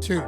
Two.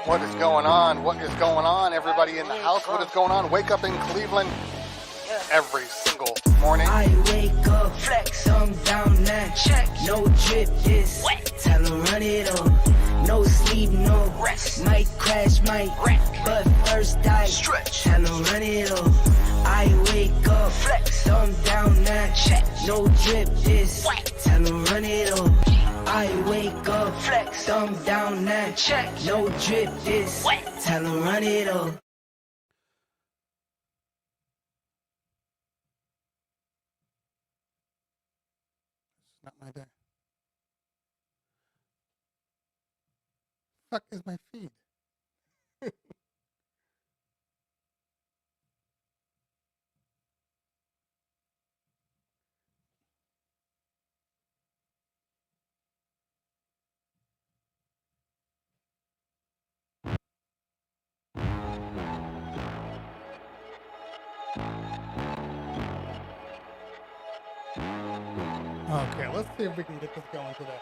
What is going on? What is going on? Everybody in the house, what is going on? Wake up in Cleveland every single morning. I wake up, flex, I'm down now. Check, no drip, this wet. Tell them run it up. No sleep, no rest. Might crash, might wreck. But first I stretch. Tell them run it up. I wake up, flex, I'm down now. Check, no drip, this wet. Tell them run it up. I wake up, flex, thumb down now. Check, no drip, this wet. Tell them run it up. It's not my day. Fuck is my feed? Okay, let's see if we can get this going today.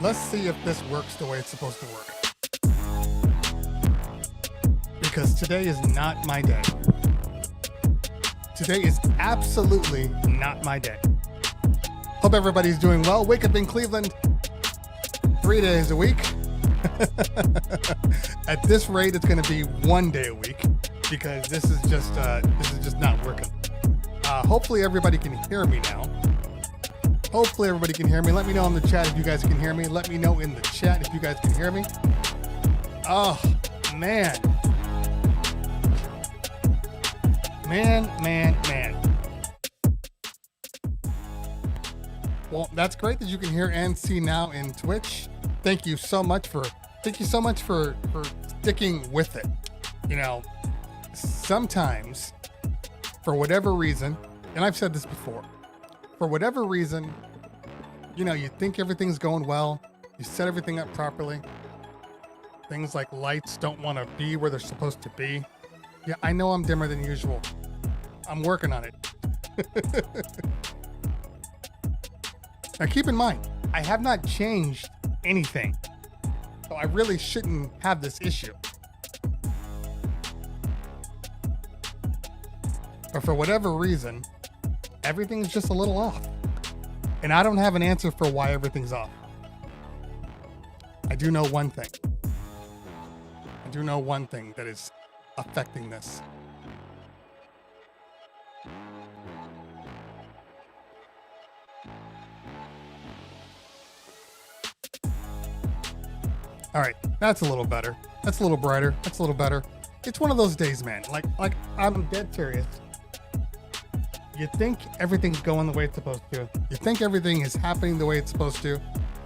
Let's see if this works the way it's supposed to work. Because today is not my day. Today is absolutely not my day. Hope everybody's doing well. Wake up in Cleveland 3 days a week. At this rate, it's going to be 1 day a week because this is just not working. Hopefully everybody can hear me now. Hopefully everybody can hear me. Let me know in the chat if you guys can hear me. Let me know in the chat if you guys can hear me. Oh, man. Man. Well, that's great that you can hear and see now in Twitch. Thank you so much for sticking with it. You know, sometimes, for whatever reason, and I've said this before, for whatever reason, you know, you think everything's going well, you set everything up properly, things like lights don't want to be where they're supposed to be. Yeah, I know I'm dimmer than usual. I'm working on it. Now keep in mind, I have not changed anything, so I really shouldn't have this issue. But for whatever reason, everything's just a little off. And I don't have an answer for why everything's off. I do know one thing. I do know one thing that is affecting this. All right, that's a little better. That's a little brighter. That's a little better. It's one of those days, man. Like I'm dead serious. You think everything's going the way it's supposed to. You think everything is happening the way it's supposed to.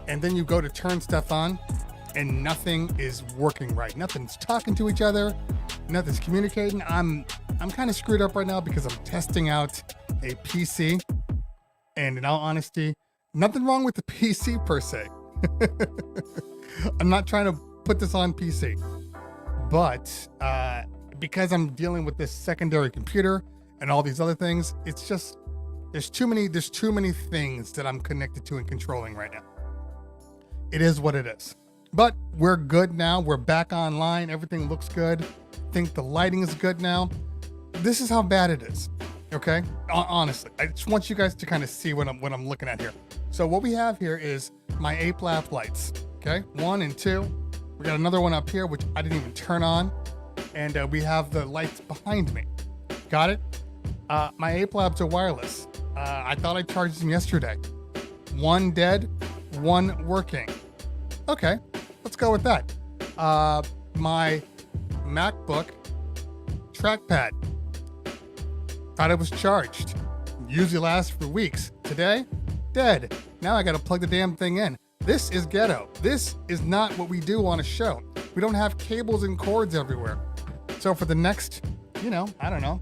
And then you go to turn stuff on and nothing is working right. Nothing's talking to each other. Nothing's communicating. I'm kind of screwed up right now because I'm testing out a PC. And in all honesty, nothing wrong with the PC per se. I'm not trying to put this on PC. But because I'm dealing with this secondary computer and all these other things, it's just there's too many things that I'm connected to and controlling right now. It is what it is. But we're good now. We're back online. Everything looks good. I think the lighting is good now. This is how bad it is. Okay? Honestly, I just want you guys to kind of see what I'm looking at here. So what we have here is my Ape Lab lights. Okay? 1 and 2. We got another one up here, which I didn't even turn on. And we have the lights behind me. Got it? My Ape Labs are wireless. I thought I charged them yesterday. 1 dead, 1 working. Okay, let's go with that. My MacBook trackpad. Thought it was charged. Usually lasts for weeks. Today, dead. Now I gotta plug the damn thing in. This is ghetto. This is not what we do on a show. We don't have cables and cords everywhere. So for the next, I don't know,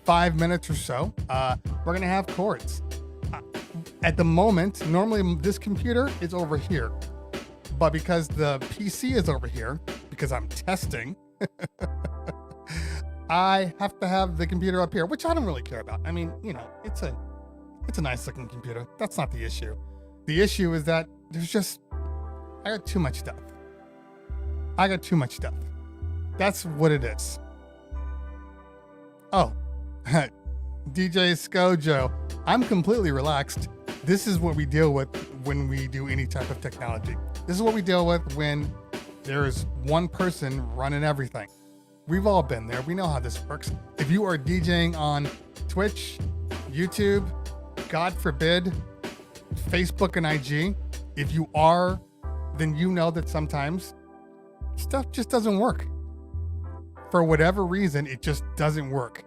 5 minutes or so, we're gonna have cords. At the moment, normally this computer is over here, but because the PC is over here, because I'm testing, I have to have the computer up here, which I don't really care about. I mean, it's a nice looking computer. That's not the issue. The issue is that I got too much stuff. That's what it is. Oh, DJ Skojo, I'm completely relaxed. This is what we deal with when we do any type of technology. This is what we deal with when there's one person running everything. We've all been there. We know how this works. If you are DJing on Twitch, YouTube, God forbid, Facebook and IG, if you are, then you know that sometimes stuff just doesn't work. For whatever reason, it just doesn't work.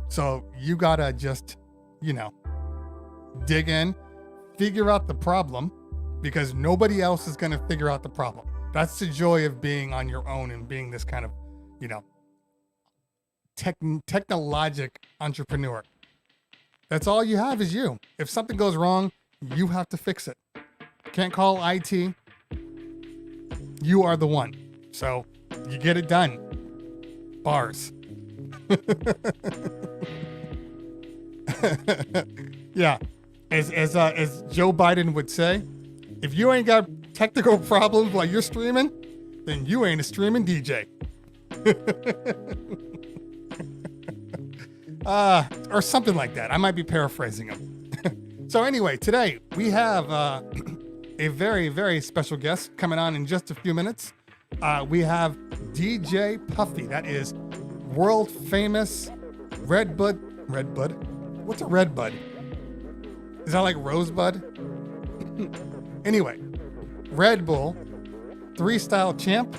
So you gotta just, dig in, figure out the problem, because nobody else is gonna figure out the problem. That's the joy of being on your own and being this kind of, technologic entrepreneur. That's all you have is you. If something goes wrong, you have to fix it. Can't call IT. You are the one. So you get it done. Bars. Yeah. As Joe Biden would say, if you ain't got technical problems while you're streaming, then you ain't a streaming DJ. Or something like that. I might be paraphrasing him. So anyway, today we have a very, very special guest coming on in just a few minutes. We have DJ Puffy. That is world famous Redbud. What's a Redbud? Is that like Rosebud? Anyway, Red Bull 3-style champ,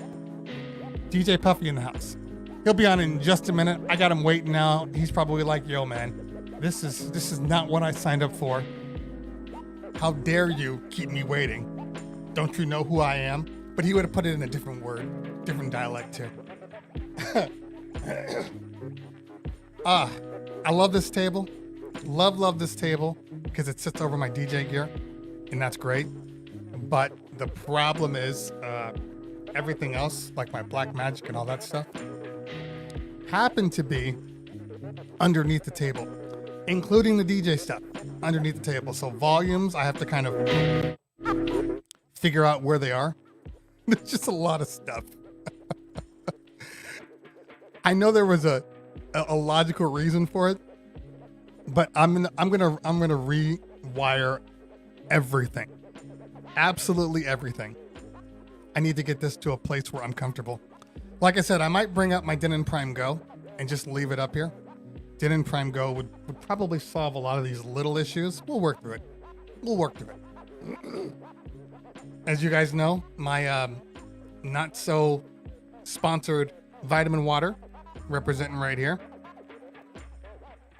DJ Puffy in the house. He'll be on in just a minute. I got him waiting now. He's probably like, yo, man, this is not what I signed up for. How dare you keep me waiting? Don't you know who I am? But he would have put it in a different word, different dialect too. I love this table. Love this table because it sits over my DJ gear, and that's great. But the problem is everything else, like my Black Magic and all that stuff, happened to be underneath the table, including the DJ stuff underneath the table. So volumes, I have to kind of figure out where they are. There's just a lot of stuff. I know there was a logical reason for it, but I'm gonna rewire everything, absolutely everything. I need to get this to a place where I'm comfortable. Like I said, I might bring up my Denon Prime Go and just leave it up here. Denon Prime Go would probably solve a lot of these little issues. We'll work through it. As you guys know, my not so sponsored vitamin water, representing right here,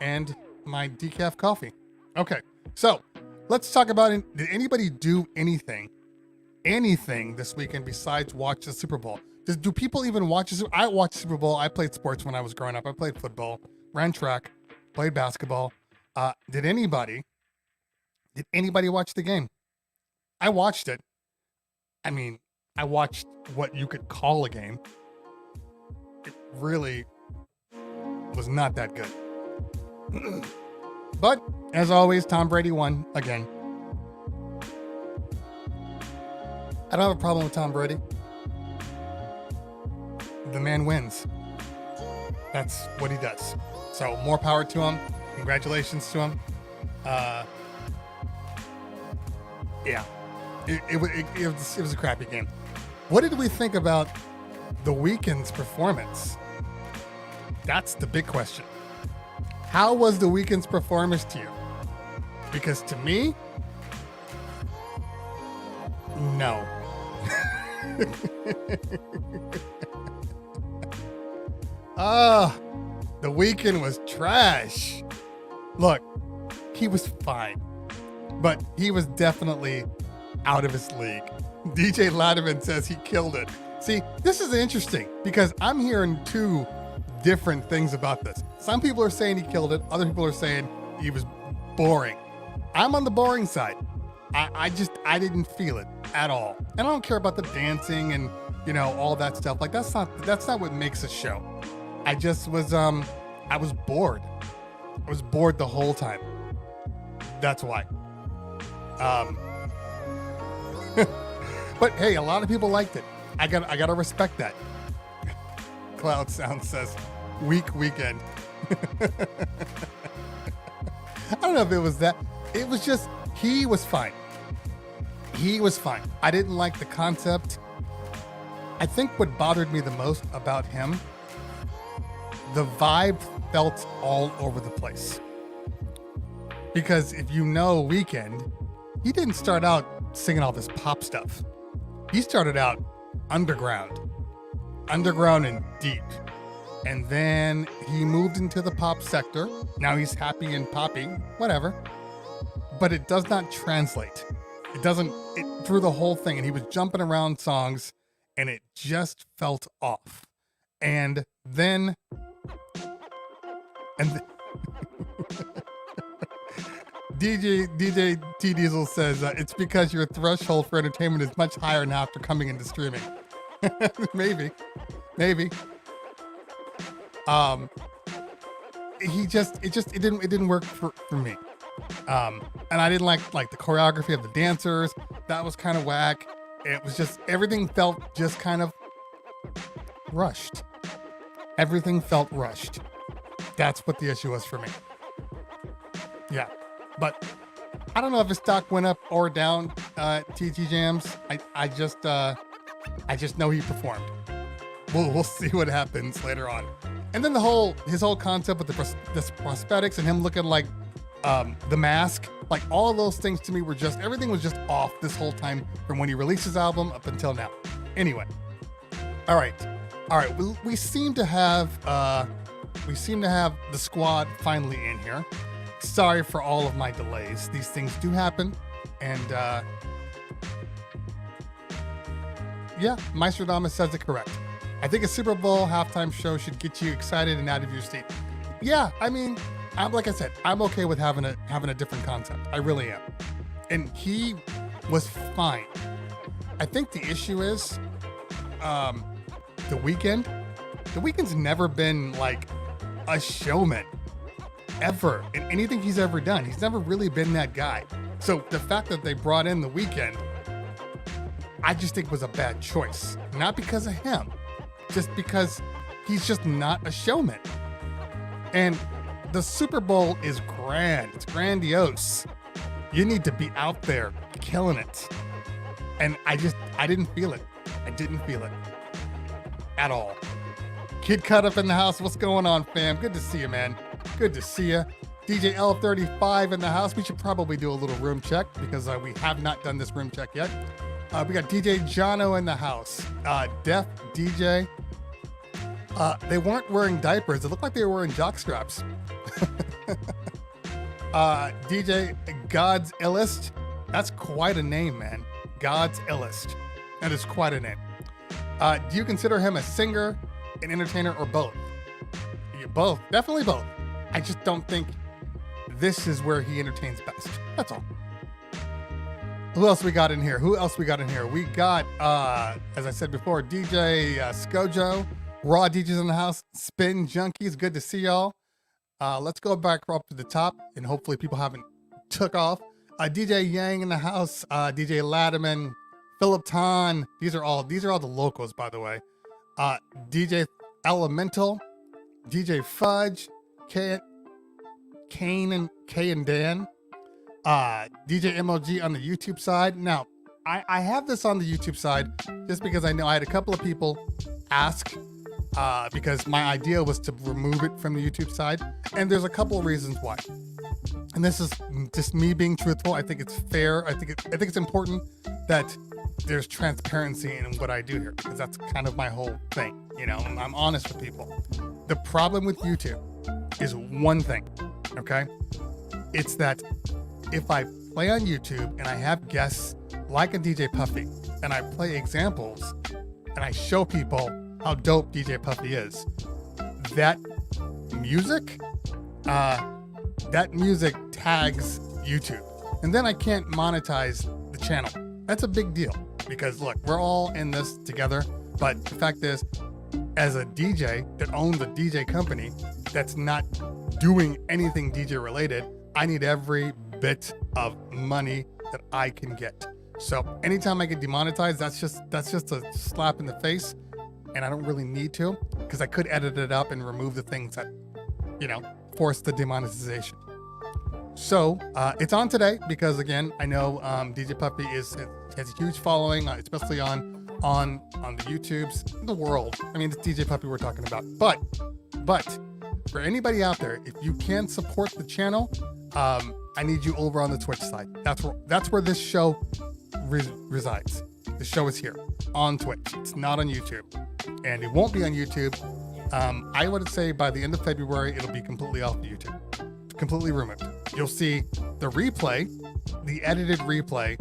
and my decaf coffee. Okay, so let's talk about it. Did anybody do anything anything this weekend besides watch the Super Bowl? Do people even watch the Super Bowl? I watched Super Bowl. I played sports when I was growing up. I played football, ran track, played basketball. Did anybody watch the game? I watched it. I mean, I watched what you could call a game. It really was not that good. But as always, Tom Brady won again. I don't have a problem with Tom Brady. The man wins. That's what he does. So more power to him. Congratulations to him. Yeah, it was a crappy game. What did we think about the Weeknd's performance? That's the big question. How was the Weeknd's performance to you? Because to me, no. The Weeknd was trash. Look, he was fine, but he was definitely out of his league. DJ Latterman says he killed it. See, this is interesting because I'm hearing two different things about this. Some people are saying he killed it. Other people are saying he was boring. I'm on the boring side. I didn't feel it at all. And I don't care about the dancing and, all that stuff. Like that's not what makes a show. I just was, I was bored. I was bored the whole time. That's why. But hey, a lot of people liked it. I gotta respect that. Cloud Sound says, weak weekend. I don't know if it was that. It was just, he was fine. He was fine. I didn't like the concept. I think what bothered me the most about him, the vibe felt all over the place. Because if you know Weeknd, he didn't start out singing all this pop stuff. He started out underground and deep. And then he moved into the pop sector. Now he's happy and poppy, whatever. But it does not translate. It doesn't, through the whole thing. And he was jumping around songs and it just felt off. And then, DJ T Diesel says, it's because your threshold for entertainment is much higher now after coming into streaming. Maybe. It didn't work for me. And I didn't like the choreography of the dancers. That was kind of whack. It was just, everything felt just kind of rushed. Everything felt rushed. That's what the issue was for me. Yeah. But I don't know if his stock went up or down, TT Jams. I just know he performed. We'll see what happens later on. And then his whole concept with the prosthetics and him looking like the Mask, like all of those things to me were just, everything was just off this whole time from when he released his album up until now. Anyway, all right. We seem to have the squad finally in here. Sorry for all of my delays. These things do happen. And yeah, Maestrodamus says it correct. I think a Super Bowl halftime show should get you excited and out of your seat. Yeah, I mean, like I said, I'm okay with having a different concept. I really am. And he was fine. I think the issue is the Weeknd. The Weeknd's never been like a showman. Ever in anything he's ever done. He's never really been that guy. So the fact that they brought in the Weeknd, I just think was a bad choice. Not because of him, just because he's just not a showman. And the Super Bowl is grand. It's grandiose. You need to be out there killing it. And I didn't feel it. I didn't feel it at all. Kid Cut Up in the house. What's going on, fam? Good to see you, man. Good to see you. DJ L35 in the house. We should probably do a little room check because we have not done this room check yet. We got DJ Jono in the house. Def DJ. They weren't wearing diapers. It looked like they were wearing jock straps. DJ God's Illest. That's quite a name, man. God's Illest. That is quite a name. Do you consider him a singer, an entertainer, or both? Yeah, both. Definitely both. I just don't think this is where he entertains best. That's all. Who else we got in here? We got, as I said before, DJ Skojo, Raw DJs in the house, Spin Junkies. Good to see y'all. Let's go back up to the top, and hopefully people haven't took off. DJ Yang in the house, DJ Latterman, Philip Tan. These are all the locals, by the way. DJ Elemental, DJ Fudge, Kane and Dan. DJ MLG on the YouTube side. Now, I have this on the YouTube side just because I know I had a couple of people ask because my idea was to remove it from the YouTube side, and there's a couple of reasons why. And this is just me being truthful. I think it's fair. I think it's important that there's transparency in what I do here, because that's kind of my whole thing. You know, I'm honest with people. The problem with YouTube is one thing, okay? It's that if I play on YouTube and I have guests like a DJ Puffy and I play examples and I show people how dope DJ Puffy is, that music tags YouTube, and then I can't monetize the channel. That's a big deal, because look, we're all in this together. But the fact is, as a DJ that owns a DJ company that's not doing anything DJ related, I need every bit of money that I can get. So anytime I get demonetized, that's just a slap in the face, and I don't really need to, because I could edit it up and remove the things that, force the demonetization. So it's on today because, again, I know DJ Puffy has a huge following, especially on the YouTubes in the world. I mean, it's DJ Puffy we're talking about. But for anybody out there, if you can support the channel, I need you over on the Twitch side. That's where this show resides. The show is here on Twitch. It's not on YouTube, and it won't be on YouTube. I would say by the end of February, it'll be completely off YouTube, completely removed. You'll see the replay, the edited replay,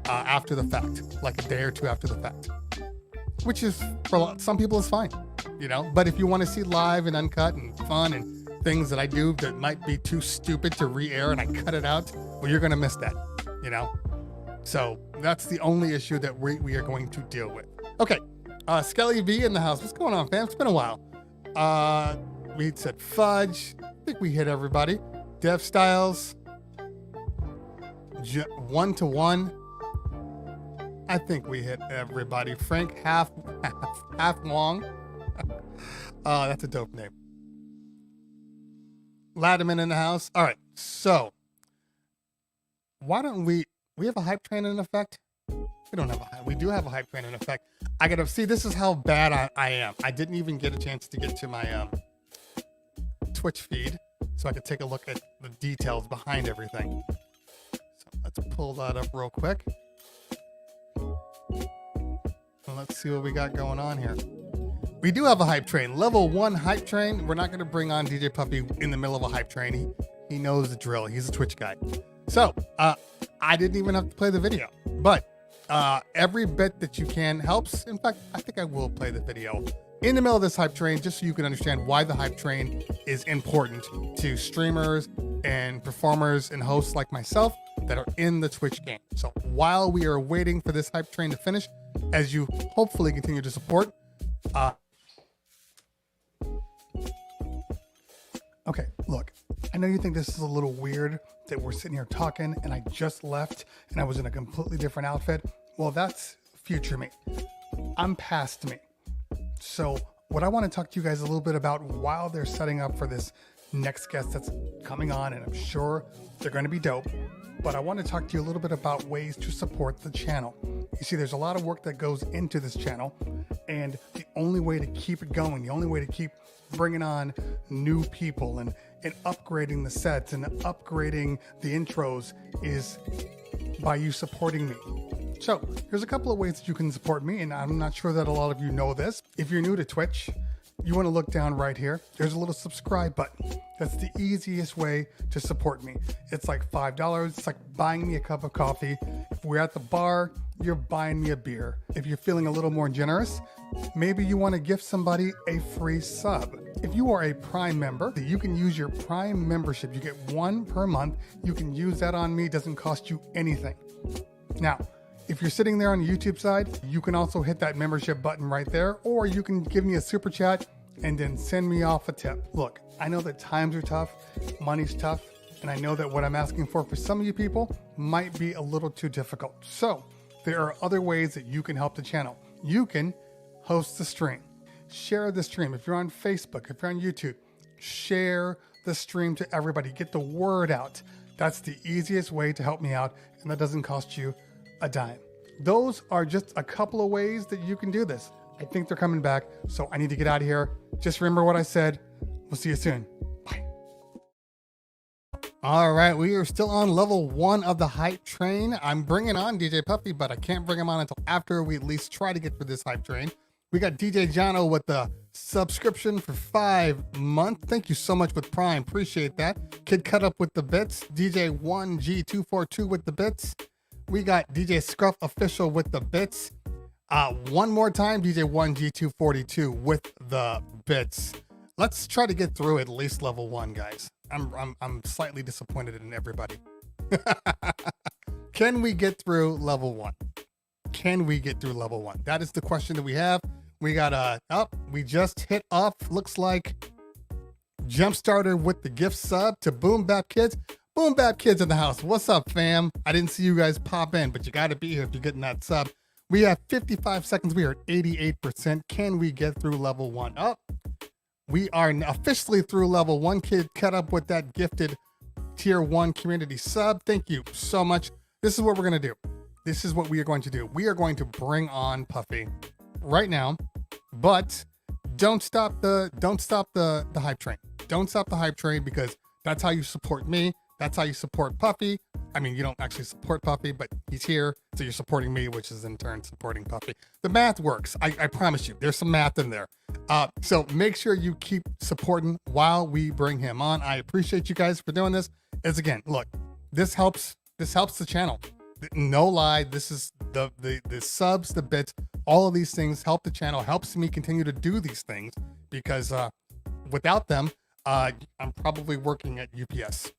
after the fact, like a day or two after the fact, which is for some people is fine, But if you want to see live and uncut and fun and things that I do that might be too stupid to re-air and I cut it out, well, you're gonna miss that, So that's the only issue that we are going to deal with. Okay, Skelly V in the house. What's going on, fam? It's been a while. We said Fudge. I think we hit everybody. Dev Styles. 1-to-1. I think we hit everybody. Frank Half Wong. That's a dope name. Latterman in the house. All right, so why don't we have a hype train in effect? We don't have we do have a hype train in effect. I gotta see, this is how bad I am. I didn't even get a chance to get to my Twitch feed so I could take a look at the details behind everything. So let's pull that up real quick. So let's see what we got going on here. We do have a hype train, level 1 hype train. We're not gonna bring on DJ Puffy in the middle of a hype train. He knows the drill. He's a Twitch guy. So I didn't even have to play the video, but every bit that you can helps. In fact, I think I will play the video in the middle of this hype train, just so you can understand why the hype train is important to streamers and performers and hosts like myself that are in the Twitch game. So while we are waiting for this hype train to finish, as you hopefully continue to support, okay, look, I know you think this is a little weird that we're sitting here talking and I just left and I was in a completely different outfit. Well, that's future me. I'm past me. So what I want to talk to you guys a little bit about while they're setting up for this next guest that's coming on, and I'm sure they're going to be dope, but I want to talk to you a little bit about ways to support the channel. You see, there's a lot of work that goes into this channel, and the only way to keep it going, the only way to keep bringing on new people and upgrading the sets and upgrading the intros is by you supporting me. So here's a couple of ways that you can support me, and I'm not sure that a lot of you know this. If you're new to Twitch, you want to look down right here. There's a little subscribe button. That's the easiest way to support me. It's like $5. It's like buying me a cup of coffee. If we're at the bar, you're buying me a beer. If you're feeling a little more generous, maybe you want to gift somebody a free sub. If you are a Prime member, you can use your Prime membership. You get one per month. You can use that on me. It doesn't cost you anything. Now, if you're sitting there on the YouTube side, you can also hit that membership button right there, or you can give me a super chat and then send me off a tip. Look, I know that times are tough, money's tough, and I know that what I'm asking for some of you people might be a little too difficult. So there are other ways that you can help the channel. You can host the stream, share the stream. If you're on Facebook, if you're on YouTube, share the stream to everybody. Get the word out. That's the easiest way to help me out, and that doesn't cost you a dime. Those are just a couple of ways that you can do this. I think they're coming back, so I need to get out of here. Just remember what I said. We'll see you soon. Bye. All right, we are still on level 1 of the hype train. I'm bringing on DJ Puffy, but I can't bring him on until after we at least try to get through this hype train. We got DJ Jono with the subscription for 5 months. Thank you so much with Prime. Appreciate that. Kid Cut Up with the bits. DJ 1G242 with the bits. We got DJ Scruff Official with the bits. One more time, DJ 1G242 with the bits. Let's try to get through at least level 1, guys. I'm slightly disappointed in everybody. Can we get through level 1? Can we get through level 1? That is the question that we have. We got we just hit off, looks like Jumpstarter with the gift sub to Boom Bap Kids. Boom Bap Kids in the house. What's up, fam? I didn't see you guys pop in, but you got to be here if you're getting that sub. We have 55 seconds. We are at 88%. Can we get through level 1? Oh, we are officially through level 1. Kid Cut Up with that gifted tier 1 community sub. Thank you so much. This is what we're going to do. This is what we are going to do. We are going to bring on Puffy right now, but don't stop the hype train. Don't stop the hype train, because that's how you support me. That's how you support Puffy. I mean, you don't actually support Puffy, but he's here, so you're supporting me, which is in turn supporting Puffy. The math works. I promise you. There's some math in there. So make sure you keep supporting while we bring him on. I appreciate you guys for doing this. As again, look, this helps the channel. No lie, this is the subs, the bits, all of these things help the channel, helps me continue to do these things, because without them, I'm probably working at UPS.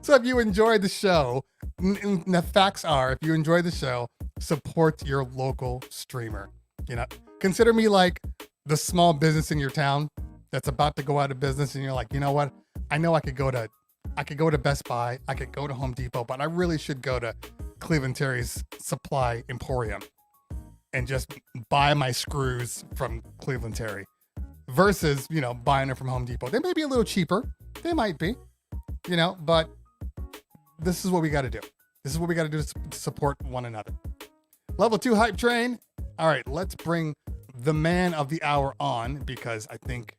So if you enjoy the show, the facts are, if you enjoy the show, support your local streamer. You know, consider me like the small business in your town that's about to go out of business, and you're like, you know what? I know I could go to Best Buy, I could go to Home Depot, but I really should go to Cleveland Terry's Supply Emporium and just buy my screws from Cleveland Terry versus, you know, buying them from Home Depot. They may be a little cheaper. They might be, you know, but this is what we got to do. This is what we got to do to support one another. Level 2 hype train. All right, let's bring the man of the hour on, because I think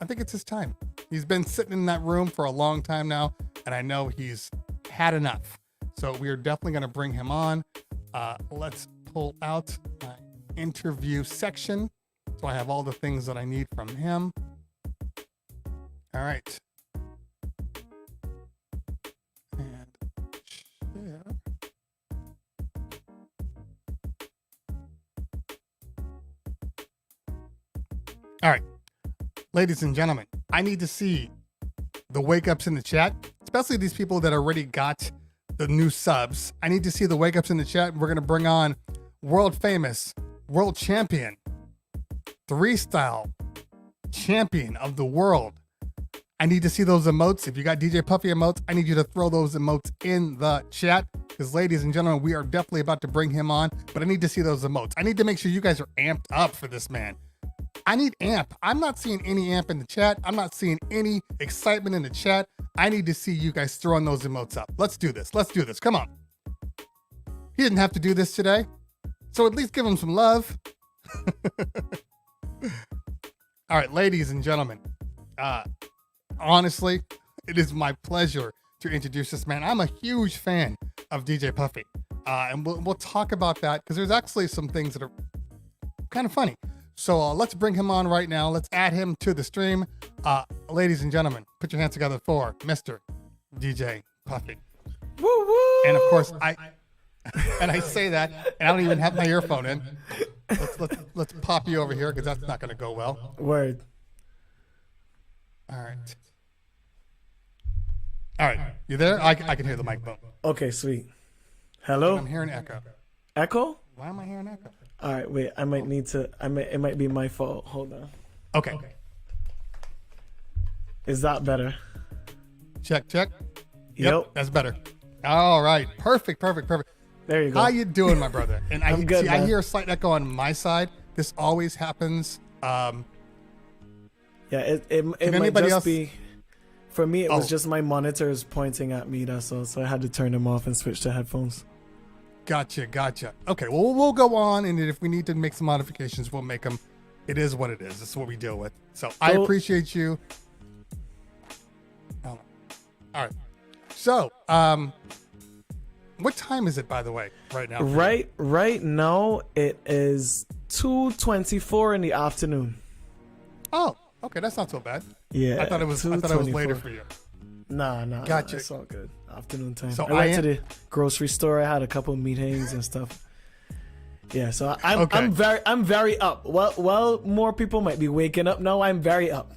it's his time. He's been sitting in that room for a long time now, and I know he's had enough. So we are definitely going to bring him on. Let's pull out my interview section, so I have all the things that I need from him. All right. And share. All right. Ladies and gentlemen, I need to see the wake ups in the chat, especially these people that already got the new subs. I need to see the wake ups in the chat. We're going to bring on world famous, world champion, 3-style champion of the world. I need to see those emotes. If you got DJ Puffy emotes, I need you to throw those emotes in the chat, because ladies and gentlemen, we are definitely about to bring him on, but I need to see those emotes. I need to make sure you guys are amped up for this man. I need amp. I'm not seeing any amp in the chat. I'm not seeing any excitement in the chat. I need to see you guys throwing those emotes up. Let's do this. Let's do this. Come on. He didn't have to do this today, so at least give him some love. All right, ladies and gentlemen, honestly, it is my pleasure to introduce this man. I'm a huge fan of DJ Puffy, and we'll talk about that, because there's actually some things that are kind of funny. So let's bring him on right now. Let's add him to the stream. Ladies and gentlemen, put your hands together for Mr. DJ Puffy. Woo woo! And of course, I say that, and I don't even have my earphone in. Let's pop you over here because that's not going to go well. Word. All right. You there? I can hear the mic boom. Okay, sweet. Hello? I'm hearing echo. Echo? Why am I hearing echo? All right, wait. I might need to. It might be my fault. Hold on. Okay. Is that better? Check. Yep. That's better. All right. Perfect. There you go. How you doing, my brother? And I'm good, I man. hear a slight echo on my side. This always happens. Yeah, it might anybody just else- be. For me, it was Oh. just my monitors pointing at me. That's all. So I had to turn them off and switch to headphones. Gotcha. Okay, well, we'll go on, and if we need to make some modifications, we'll make them. It is what it is. This is what we deal with. So I appreciate you. Oh. All right. So, what time is it, by the way, right now? Right now, it is 2:24 in the afternoon. Oh, okay, that's not so bad. Yeah, I thought it was later 2:24. for you. Nah, Gotcha. it's all good. Afternoon time. So I went to the grocery store. I had a couple meetings and stuff. Yeah, so I'm very up. Well, more people might be waking up now. I'm very up.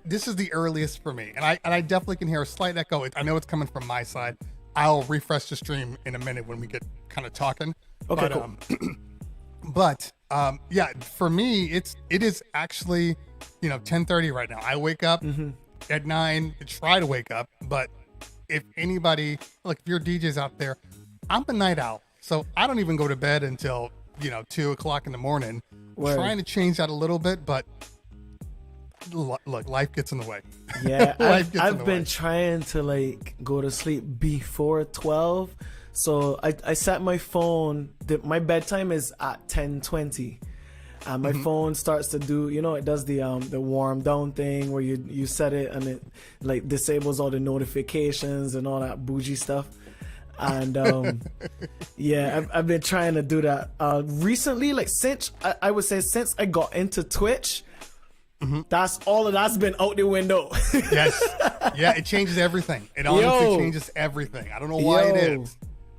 This is the earliest for me, and I definitely can hear a slight echo. I know it's coming from my side. I'll refresh the stream in a minute when we get kind of talking. Okay, but, cool. Yeah, for me, it is actually 10:30 right now. I wake up at 9. Try to wake up, but if anybody, like if you're DJs out there, I'm a night owl, so I don't even go to bed until 2:00 in the morning. Word. Trying to change that a little bit, but look, life gets in the way. Yeah, Life gets in I've the been way. trying to go to sleep before 12. So I set my phone. My bedtime is at 10:20. My phone starts to do, it does the warm down thing where you set it and it disables all the notifications and all that bougie stuff. And yeah, I've been trying to do that recently. Since I would say since I got into Twitch, that's been out the window. Yes. Yeah, it changes everything. It honestly changes everything. I don't know why it is.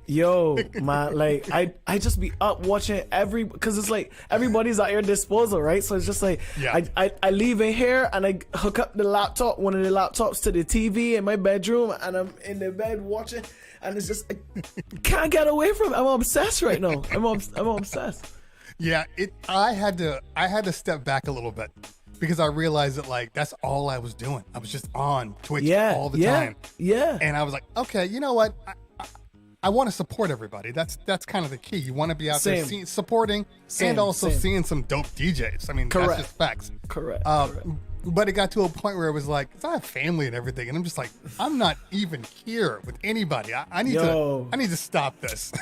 Yo, man, I just be up watching because it's everybody's at your disposal, right? So it's just Yeah. I leave in here and I hook up one of the laptops to the TV in my bedroom and I'm in the bed watching and it's just, I can't get away from it. I'm obsessed right now. I'm obsessed. Yeah, I had to step back a little bit because I realized that that's all I was doing. I was just on Twitch all the time. Yeah. And I was like, okay, you know what? I want to support everybody. That's kind of the key. You want to be out there supporting and also seeing some dope DJs. I mean, Correct. that's just facts. Correct. But it got to a point where it was like, 'cause I have family and everything, and I'm just like, I'm not even here with anybody. I need to stop this.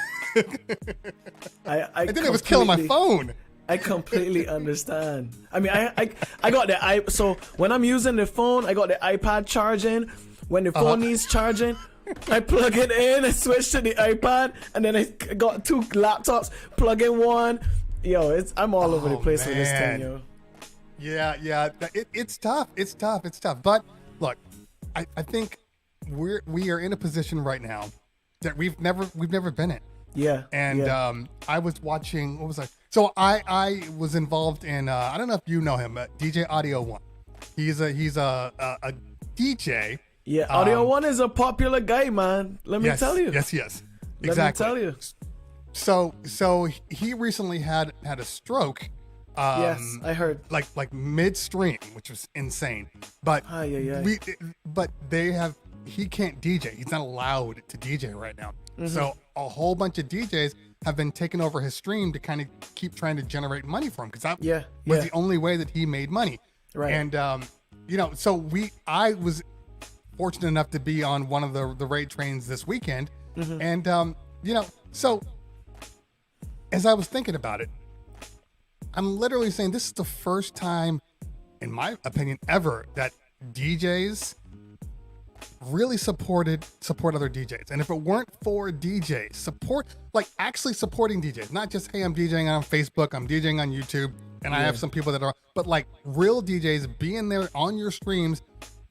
I then it was killing my phone. I completely understand. I mean, I got the so when I'm using the phone, I got the iPad charging. When the phone needs charging, I plug it in, I switch to the iPad, and then I got 2 laptops, plug in one. Yo, I'm all over the place with this thing, yo. Yeah. It's tough. It's tough. But look, I think we are in a position right now that we've never been in. Yeah. And I was watching. What was I? So I was involved in. I don't know if you know him, DJ Audio One. He's a DJ. Yeah, Audio One is a popular guy, man. Let me tell you. Yes. Exactly. Let me tell you. So he recently had a stroke. Yes, I heard. Like midstream, which was insane. But he can't DJ. He's not allowed to DJ right now. So a whole bunch of DJs have been taking over his stream to kind of keep trying to generate money for him because that was the only way that he made money. Right. And so I was fortunate enough to be on one of the raid trains this weekend. And so as I was thinking about it, I'm literally saying this is the first time, in my opinion, ever that DJs really support other DJs. And if it weren't for DJs, actually supporting DJs, not just, hey, I'm DJing on Facebook, I'm DJing on YouTube, and I have some people that are, but like real DJs being there on your streams,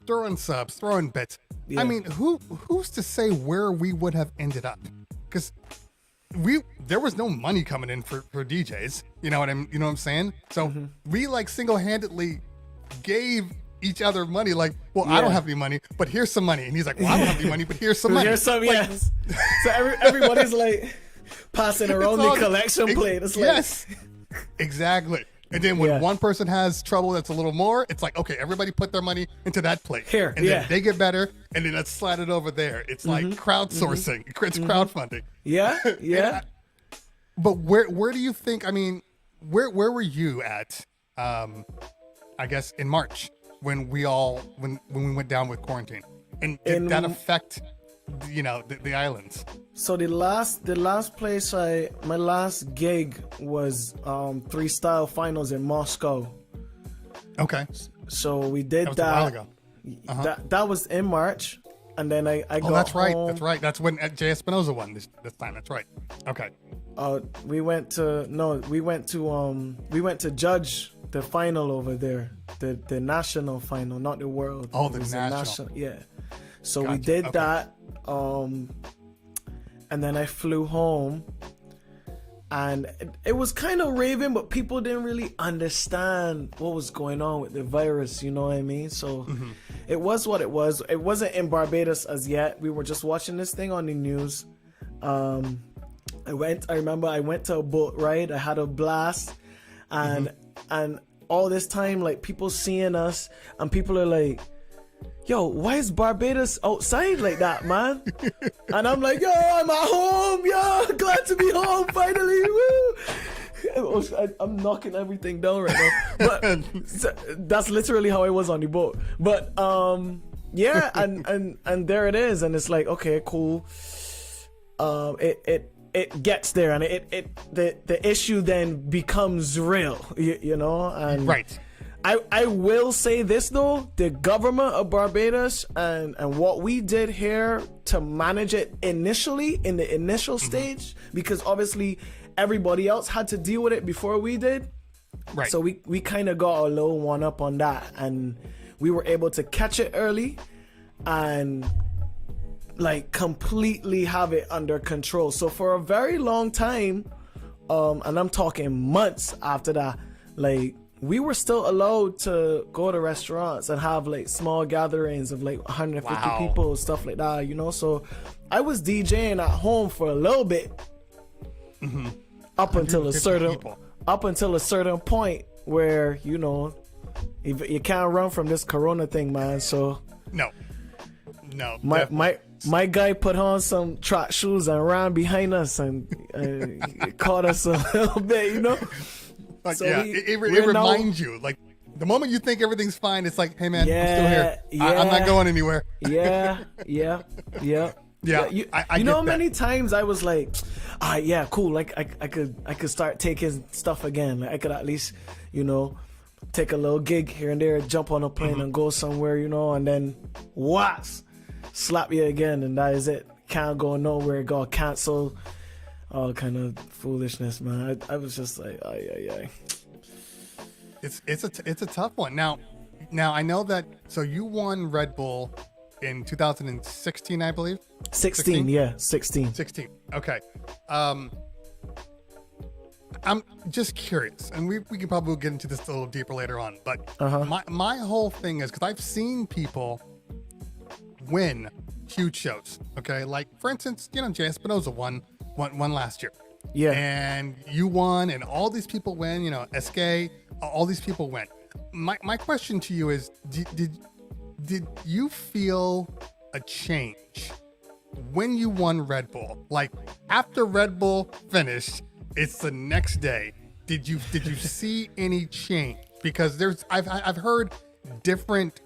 throwing subs, throwing bits. Yeah. I mean, who's to say where we would have ended up? Because there was no money coming in for DJs. You know what I'm saying? So we like single-handedly gave each other money. Like, well, I don't have any money, but here's some money. And he's like, well, I don't have any money, but here's some money. Here's some, like, yes. So everybody's like passing around the collection plate. It's like, yes, exactly. And then when one person has trouble that's a little more, it's like, okay, everybody put their money into that plate. Here, and then they get better, and then let's slide it over there. It's like crowdsourcing. It's crowdfunding. Yeah, yeah. But where do you think, I mean, where were you at, I guess, in March when we went down with quarantine? And did that affect, the islands? So the last place my last gig was 3 Style Finals in Moscow. Okay. So we did that. Was a while ago. That was in March, and then I got that's right. home. That's right. That's when J. Espinoza won this time. That's right. Okay. We went to judge the final over there, the national final, not the world. Oh, the national. Yeah. So Gotcha. we did that, and then I flew home, and it was kind of raving, but people didn't really understand what was going on with the virus. You know what I mean? So it was what it was. It wasn't in Barbados as yet. We were just watching this thing on the news. I remember I went to a boat ride. I had a blast, and all this time, like, people seeing us, and people are like, yo, why is Barbados outside like that, man? And I'm like, yo, I'm at home, yo, glad to be home finally, woo. I'm knocking everything down right now. But that's literally how I was on the boat. But yeah, and there it is, and it's like, okay, cool. It gets there, and the issue then becomes real, you know. And right. I will say this though, the government of Barbados and what we did here to manage it initially in the initial stage, because obviously everybody else had to deal with it before we did. Right. So we kind of got a little one up on that, and we were able to catch it early and like completely have it under control. So for a very long time, and I'm talking months after that, like, we were still allowed to go to restaurants and have like small gatherings of like 150 people, stuff like that, you know. So I was DJing at home for a little bit, up until a certain point where, you know, you can't run from this Corona thing, man. So no, my guy put on some track shoes and ran behind us and caught us a little bit, you know. Like, so yeah, it reminds you, like, the moment you think everything's fine, it's like, hey man, I'm still here. I'm not going anywhere. Yeah. Yeah. You know how many times I was like, yeah, cool. Like I could start taking stuff again. Like, I could at least, you know, take a little gig here and there, jump on a plane and go somewhere, you know, and then what? Slap you again, and that is it. Can't go nowhere. Got canceled. All kind of foolishness, man. I was just like, ay. It's a tough one. Now I know that. So you won Red Bull in 2016, I believe. 16, yeah, 16. 16. Okay. I'm just curious, and we can probably get into this a little deeper later on. But my whole thing is, because I've seen people win huge shows. Okay, like for instance, you know, J. Espinoza won last year. Yeah. And you won, and all these people win, you know, SK, all these people win. My question to you is, did you feel a change when you won Red Bull? Like, after Red Bull finished, it's the next day. Did you see any change? Because I've heard different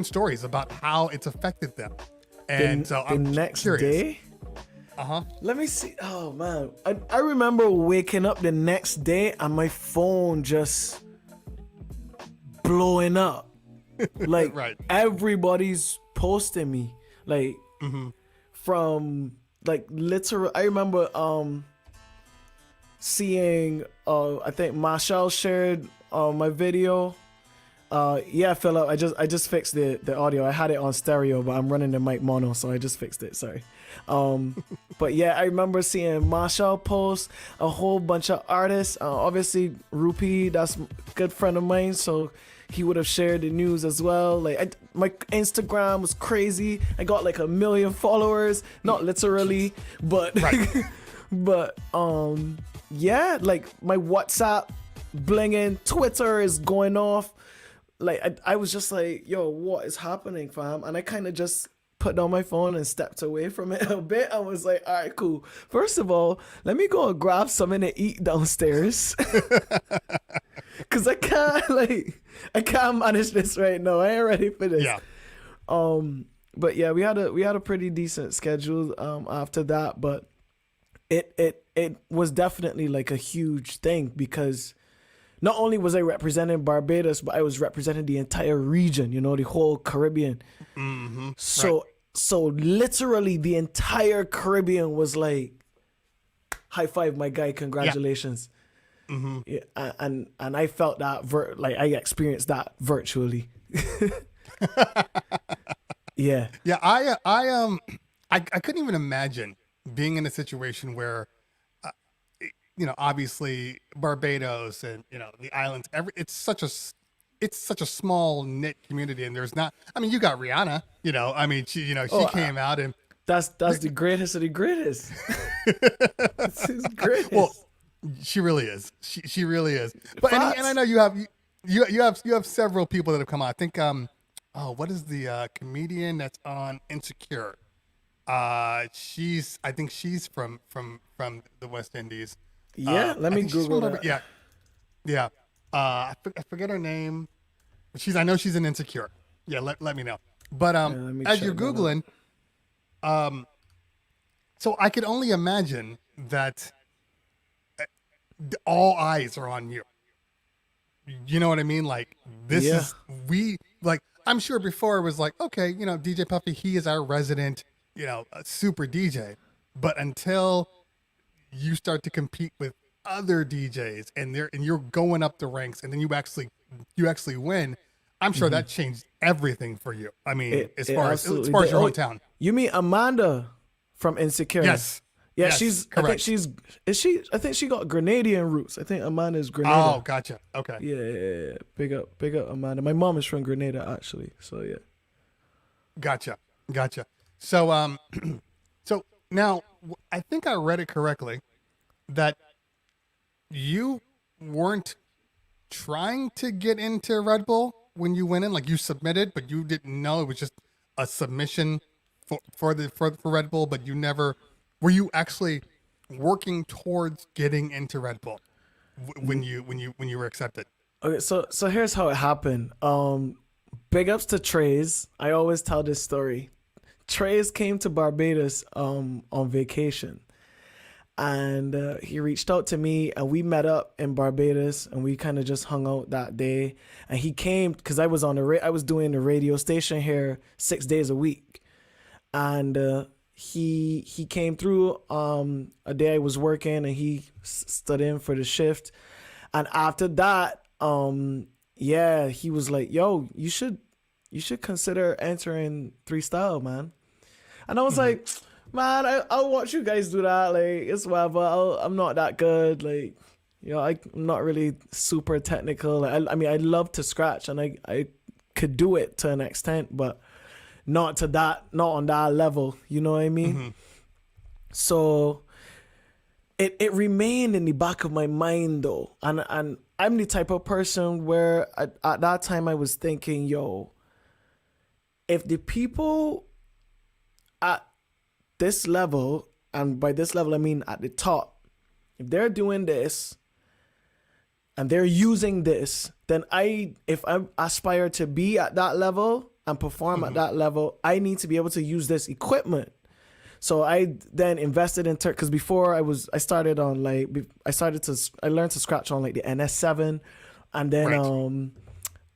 stories about how it's affected them. And so I'm next curious. Day? Let me see. Oh man, I remember waking up the next day and my phone just blowing up. Like Right. everybody's posting me. Like from like literal. I remember seeing I think Marshall shared my video. Yeah, Philip, I just fixed the audio. I had it on stereo, but I'm running the mic mono, so I just fixed it. Sorry. But yeah, I remember seeing Marshall post, a whole bunch of artists. Obviously, Rupi, that's a good friend of mine, so he would have shared the news as well. Like my Instagram was crazy. I got like 1 million followers, not literally, but Right. but yeah, like my WhatsApp blinging, Twitter is going off. Like I was just like, yo, what is happening, fam? And I kind of just put down my phone and stepped away from it a bit. I was like, all right, cool. First of all, let me go and grab something to eat downstairs. Cause I can't manage this right now. I ain't ready for this. Yeah. But yeah, we had a pretty decent schedule after that, but it was definitely like a huge thing because not only was I representing Barbados, but I was representing the entire region, you know, the whole Caribbean. Mm-hmm. So literally the entire Caribbean was like, high five, my guy, congratulations. Yeah. Mm-hmm. Yeah, and I felt that, I experienced that virtually. Yeah. Yeah, I couldn't even imagine being in a situation where, obviously Barbados and the islands. It's such a small knit community, and there's not. I mean, you got Rihanna. She came out and that's the greatest of the greatest. It's greatest. Well, she really is. She really is. But and I know you have several people that have come out. I think what is the comedian that's on Insecure? I think she's from the West Indies. Yeah, let me Google that. Yeah. I forget her name. I know she's in Insecure. Yeah, let me know. But as you're Googling, so I could only imagine that all eyes are on you. You know what I mean? Like I'm sure before it was like, okay, DJ Puffy, he is our resident, super DJ. But until you start to compete with other DJs and you're going up the ranks and then you actually win, I'm sure that changed everything for you. I mean, as far as your hometown. You mean Amanda from Insecure? Yes. Yeah, yes, correct. I think she got Grenadian roots. I think Amanda's Grenada. Oh, gotcha. Okay. Yeah. Big up Amanda. My mom is from Grenada actually. So yeah. Gotcha. So so now I think I read it correctly that you weren't trying to get into Red Bull when you went in, like you submitted, but you didn't know it was just a submission for Red Bull, but you never. Were you actually working towards getting into Red Bull when you were accepted? Okay, so here's how it happened. Big ups to Trey's. I always tell this story. Trey's came to Barbados on vacation, and he reached out to me, and we met up in Barbados, and we kind of just hung out that day. And he came because I was doing the radio station here 6 days a week, and he came through a day I was working, and he stood in for the shift. And after that, he was like, yo, you should consider entering 3 Style, man. And I was like, man, I'll watch you guys do that. Like, it's whatever. I'm not that good. Like, I'm not really super technical. I mean, I love to scratch, and I could do it to an extent, but not on that level. You know what I mean? Mm-hmm. So it remained in the back of my mind though. And I'm the type of person where at that time I was thinking, yo, if the people at this level, and by this level I mean at the top, if they're doing this and they're using this, then if I aspire to be at that level and perform at that level, I need to be able to use this equipment. So I then invested in because before I learned to scratch on like the NS7, and then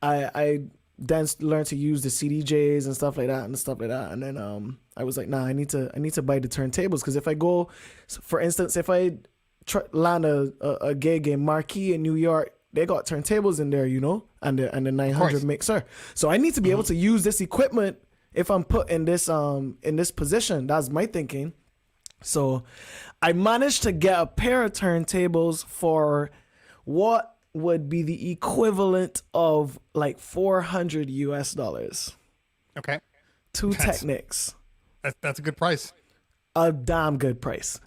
I then learned to use the CDJs and stuff like that. And then I was like, nah, I need to buy the turntables, because if I go, for instance, if I land a gig in Marquee in New York, they got turntables in there, and the 900 mixer. So I need to be able to use this equipment if I'm put in this position. That's my thinking. So I managed to get a pair of turntables for what would be the equivalent of like $400 US. Okay. Two Technics. That's a good price. A damn good price.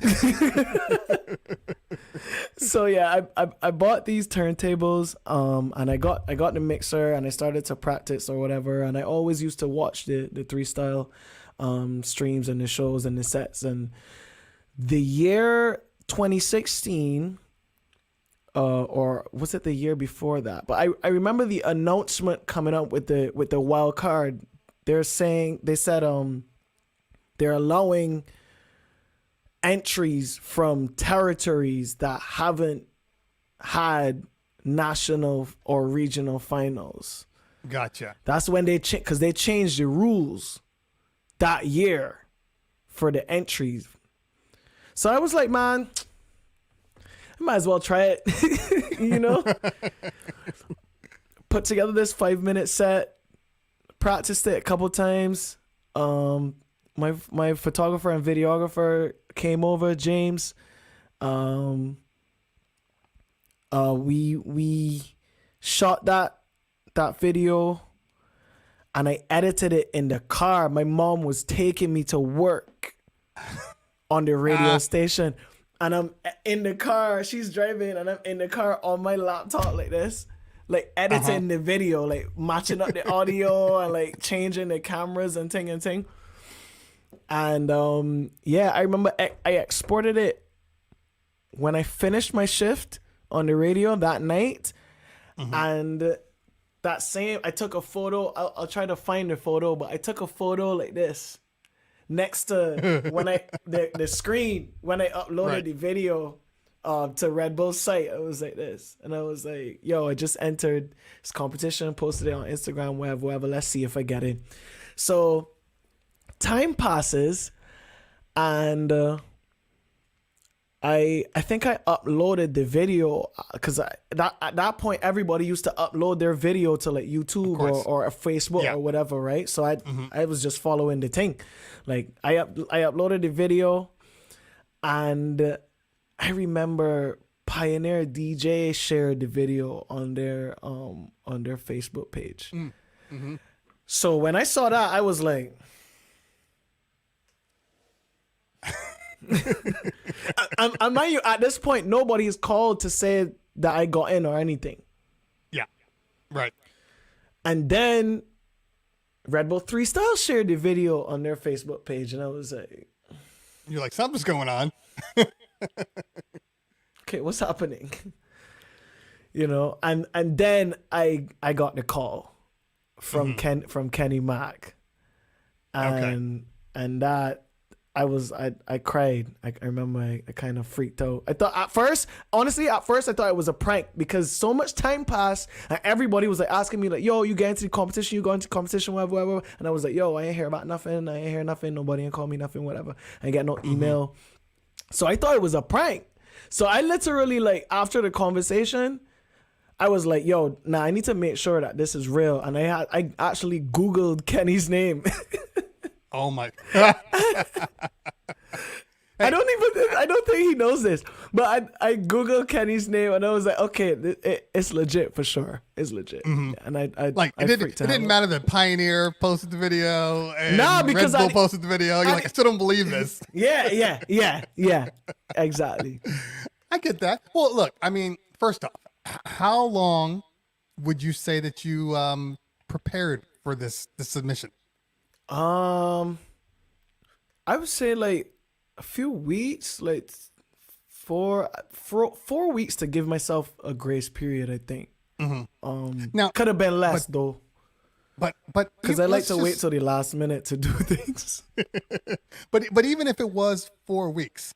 So yeah, I bought these turntables, and I got the mixer, and I started to practice or whatever, and I always used to watch the Three Style streams and the shows and the sets. And the year 2016, or was it the year before that? But I remember the announcement coming up with the wild card. They said they're allowing entries from territories that haven't had national or regional finals. Gotcha. That's when because they changed the rules that year for the entries. So I was like, man, I might as well try it, Put together this 5-minute set, practiced it a couple times. My photographer and videographer came over, James. We shot that video, and I edited it in the car. My mom was taking me to work on the radio station, and I'm in the car. She's driving, and I'm in the car on my laptop like this, like editing the video, like matching up the audio and like changing the cameras and ting. And I remember I exported it when I finished my shift on the radio that night. And I took a photo. I'll try to find the photo, but I took a photo like this next to the screen when I uploaded the video to Red Bull's site. I was like this, and I was like, yo, I just entered this competition, posted it on Instagram, whatever. Let's see if I get it. So time passes, and I think I uploaded the video, because at that point everybody used to upload their video to like YouTube or Facebook or whatever, right? So I was just following the thing. Like I uploaded the video, and I remember Pioneer DJ shared the video on their Facebook page. So when I saw that, I was like, and mind you, at this point, nobody is called to say that I got in or anything. Yeah, right. And then Red Bull 3 Style shared the video on their Facebook page, and I was like, you're like, something's going on. Okay, what's happening? And then I got the call from Kenny Mac, and that. I cried. I remember I kind of freaked out. I thought at first I thought it was a prank, because so much time passed and everybody was like asking me like, yo, you get into the competition, whatever. And I was like, yo, I ain't hear about nothing. I ain't hear nothing. Nobody ain't call me nothing, whatever. I get no email. So I thought it was a prank. So I literally, like, after the conversation, I was like, yo, I need to make sure that this is real. And I actually Googled Kenny's name. Oh my! I don't think he knows this, but I Googled Kenny's name, and I was like, okay, it's legit for sure. It's legit. And it didn't matter that Pioneer posted the video and because Red Bull posted the video. You're like, I still don't believe this. Yeah, exactly. I get that. Well, look, I mean, first off, how long would you say that you prepared for this submission? I would say like a few weeks, like 4 weeks to give myself a grace period, I think. Now could have been less though. But because I like to wait till the last minute to do things. but even if it was 4 weeks,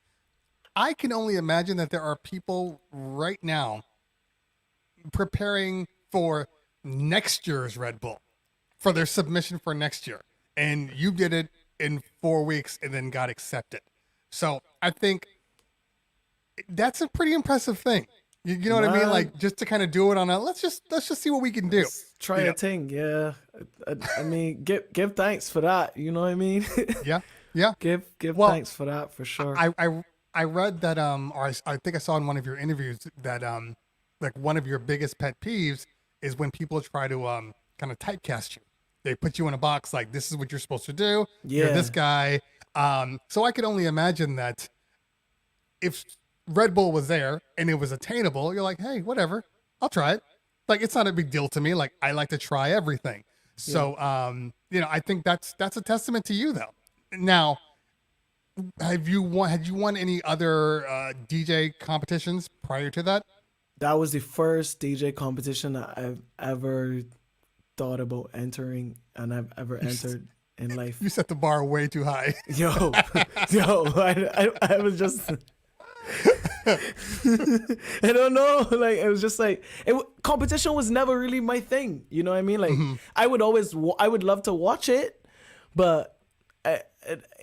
I can only imagine that there are people right now preparing for next year's Red Bull. for their submission for next year, and you did it in 4 weeks and then got accepted. So I think that's a pretty impressive thing. You know what I mean? Like, just to kind of do it on a let's just see what we can do. Try a thing, yeah. I mean, give thanks for that. You know what I mean? Yeah. Give thanks for that for sure. I read that or I think I saw in one of your interviews that like one of your biggest pet peeves is when people try to kind of typecast you. They put you in a box like, this is what you're supposed to do. Yeah. You're this guy. So I could only imagine that if Red Bull was there and it was attainable, you're like, hey, whatever, I'll try it. Like, it's not a big deal to me. Like, I like to try everything. So, I think that's a testament to you, though. Now, had you won any other DJ competitions prior to that? That was the first DJ competition that I've ever thought about entering, and I've ever entered in life. You set the bar way too high. Yo, I was just, I don't know. Like, it was just like, competition was never really my thing. You know what I mean? Like, I would love to watch it, but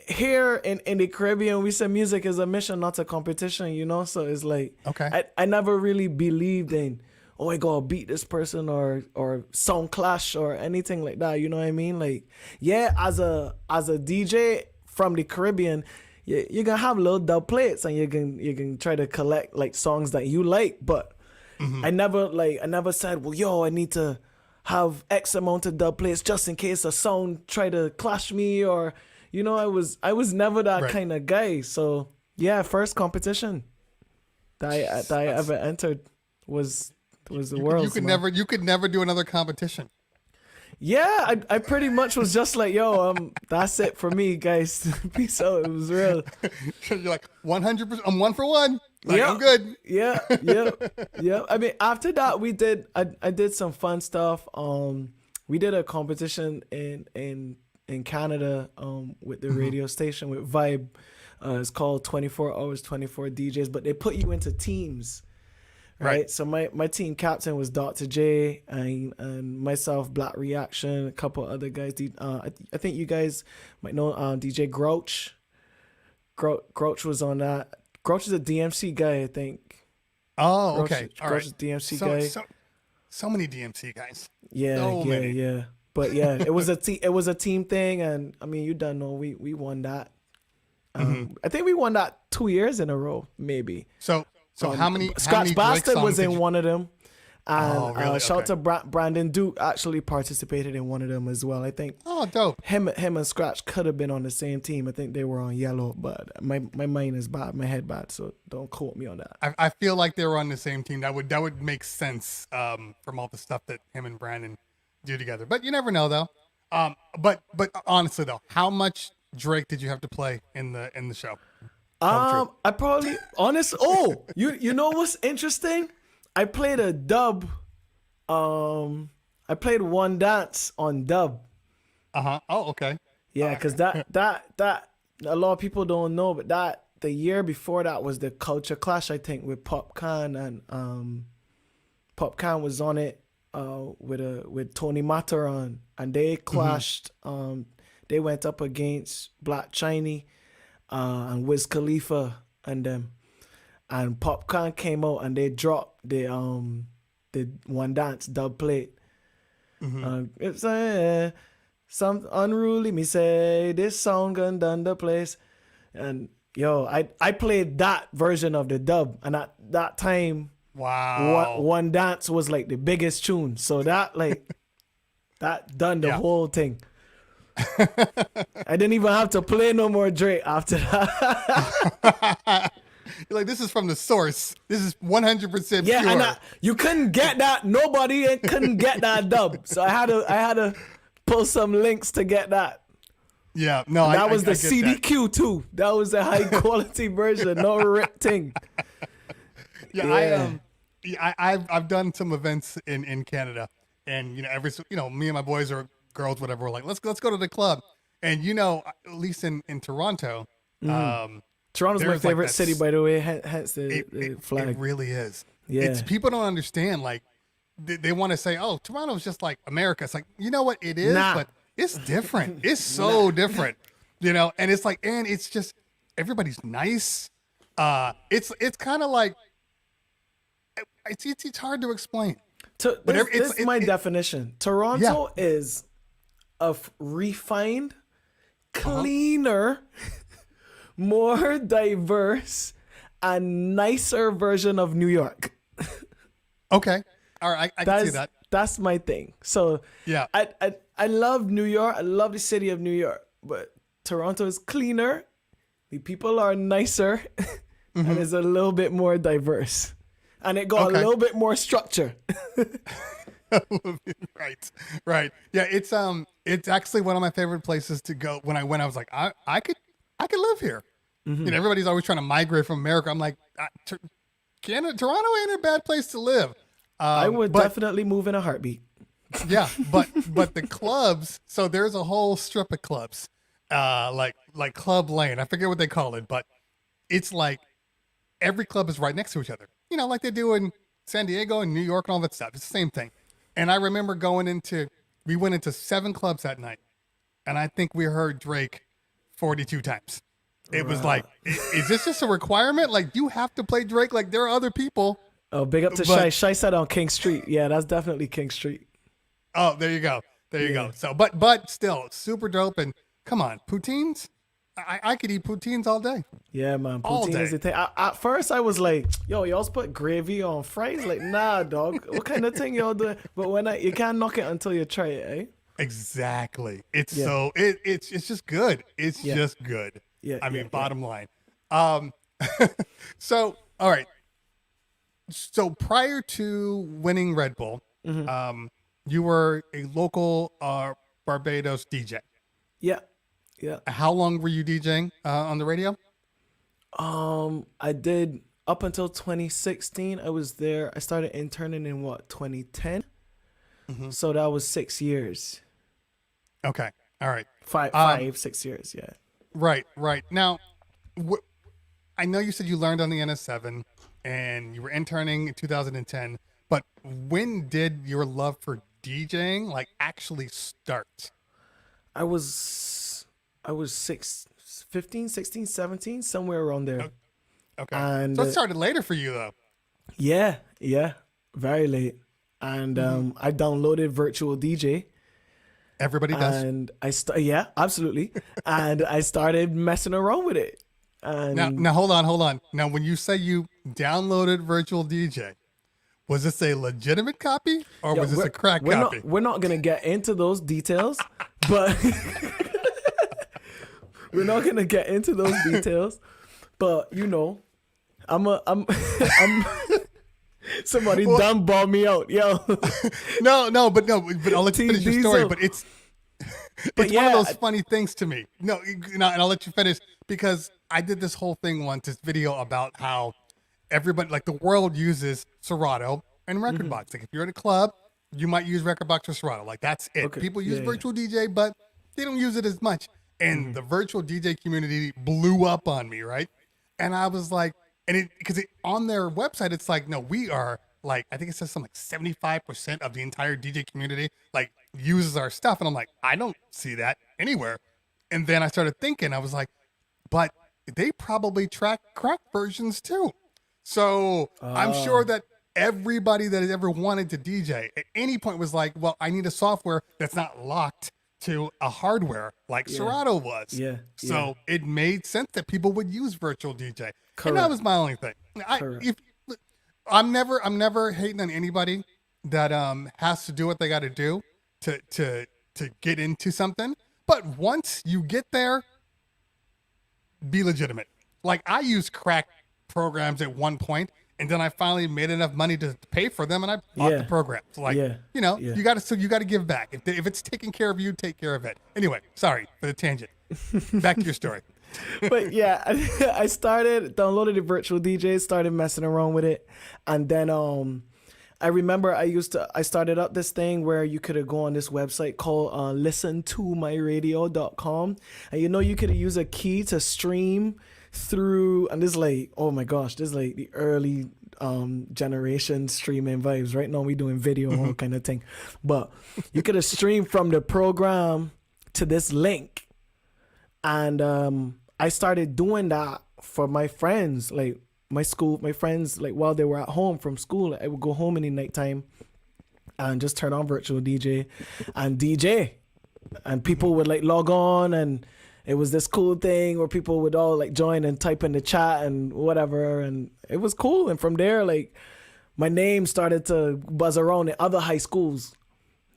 here in the Caribbean, we say music is a mission, not a competition, you know? So it's like, okay. I never really believed in, oh, I gotta beat this person or sound clash or anything like that. You know what I mean? Like, yeah, as a DJ from the Caribbean, you're gonna have little dub plates and you can try to collect like songs that you like, but I never said, well, yo, I need to have X amount of dub plates just in case a sound try to clash me, or you know, I was never that kind of guy. So yeah, first competition that I ever entered was the world. You could never do another competition. Yeah, I pretty much was just like, yo, that's it for me, guys. Peace out. It was real. You're like 100%. I'm 1 for 1. Like, I'm good. Yeah. I mean, after that, I did some fun stuff. We did a competition in Canada with the radio station with Vibe. It's called 24 Hours, 24 DJs, but they put you into teams. Right. So my team captain was Dr. J and myself, Black Reaction, a couple other guys. I think you guys might know DJ Grouch. Grouch was on that. Grouch is a DMC guy, I think. Oh, okay. Grouch is a DMC guy. So many DMC guys. Yeah. But yeah, it was a team thing, and I mean, you don't know, we won that. I think we won that 2 years in a row, maybe. So how many? Scratch Bastard was in one of them, and really? shout out to Brandon Duke actually participated in one of them as well. I think. Oh, dope. Him and Scratch could have been on the same team. I think they were on yellow, but my mind is bad, my head bad, so don't quote me on that. I feel like they were on the same team. That would make sense from all the stuff that him and Brandon do together. But you never know, though. But honestly though, how much Drake did you have to play in the show? I probably you know what's interesting? I played a dub. I played one dance on dub. Oh, okay. Yeah, because that a lot of people don't know, but that the year before that was the Culture Clash, I think, with Popcan, and Popcan was on it with Tony Mataran, and they clashed. They went up against Black Chiney and Wiz Khalifa and them, and Popcorn came out and they dropped the one dance dub plate. It's some unruly me say this song gone done the place, and yo, I played that version of the dub, and at that time, wow, one dance was like the biggest tune, so that that done the whole thing. I didn't even have to play no more Drake after that. You're like, this is from the source. This is 100% pure. Yeah, and you couldn't get that. Nobody couldn't get that dub. So I had to pull some links to get that. Yeah, no, that was the CDQ too. That was a high quality version, no rip thing. Yeah, I've done some events in Canada, and me and my boys or girls, whatever, we're like, let's go to the club, and at least in Toronto, Toronto's my favorite city, by the way. Hence the flag. It really is. Yeah, people don't understand. Like, they want to say, oh, Toronto's just like America. It's like, you know what it is, Nah. but it's different. It's so different, and it's like, and it's just, everybody's nice. It's kind of like, it's hard to explain. This is my definition. Toronto is a refined, cleaner, more diverse, and nicer version of New York. Okay. All right. I can see that. That's my thing. So yeah, I love New York. I love the city of New York, but Toronto is cleaner. The people are nicer, and it's a little bit more diverse, and it got a little bit more structure. Right. Yeah, it's actually one of my favorite places to go. When I went, I was like, I could live here. Everybody's always trying to migrate from America. I'm like, Toronto ain't a bad place to live. I would definitely move in a heartbeat. Yeah, but the clubs. So there's a whole strip of clubs, like Club Lane. I forget what they call it, but it's like every club is right next to each other. Like they do in San Diego and New York and all that stuff. It's the same thing. And I remember we went into 7 clubs that night, and I think we heard Drake 42 times. It was like, is this just a requirement? Like, you have to play Drake? Like, there are other people. Oh, big up to Shai. Shai said on King Street. Yeah, that's definitely King Street. Oh, there you go. There you go. So, but still, super dope. And come on, poutines? I could eat poutines all day. Yeah, man. All Poutine day. is the thing. At first, I was like, yo, y'all put gravy on fries? Like, nah, dog. What kind of thing y'all doing? But you can't knock it until you try it, eh? Exactly. It's it's just good. It's just good. Yeah. I mean, bottom line. So, all right. So prior to winning Red Bull, you were a local Barbados DJ. Yeah. Yeah. How long were you DJing on the radio? I did up until 2016. I was there. I started interning in 2010. So that was 6 years. Okay. All right. 6 years. Yeah. Right. Now, I know you said you learned on the NS7 and you were interning in 2010, but when did your love for DJing actually start? I was 15, 16, 17, somewhere around there. Okay. And So it started later for you though. Yeah, very late. And I downloaded Virtual DJ. Everybody does. And yeah, absolutely. And I started messing around with it. And Now hold on. Now, when you say you downloaded Virtual DJ, was this a legitimate copy or was this a crack copy? We're not gonna get into those details, but we're not gonna get into those details. But I'm somebody done bought me out, yo. No, but I'll let you finish your story. But it's one of those funny things to me. No, and I'll let you finish because I did this whole thing once, this video about how everybody, the world uses Serato and Record Box. Like if you're in a club, you might use Record Box or Serato. That's it. Okay. People use Virtual DJ, but they don't use it as much. And the Virtual DJ community blew up on me, right? And I was like, because on their website, it's like, no, we are I think it says something like 75% of the entire DJ community uses our stuff. And I'm like, I don't see that anywhere. And then I started thinking, I was like, but they probably track crack versions too. So I'm sure that everybody that has ever wanted to DJ at any point was like, well, I need a software that's not locked to a hardware like Serato was. Yeah. So it made sense that people would use Virtual DJ. Correct. And that was my only thing. I'm never hating on anybody that has to do what they got to do to get into something. But once you get there, be legitimate. I used crack programs at one point, and then I finally made enough money to pay for them, and I bought the programs. You got to give back. If it's taking care of you, take care of it. Anyway, sorry for the tangent. Back to your story. But yeah, I downloaded the Virtual DJ, started messing around with it, and then I remember I started up this thing where you could go on this website called listentomyradio.com, and you could use a key to stream through, and this oh my gosh, this the early generation streaming vibes. Right now we doing video all kind of thing, but you could have streamed from the program to this link, and I started doing that for my friends, like my friends, like while they were at home from school. I would go home in the nighttime and just turn on virtual DJ and DJ, and people would like log on, and it was this cool thing where people would all like join and type in the chat and whatever, and it was cool. And from there, like my name started to buzz around in other high schools,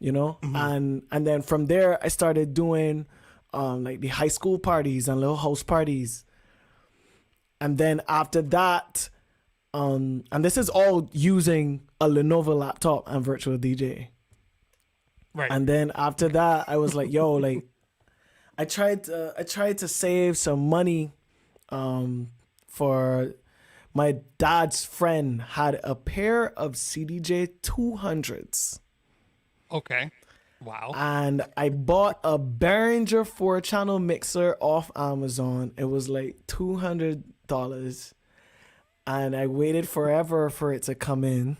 you know. And then from there I started doing like the high school parties and little house parties. And then after that, and this is all using a Lenovo laptop and virtual DJ. Right. And then after that, I was like, yo, like I tried to save some money for my dad's friend had a pair of CDJ 200s. Okay. Wow. And I bought a Behringer 4-channel mixer off Amazon. It was like $200. And I waited forever for it to come in.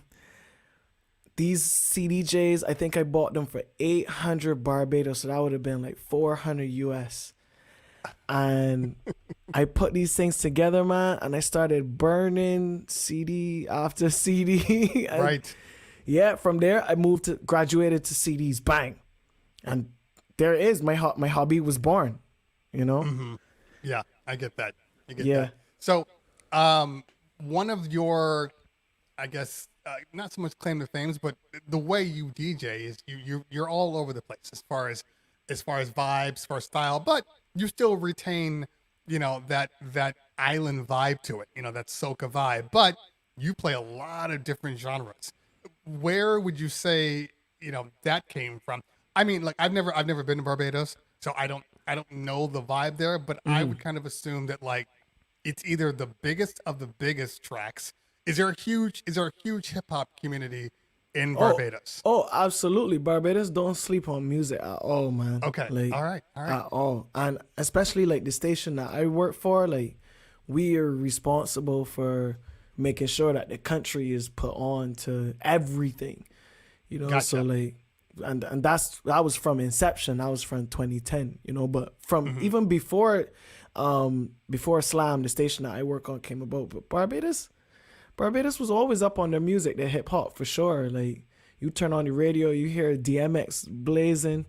These CDJs, I think I bought them for 800 Barbados, so that would have been like 400 US. And I put these things together, man, and I started burning CD after CD. And right. yeah, from there I graduated to CDs, bang. And there it is, my hobby was born, you know? Yeah, I get that. I get Yeah. that. So, one of your, I guess, not so much claim to fame, but the way you DJ is you're all over the place as far as vibes, as far as style, but you still retain, you know, that island vibe to it, you know, that soca vibe, but you play a lot of different genres. Where would you say, you know, that came from? I mean, like I've never been to Barbados, so I don't know the vibe there, but I would kind of assume that like it's either the biggest of the biggest tracks. Is there a huge hip hop community in Barbados? Oh, absolutely. Barbados don't sleep on music at all, man. Okay. Like, all right. At all. And especially like the station that I work for, like we are responsible for making sure that the country is put on to everything. You know, Gotcha. so like and that was from inception. That was from 2010, you know, but from even before Slam, the station that I work on, came about. But Barbados was always up on their music, their hip hop for sure. Like you turn on the radio, you hear DMX blazing,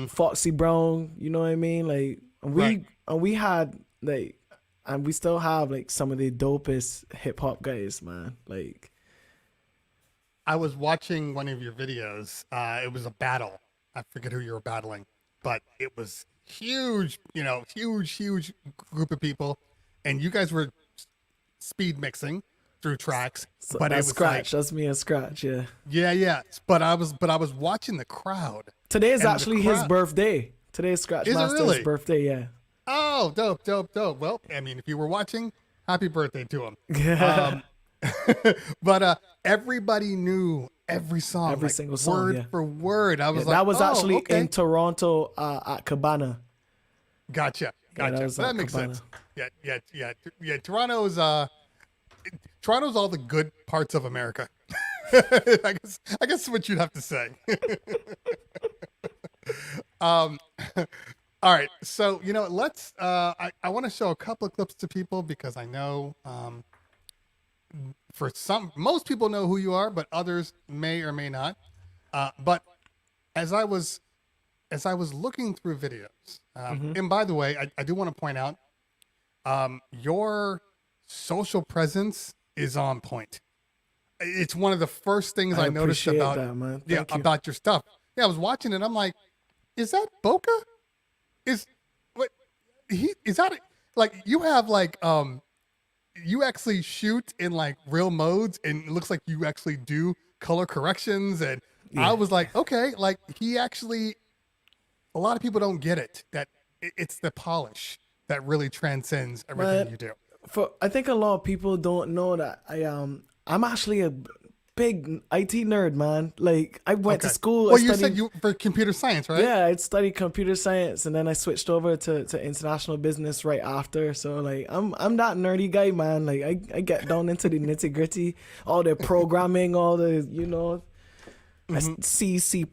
Foxy Brown, you know what I mean? Like we had like, and we still have like some of the dopest hip hop guys, man. Like I was watching one of your videos. It was a battle. I forget who you were battling, but it was huge, you know, huge group of people, and you guys were speed mixing through tracks. So but it was Scratch. like, That's me and Scratch, yeah. Yeah. But I was watching the crowd. Today is and actually his birthday. Today is Scratch Is it Master's really? birthday, yeah. Oh, dope. Well, I mean, if you were watching, happy birthday to him. But everybody knew every song, Every like, single song, word yeah. for word. I was Yeah, like, that was oh, actually okay. in Toronto at Cabana. Gotcha. that was That at makes Cabana. sense. Yeah. Toronto's all the good parts of America. I guess what you'd have to say. All right. So, you know, let's, I want to show a couple of clips to people because I know, most people know who you are, but others may or may not. But as I was looking through videos, and by the way, I do want to point out, your social presence is on point. It's one of the first things I noticed appreciate about that, man. yeah, Thank you. about your stuff. Yeah, I was watching it. I'm like, is that Boca? Is that like you have like you actually shoot in like real modes and it looks like you actually do color corrections and Yeah. I was like, okay, like he actually, a lot of people don't get it, that it's the polish that really transcends everything Man, you do. I think a lot of people don't know that I'm actually big IT nerd, man. Like I went to school. Well, I you studied, said you for computer science, right? yeah, I studied computer science, and then I switched over to international business right after. So like I'm that nerdy guy, man. Like I get down into the nitty gritty, all the programming, all the C, C++,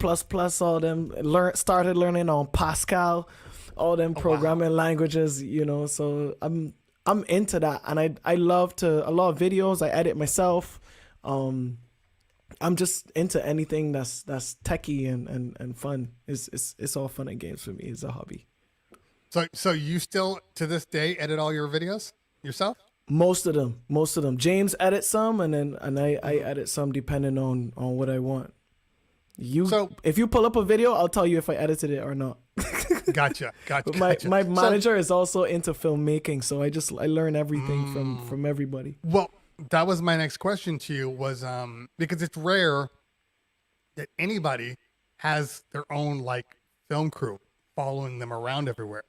all them. Started learning on Pascal, all them programming languages. So I'm into that, and I love videos. I edit myself. I'm just into anything that's techie and fun. It's all fun and games for me. It's a hobby. So you still to this day edit all your videos yourself? Most of them. James edits some, and I edit some depending on what I want. If you pull up a video, I'll tell you if I edited it or not. Gotcha. But my manager is also into filmmaking, so I learn everything from everybody. Well, that was my next question to you was because it's rare that anybody has their own like film crew following them around everywhere.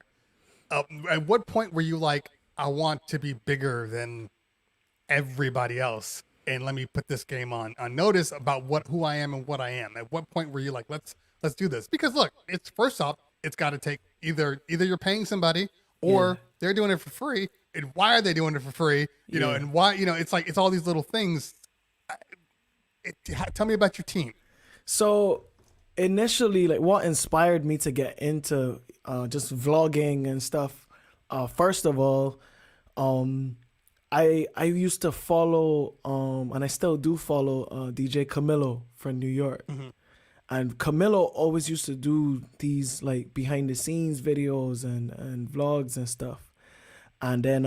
At what point were you like, I want to be bigger than everybody else, and let me put this game on notice about who I am and what I am? At what point were you like, let's do this? Because look, it's first off, it's got to take either you're paying somebody or they're doing it for free. And why are they doing it for free? You know, and why, it's like, it's all these little things. Tell me about your team. So initially, like what inspired me to get into just vlogging and stuff. First of all, I used to follow, and I still do follow DJ Camilo from New York. Mm-hmm. And Camilo always used to do these like behind the scenes videos and vlogs and stuff. And then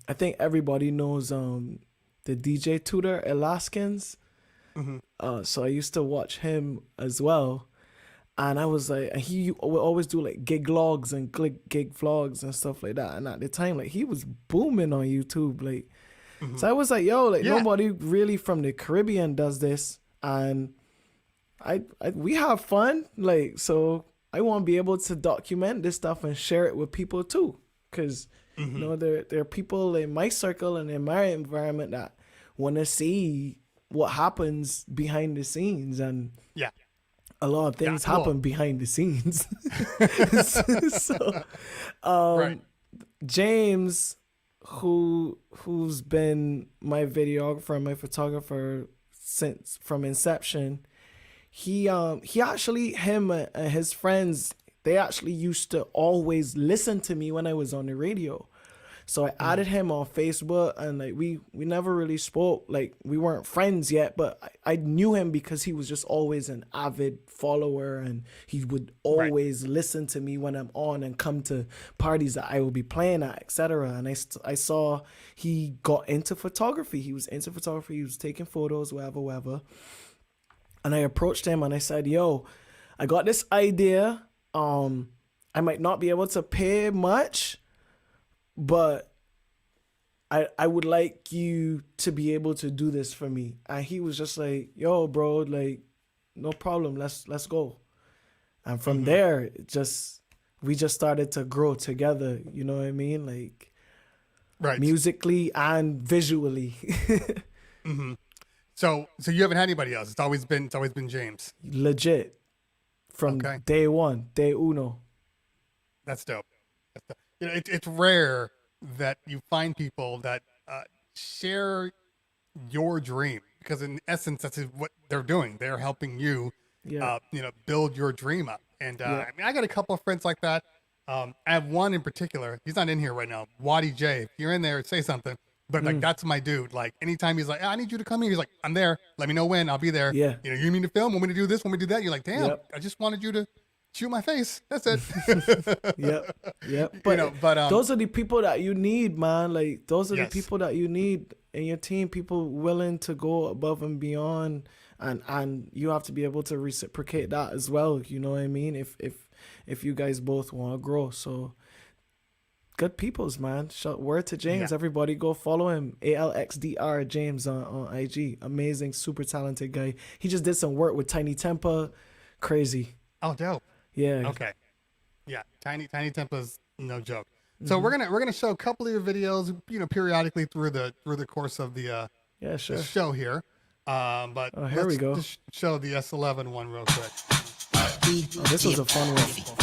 I think everybody knows the DJ tutor Alaskans. Mm-hmm. So I used to watch him as well. And I was like, he would always do like gig vlogs and gig vlogs and stuff like that. And at the time, like he was booming on YouTube. Like, so I was like, yo, like nobody really from the Caribbean does this. And we have fun. Like, so I want to be able to document this stuff and share it with people too. Because there are people in my circle and in my environment that want to see what happens behind the scenes, and a lot of things happen behind the scenes. So, James, who's been my videographer and my photographer from inception, he actually, him and his friends, they actually used to always listen to me when I was on the radio. So I added him on Facebook, and like we never really spoke. Like we weren't friends yet, but I knew him because he was just always an avid follower, and he would always listen to me when I'm on and come to parties that I will be playing at, etc. And I saw he got into photography. He was into photography. He was taking photos, whatever. And I approached him and I said, yo, I got this idea. I might not be able to pay much, but I would like you to be able to do this for me. And he was just like, yo, bro, like, no problem. Let's go. And from there, we just started to grow together. You know what I mean? Like, musically and visually. So you haven't had anybody else. It's always been James. Legit. From day one, day uno. That's dope. It's rare that you find people that share your dream, because in essence, that's what they're doing. They're helping you, build your dream up. And I mean, I got a couple of friends like that. I have one in particular. He's not in here right now. DJ. If you're in there, say something. But like, that's my dude. Like, anytime he's like, I need you to come here. He's like, I'm there. Let me know when. I'll be there. Yeah. You need to film? Want me to do this? Want me to do that? You're like, damn, I just wanted you to shoot my face. That's it. Yep. But those are the people that you need, man. Like, those are the people that you need in your team. People willing to go above and beyond, and you have to be able to reciprocate that as well. You know what I mean? If you guys both want to grow, so. Good peoples, man. Word to James. Everybody go follow him. ALXDR James on IG. Amazing, super talented guy. He just did some work with Tiny Tempa. Crazy. Oh, dope. Yeah. Okay. Yeah, Tiny Tempa's no joke. So we're gonna show a couple of your videos, periodically through the course of the show here. But here we go. Just show the S11 one real quick. Oh, this was a fun one.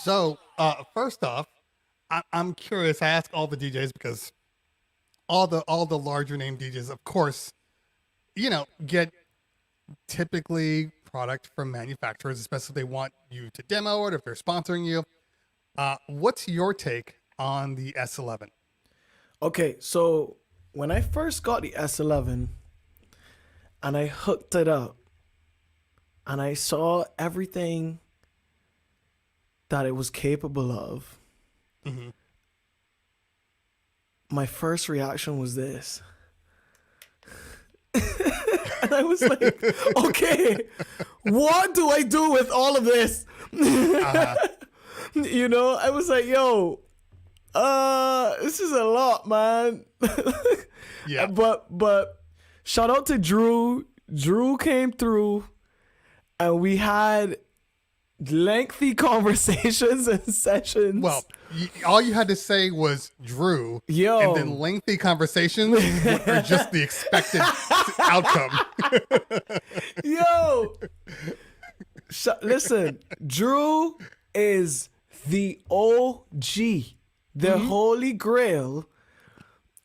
So, first off, I'm curious. I ask all the DJs because all the larger name DJs, of course, get typically product from manufacturers, especially if they want you to demo it, if they're sponsoring you. What's your take on the S11? Okay, so when I first got the S11 and I hooked it up and I saw everything that it was capable of, my first reaction was this. And I was like, okay, what do I do with all of this? I was like, yo, this is a lot, man. Yeah. But shout out to Drew. Drew came through and we had lengthy conversations and sessions. Well, all you had to say was Drew, and then lengthy conversations were just the expected outcome. Listen, Drew is the OG, the holy grail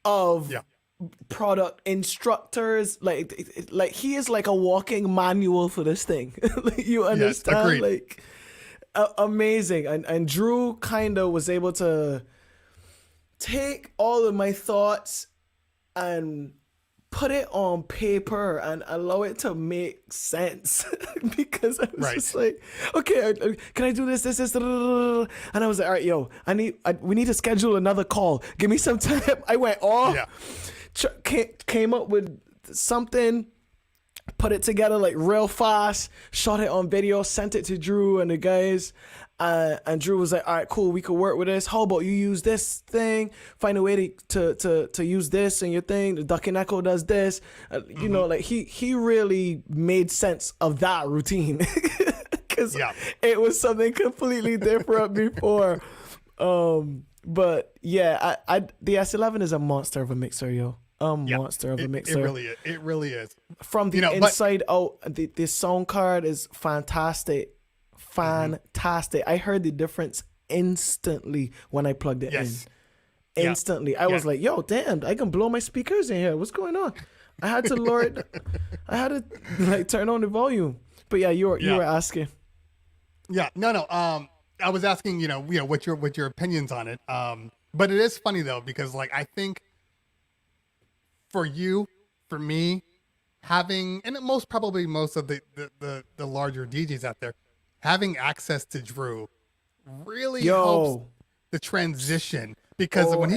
of product instructors. Like he is like a walking manual for this thing. You understand? Yes, amazing. And Drew kind of was able to take all of my thoughts and put it on paper and allow it to make sense. Because I was just like, okay, can I do this, and I was like, all right, yo, we need to schedule another call. Give me some time. I went off, came up with something, put it together like real fast, shot it on video, sent it to Drew and the guys. And Drew was like, all right, cool, we could work with this. How about you use this thing? Find a way to use this in your thing. The Duck and Echo does this. Like he really made sense of that routine. Because it was something completely different before. But yeah, the S11 is a monster of a mixer, yo. Monster of a mixer. It really is. From the inside out, the sound card is fantastic. I heard the difference instantly when I plugged it in. Instantly. I was like, yo, damn, I can blow my speakers in here. What's going on? I had to lower it. I had to like turn on the volume. But yeah, you were asking. Yeah, no. I was asking, what your opinions on it. But it is funny though, because like I think for you, for me, having, and most of the larger DJs out there, having access to Drew really helps the transition, because when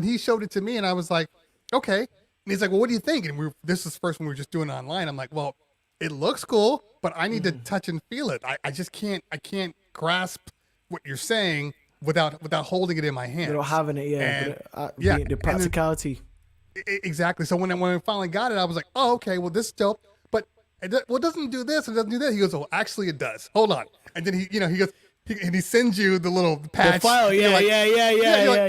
he showed it to me and I was like, okay, and he's like, well, what do you think? And this is first when we were just doing it online. I'm like, well, it looks cool, but I need to touch and feel it. I just can't grasp what you're saying without holding it in my hand. Without having it, the practicality. Exactly. So when I finally got it, I was like, oh, okay, well, this is dope. But it doesn't do this. It doesn't do that. He goes, oh, actually, it does. Hold on. And then he goes, and he sends you the little patch. The file. Yeah.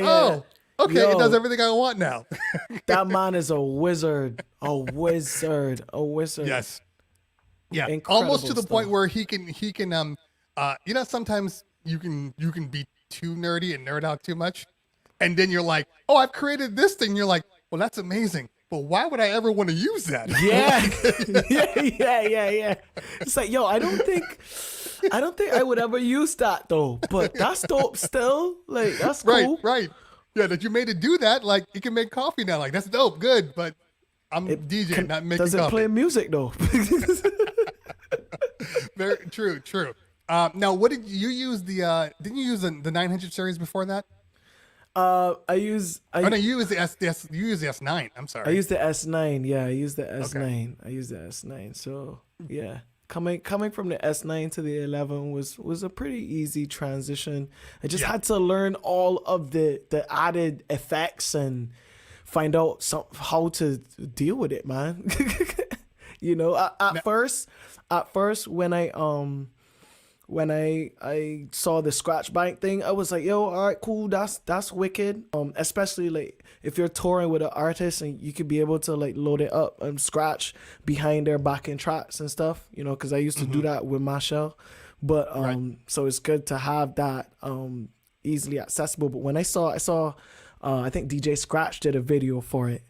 Oh, okay. It does everything I want now. That man is a wizard. A wizard. Yes. Yeah. Incredible almost to the stuff. point where he can sometimes you can be too nerdy and nerd out too much. And then you're like, oh, I've created this thing. You're like, well, that's amazing. but why would I ever want to use that? Yeah. It's like, yo, I don't think I would ever use that though. But that's dope still. Like, that's cool. Right. Yeah, that you made it do that. Like, you can make coffee now. Like, that's dope. Good. But I'm DJing, not making Does it coffee. play music though? Very true. Now, what did you use didn't you use the 900 series before that? You use the S9. I'm sorry. I used the S9. Yeah, I used the S9. Okay. I used the S9. So yeah, coming from the S9 to the 11 was a pretty easy transition. I just had to learn all of the added effects and find out how to deal with it, man. You know, at first when I saw the scratch bank thing, I was like, yo, all right, cool, that's wicked. Especially like if you're touring with an artist and you could be able to like load it up and scratch behind their backing tracks and stuff, you know, because I used to do that with my shell. But so it's good to have that easily accessible. But when I saw I think DJ Scratch did a video for it.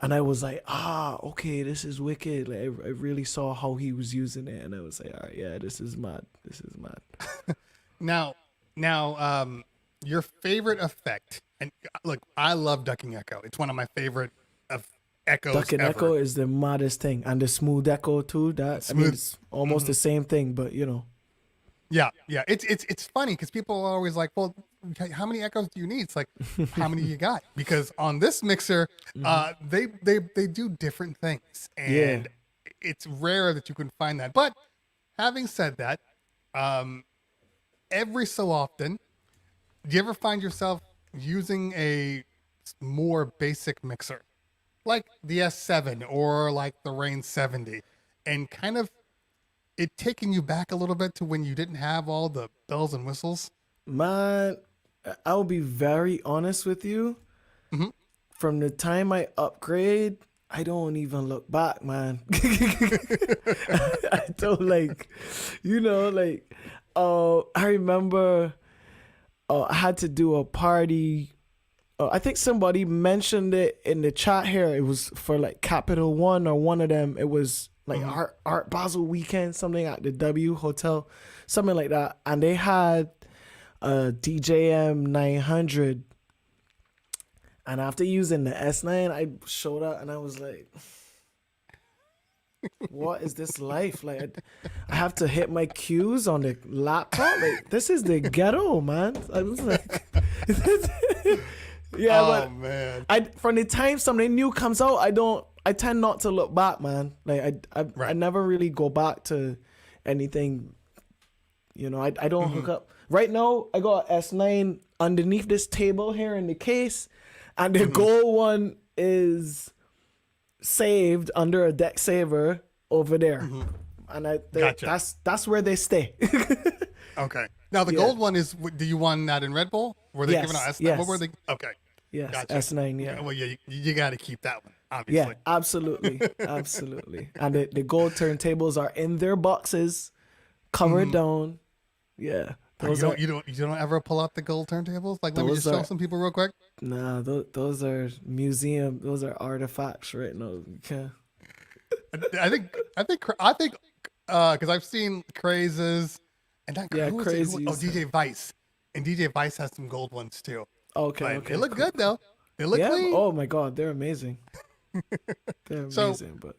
And I was like, okay, this is wicked. Like, I really saw how he was using it, and I was like, all right, yeah, this is mad. Now, your favorite effect, and look, I love ducking echo. It's one of my favorite echoes. Ducking ever. echo is the maddest thing, and the smooth echo too. I mean, it's almost the same thing, but you know. Yeah. It's funny because people are always like, well, how many echoes do you need? It's like, how many you got? Because on this mixer, they do different things, and it's rare that you can find that. But having said that, every so often, do you ever find yourself using a more basic mixer, like the S7 or like the Rain 70, and kind of it taking you back a little bit to when you didn't have all the bells and whistles? Man, I'll be very honest with you. From the time I upgrade, I don't even look back, man. I don't like, you know, like, I remember I had to do a party. I think somebody mentioned it in the chat here. It was for like Capital One or one of them. It was like Art Basel weekend, something at the W Hotel, something like that. And they had a DJM 900. And after using the S9, I showed up and I was like, what is this life? Like, I have to hit my cues on the laptop. Like, this is the ghetto, man. I was like, yeah, but man. From the time something new comes out, I tend not to look back, man. Like, I never really go back to anything. You know, I don't hook up. Right now, I got an S9 underneath this table here in the case, and the gold one is saved under a deck saver over there. And Gotcha. that's where they stay. Okay. Now the gold one is. Do you want that in Red Bull? Were they Yes, giving out S9? yes. What were they? Okay. Yes, Gotcha. S9, yeah. Well, yeah, you got to keep that one, obviously. Yeah, absolutely. And the gold turntables are in their boxes, covered down. Yeah. You don't ever pull out the gold turntables? Like, let me just show some people real quick. Nah, those are museum. Those are artifacts right now. Okay. I think because I've seen Crazes and that. Crazy. DJ Vice, and DJ Vice has some gold ones too. Okay. They look good though. They look yeah. clean. Oh my God, they're amazing. They're amazing. But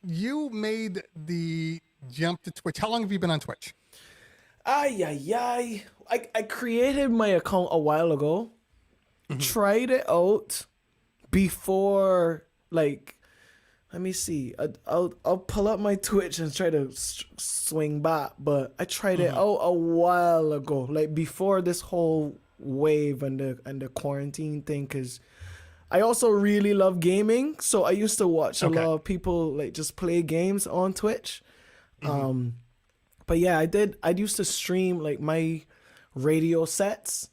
you made the jump to Twitch. How long have you been on Twitch? I created my account a while ago. Tried it out before, like, let me see. I'll pull up my Twitch and try to swing back, but I tried it out a while ago, like before this whole wave and the quarantine thing, because I also really love gaming, so I used to watch a lot of people like just play games on Twitch. But yeah, I used to stream like my radio sets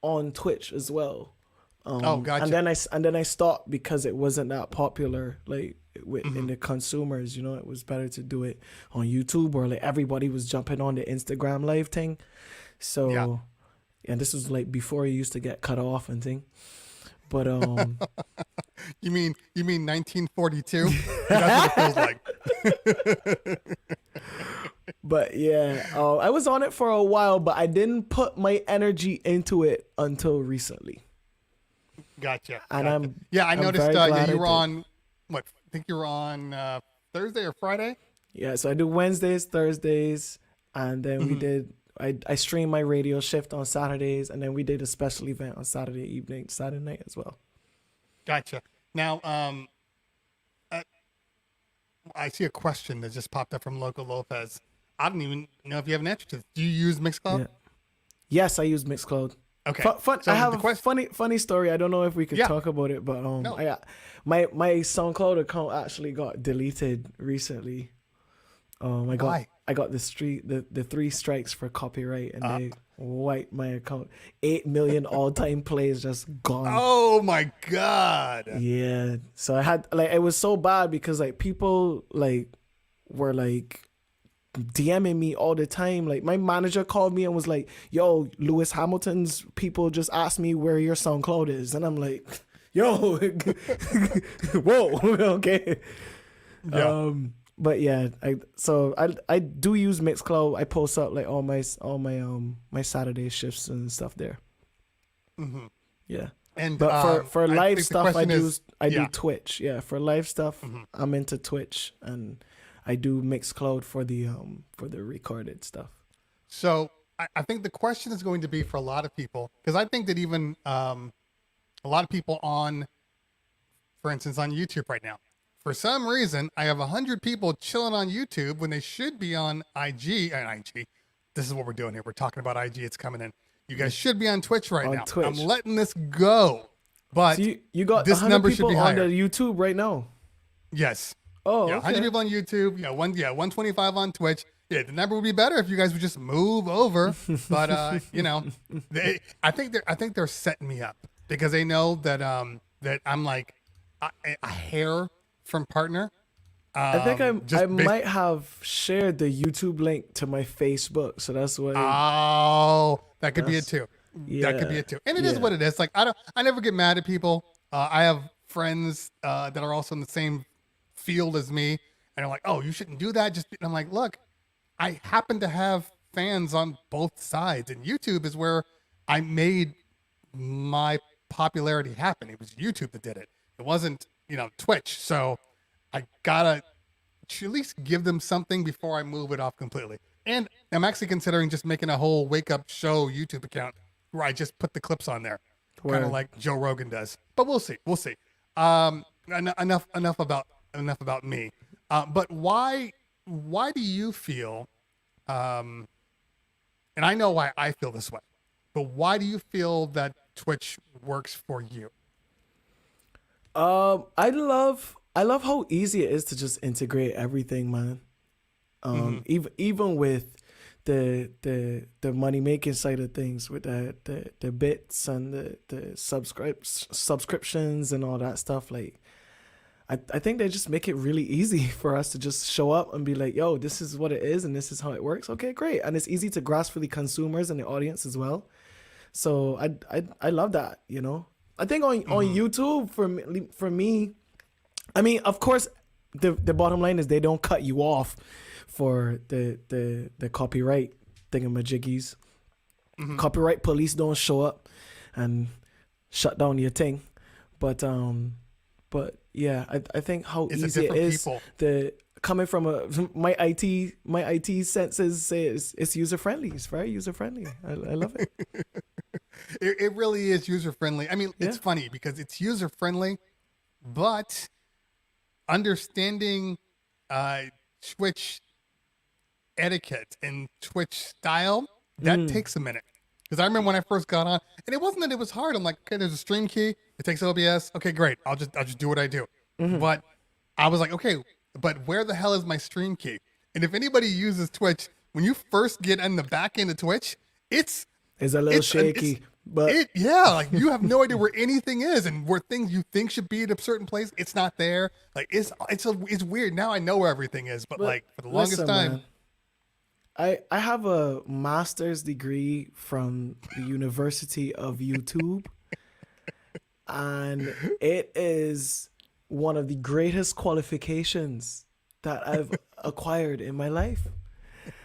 on Twitch as well. Gotcha. And then I stopped because it wasn't that popular like in the consumers. You know, it was better to do it on YouTube, or like everybody was jumping on the Instagram live thing. So, and this was like before you used to get cut off and thing. But You mean 1942? That's what it feels like. But yeah, I was on it for a while, but I didn't put my energy into it until recently. Gotcha. And I I'm noticed very glad you I were did. on what? I think you were on Thursday or Friday. Yeah, so I do Wednesdays, Thursdays, and then we Mm-hmm. did. I stream my radio shift on Saturdays, and then we did a special event on Saturday evening, Saturday night as well. Gotcha. Now, I see a question that just popped up from Local Lopez. I don't even know if you have an answer to this. Do you use Mixcloud? Yeah. Yes, I use Mixcloud. Okay. Fun. So I have the a question- funny story. I don't know if we could Yeah. talk about it, but No. I got my SoundCloud account actually got deleted recently. Why? I got the 3 strikes for copyright, and they wiped my account. 8 million all time plays just gone. Oh my God. Yeah. So I had it was so bad because people were DMing me all the time. Like my manager called me and was like, "Yo, Lewis Hamilton's people just asked me where your SoundCloud is," and I'm like, "Yo, whoa, okay." Yeah. But yeah, I do use Mixcloud. I post up all my Saturday shifts and stuff there. Mm-hmm. Yeah. And But for I live think the stuff, I question is- do Twitch. Yeah, for live stuff, Mm-hmm. I'm into Twitch, and I do Mixcloud for the recorded stuff. So I think the question is going to be for a lot of people, because I think that even a lot of people for instance, on YouTube right now, for some reason, I have 100 people chilling on YouTube when they should be on IG. And IG, this is what we're doing here. We're talking about IG. It's coming in. You guys should be on Twitch right On now. Twitch. I'm letting this go. But So you got this 100 number should people be on the higher. YouTube right now. Yes. Oh, Yeah, 100 okay. people on YouTube. Yeah, 125 on Twitch. Yeah, the number would be better if you guys would just move over. But I think they're setting me up because they know that that I'm like a hair from partner. I think just I based- might have shared the YouTube link to my Facebook, so that's why. Oh, that could be it too. That could be Yeah, it too. And it is yeah. what it is. Like I never get mad at people. I have friends that are also in the same field as me, and they're like, "Oh, you shouldn't do that." And I'm like, "Look, I happen to have fans on both sides, and YouTube is where I made my popularity happen. It was YouTube that did it. It wasn't, Twitch. So I gotta at least give them something before I move it off completely. And I'm actually considering just making a whole wake up show YouTube account where I just put the clips on there, kind Word. of like Joe Rogan does. But we'll see. We'll see. Enough about me. But why do you feel? And I know why I feel this way, but why do you feel that Twitch works for you? I love how easy it is to just integrate everything, man. Even with the money making side of things, with the bits and the subscriptions and all that stuff. Like, I think they just make it really easy for us to just show up and be like, yo, this is what it is and this is how it works. Okay, great. And it's easy to grasp for the consumers and the audience as well. So I love that, I think on YouTube for me, I mean, of course, the bottom line is they don't cut you off for the copyright thingamajiggies. Copyright police don't show up and shut down your thing. But yeah, I think how It's a easy it different is people. coming from my IT senses say it's user friendly. It's very user friendly. I love it. It really is user friendly. I mean, it's Yeah. funny because it's user friendly, but understanding Twitch etiquette and Twitch style, that takes a minute. Because I remember when I first got on, and it wasn't that it was hard. I'm like, okay, there's a stream key. It takes OBS. Okay, great. I'll just do what I do. But I was like, okay, but where the hell is my stream key? And if anybody uses Twitch, when you first get in the back end of Twitch, it's a little shaky, but like you have no idea where anything is, and where things you think should be at a certain place, it's not there. Like it's weird. Now I know where everything is, but like for the longest time. man, I have a master's degree from the University of YouTube, and it is one of the greatest qualifications that I've acquired in my life.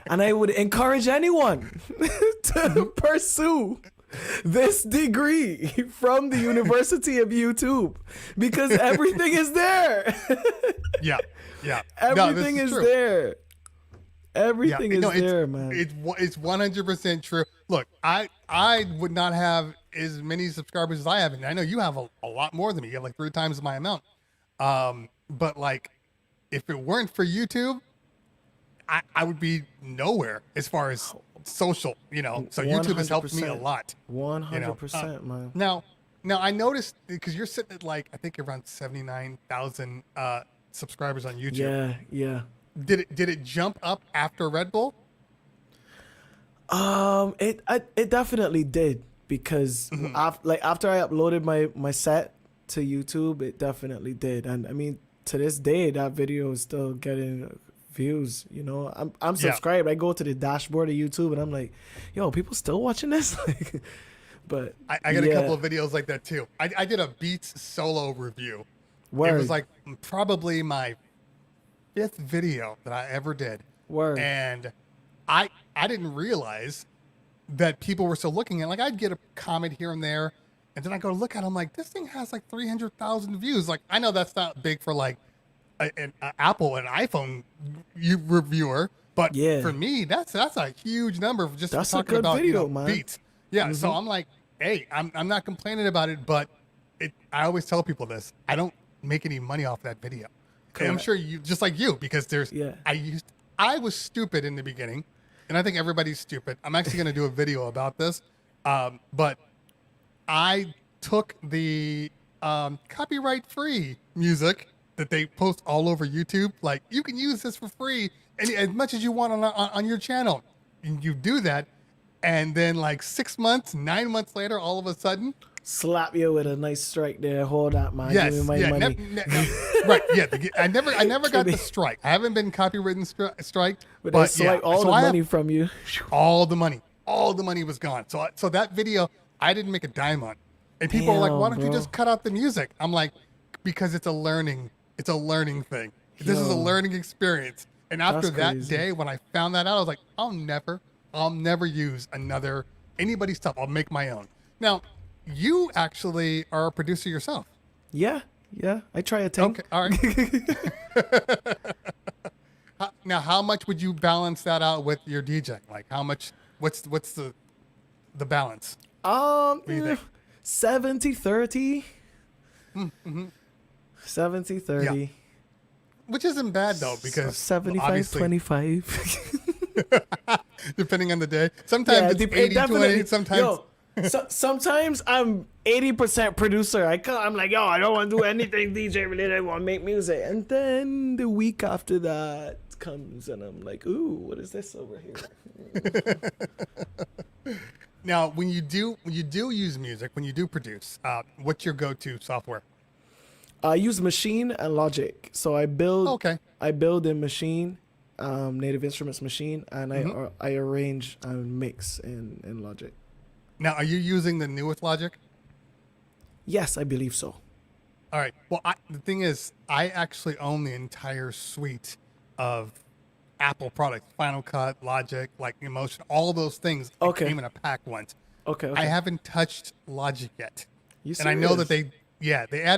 And I would encourage anyone to pursue this degree from the University of YouTube, because everything is there. Yeah. Everything is true. there. Everything is there, man. It's 100% true. Look, I would not have as many subscribers as I have, and I know you have a lot more than me. You have like 3 times my amount. But like, if it weren't for YouTube, I would be nowhere as far as social, you know. So YouTube has helped me a lot. 100%, man. Now I noticed, because you're sitting at like, I think around 79,000 subscribers on YouTube. Yeah. Did it jump up after Red Bull? It definitely did, because after I uploaded my set to YouTube, it definitely did. And I mean, to this day, that video is still getting views. You know, I'm subscribed. I go to the dashboard of YouTube and I'm like, yo, people still watching this? But I got a couple of videos like that too. I did a Beats solo review. It was like probably my 5th video that I ever did. And I didn't realize that people were still looking at it. Like, I'd get a comment here and there, and then I go to look at it, I'm like, this thing has like 300,000 views. Like, I know that's not big for like an Apple and iPhone reviewer, but for me, that's a huge number for just talking about video, Beats. Yeah, so I'm like, hey, I'm not complaining about it, but I always tell people this: I don't make any money off that video. And I'm sure you, just like you, because I was stupid in the beginning, and I think everybody's stupid. I'm actually going to do a video about this, but I took the copyright-free music that they post all over YouTube. Like, you can use this for free and as much as you want on your channel, and you do that, and then like 6 months, 9 months later, all of a sudden, slap you with a nice strike there. Hold that, man. Yes, give me my money. Right, yeah. I never got the strike. I haven't been copywritten strike, but they select all the money from you. All the money was gone. So that video, I didn't make a dime on. And people are like, why don't you just cut out the music? I'm like, because it's a learning thing. This is a learning experience. And after that day, when I found that out, I was like, I'll never use anybody's stuff. I'll make my own. Now, you actually are a producer yourself. Yeah. I try a thing. Okay, all right. Now, how much would you balance that out with your DJing? Like, how much? What's the balance? 70-30. 70-30. Yeah. Which isn't bad though, because 75-25. Depending on the day. Sometimes it's 80-20. Sometimes. Sometimes I'm 80% producer. I'm like, I don't want to do anything DJ related. I want to make music. And then the week after that comes and I'm like, ooh, what is this over here? Now, when you do use music, when you do produce, what's your go-to software? I use Machine and Logic. So I build in Machine, Native Instruments Machine, and I arrange and mix in Logic. Now, are you using the newest Logic? Yes, I believe so. All right. Well, the thing is, I actually own the entire suite of Apple products: Final Cut, Logic, like Emotion, all those things. Came in a pack once. Okay. I haven't touched Logic yet. You serious? And I know that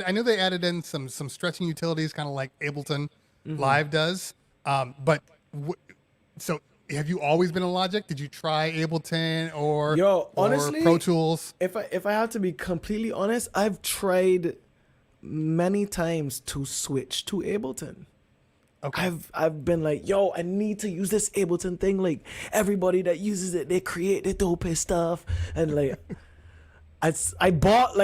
I know they added in some stretching utilities, kind of like Ableton Live does. So have you always been in Logic? Did you try Ableton or honestly, Pro Tools? If I have to be completely honest, I've tried many times to switch to Ableton. Okay. I've been like, I need to use this Ableton thing. Like, everybody that uses it, they create the dopest stuff. And like, I bought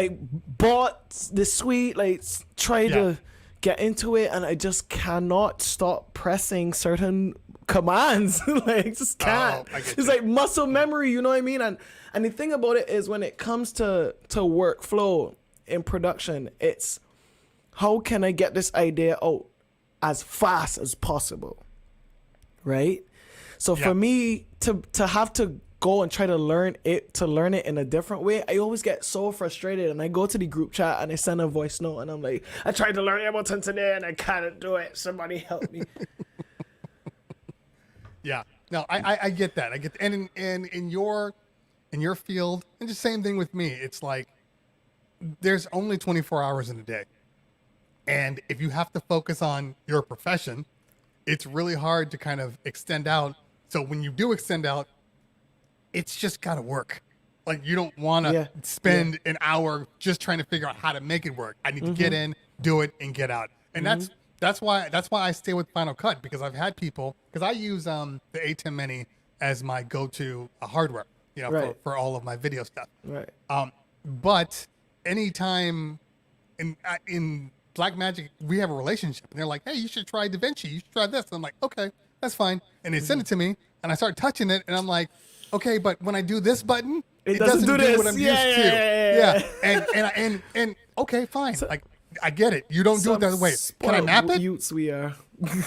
the suite, like tried to get into it, and I just cannot stop pressing certain commands. Like, just can't. It's like muscle memory, you know what I mean? And the thing about it is, when it comes to workflow in production, it's how can I get this idea out as fast as possible, right? So for me to have to go and try to learn it in a different way, I always get so frustrated, and I go to the group chat and I send a voice note and I'm like, I tried to learn Ableton today and I can't do it. Somebody help me. Yeah, no, I get that. I get, and in your field, and just same thing with me. It's like there's only 24 hours in a day, and if you have to focus on your profession, it's really hard to kind of extend out. So when you do extend out, it's just got to work. Like you don't want to spend an hour just trying to figure out how to make it work. I need to get in, do it, and get out. And that's why I stay with Final Cut, because I've had people, because I use the A10 Mini as my go-to hardware, you know, for all of my video stuff. Right. But anytime in Blackmagic, we have a relationship, and they're like, hey, you should try DaVinci. You should try this. And I'm like, okay, that's fine. And they send it to me, and I start touching it, and I'm like, okay, but when I do this button, it doesn't do this. what I'm used to. Yeah. And okay, fine. So, like, I get it. You don't do it that way. Can I map it? Utes we are.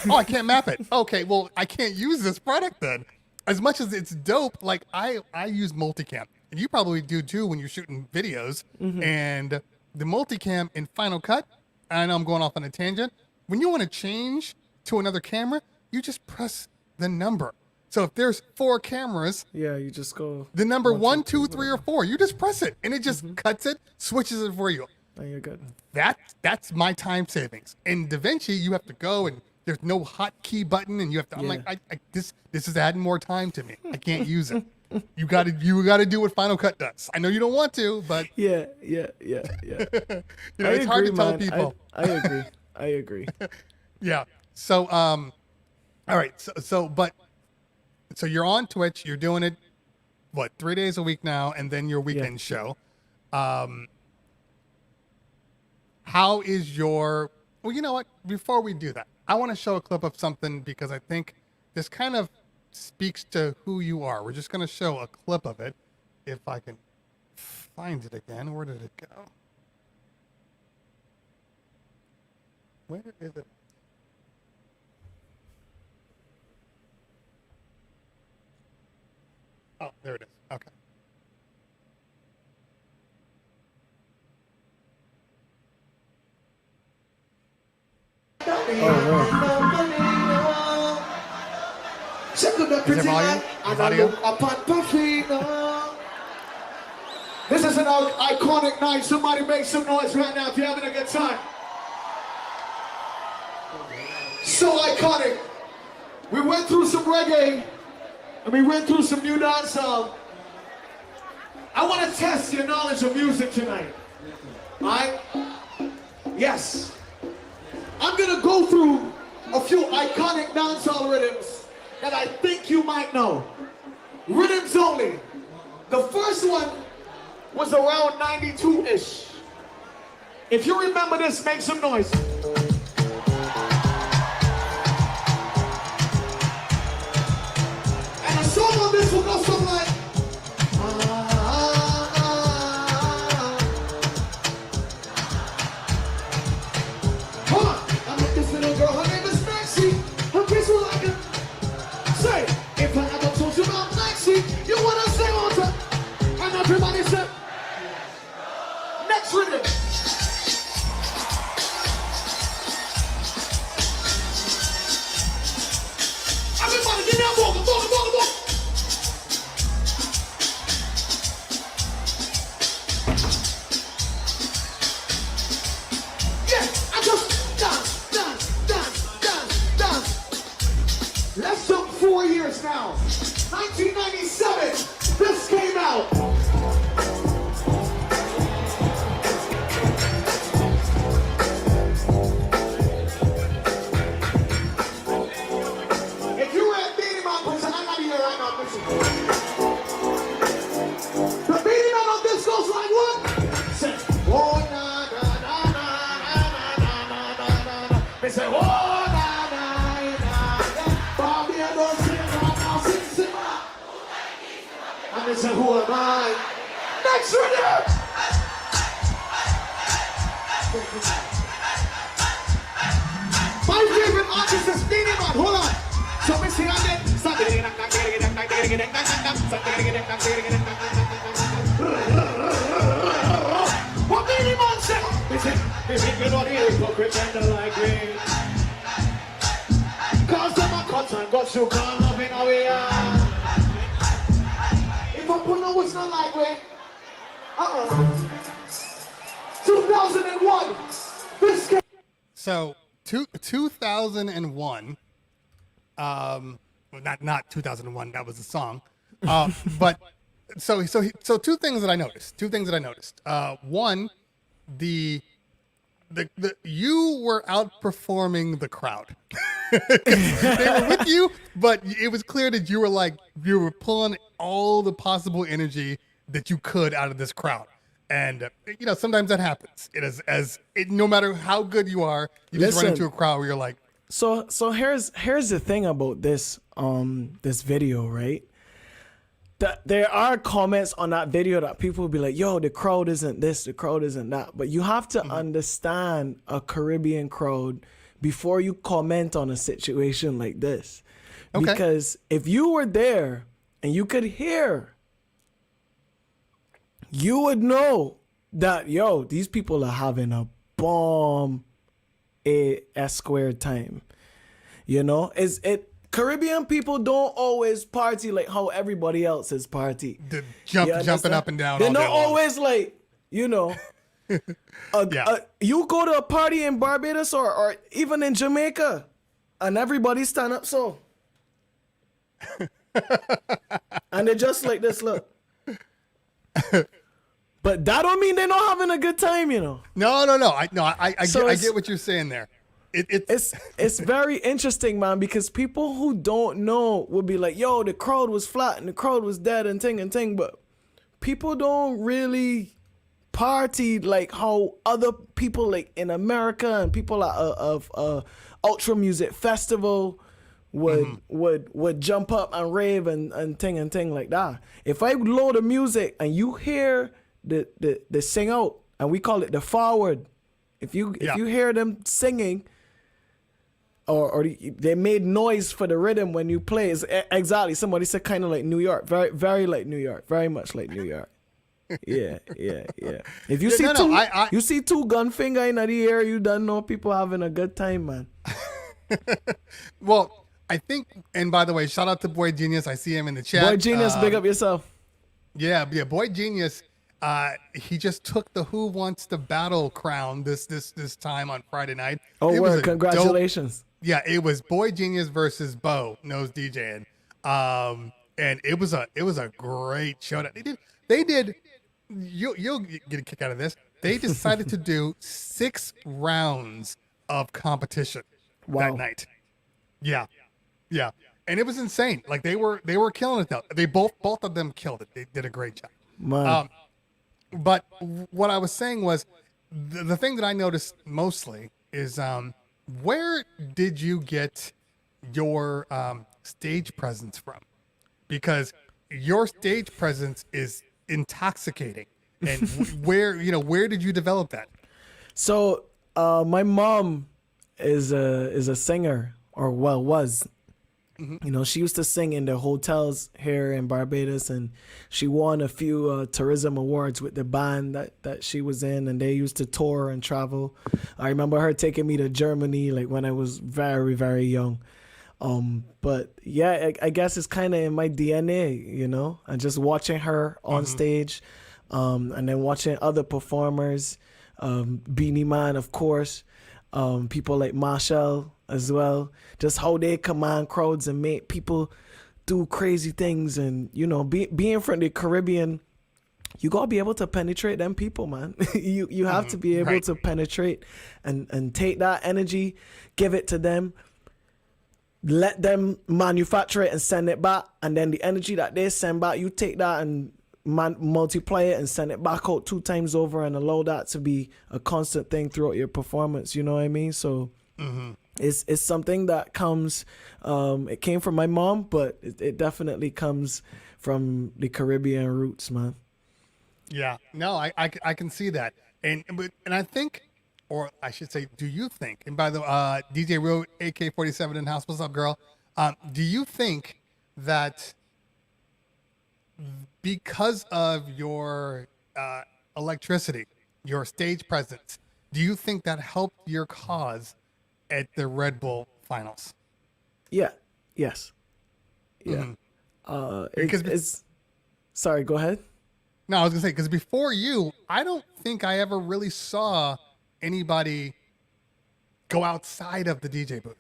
Oh, I can't map it. Okay, well, I can't use this product then. As much as it's dope, like I use multicam, and you probably do too when you're shooting videos. And the multicam in Final Cut, I know I'm going off on a tangent. When you want to change to another camera, you just press the number. So if there's 4 cameras, you just go the number 1, 2, 3, or 4. You just press it, and it just cuts it, switches it for you. And you're good. That's my time savings. In DaVinci, you have to go, and there's no hotkey button, and you have to. I'm like, this is adding more time to me. I can't use it. You got to do what Final Cut does. I know you don't want to, but yeah. you know, it's hard to tell people. I agree. Yeah. So all right. So you're on Twitch. You're doing it, what, 3 days a week now, and then your weekend show. How is your? Well, you know what? Before we do that, I want to show a clip of something, because I think this kind of speaks to who you are. We're just going to show a clip of it, if I can find it again. Where did it go? Where is it? Oh, there it is. Okay. Is there volume? Audio? This is an iconic night. Somebody make some noise right now if you're having a good time. So iconic. We went through some reggae, and we went through some new dancehall. I want to test your knowledge of music tonight. Alright? Yes. I'm gonna go through a few iconic dancehall rhythms that I think you might know. Rhythms only. The first one was around 92-ish. If you remember this, make some noise. And a song on this will go something like, come on. I met this little girl, her name is Maxie. Her kids were like a, say, if I ever told you about Maxie, you wanna say all the time. And everybody said, next rhythm. Everybody, give me a vocal. Yeah, I just dance. Let's jump 4 years now. 1997, this came out. If you were at Beanie Man, listen, I'm not here right now, listen. The Beanie Man on this goes like what? Say, oh, na, na, na, na, na, na, na, na, na, na. They say, oh, na, na, na, na. Bobby, I don't sing right now, sing, and they say, who am I? Next rhythm! My favorite artist is Beanie Man. Hold on. So we sing again. What many man say? They think you know the hypocrite and like me. Cause them a cut and got you can't love in a way. If I put no, it's not like way. 2001. This game. So 2001, well, not 2001. That was a song, but so two things that I noticed. One, the you were outperforming the crowd. They were with you, but it was clear that you were pulling all the possible energy that you could out of this crowd. And sometimes that happens. No matter how good you are, you just run into a crowd where you're like. So here's the thing about this this video, right? There are comments on that video that people will be like, yo, the crowd isn't this, the crowd isn't that. But you have to understand a Caribbean crowd before you comment on a situation like this. Okay. Because if you were there and you could hear, you would know that, yo, these people are having a bomb A-squared time. Caribbean people don't always party like how everybody else is party. Jumping up and down. They're not always like, you go to a party in Barbados or even in Jamaica and everybody stand up so. And they're just like this, look. But that don't mean they're not having a good time, No. I get what you're saying there. It's very interesting, man, because people who don't know will be like, yo, the crowd was flat and the crowd was dead and ting, but people don't really party like how other people like in America and people of Ultra Music Festival would jump up and rave and ting like that. If I load the music and you hear the sing out, and we call it the forward, if you hear them singing, or they made noise for the rhythm when you play. Exactly. Somebody said kind of like New York. Very, very like New York. Very much like New York. Yeah. If you you see two gun finger in the air, you don't know people having a good time, man. Well, I think, and by the way, shout out to Boy Genius. I see him in the chat. Boy Genius, big up yourself. Yeah. Boy Genius. He just took the Who Wants to Battle crown this time on Friday night. Oh, word. Congratulations. It was Boy Genius versus Bo Knows DJing. And it was a great showdown. They did you'll get a kick out of this. They decided to do 6 rounds of competition that night. Yeah. And it was insane. Like they were killing it though. They both of them killed it. They did a great job. Man. But what I was saying was the thing that I noticed mostly is where did you get your stage presence from? Because your stage presence is intoxicating. And where did you develop that? So my mom is a singer, or was. Mm-hmm. She used to sing in the hotels here in Barbados, and she won a few tourism awards with the band that she was in, and they used to tour and travel. I remember her taking me to Germany like when I was very, very young. But yeah, I guess it's kind of in my DNA, and just watching her on stage, and then watching other performers, Beanie Man, of course, people like Marshall as well, just how they command crowds and make people do crazy things. And being from the Caribbean, you gotta be able to penetrate them people, man. you have to be able to penetrate and take that energy, give it to them, let them manufacture it and send it back, and then the energy that they send back, you take that and multiply it and send it back out 2 times over, and allow that to be a constant thing throughout your performance. You know what I mean? So it's something that comes, it came from my mom, but it definitely comes from the Caribbean roots, man. Yeah, no, I can see that. And I think, or I should say, do you think, and by the DJ Real AK-47 in house, what's up, girl? Do you think that because of your electricity, your stage presence, do you think that helped your cause at the Red Bull finals? Yeah. Yes. Yeah. It's sorry, go ahead. No, I was gonna say, because before you, I don't think I ever really saw anybody go outside of the DJ booth.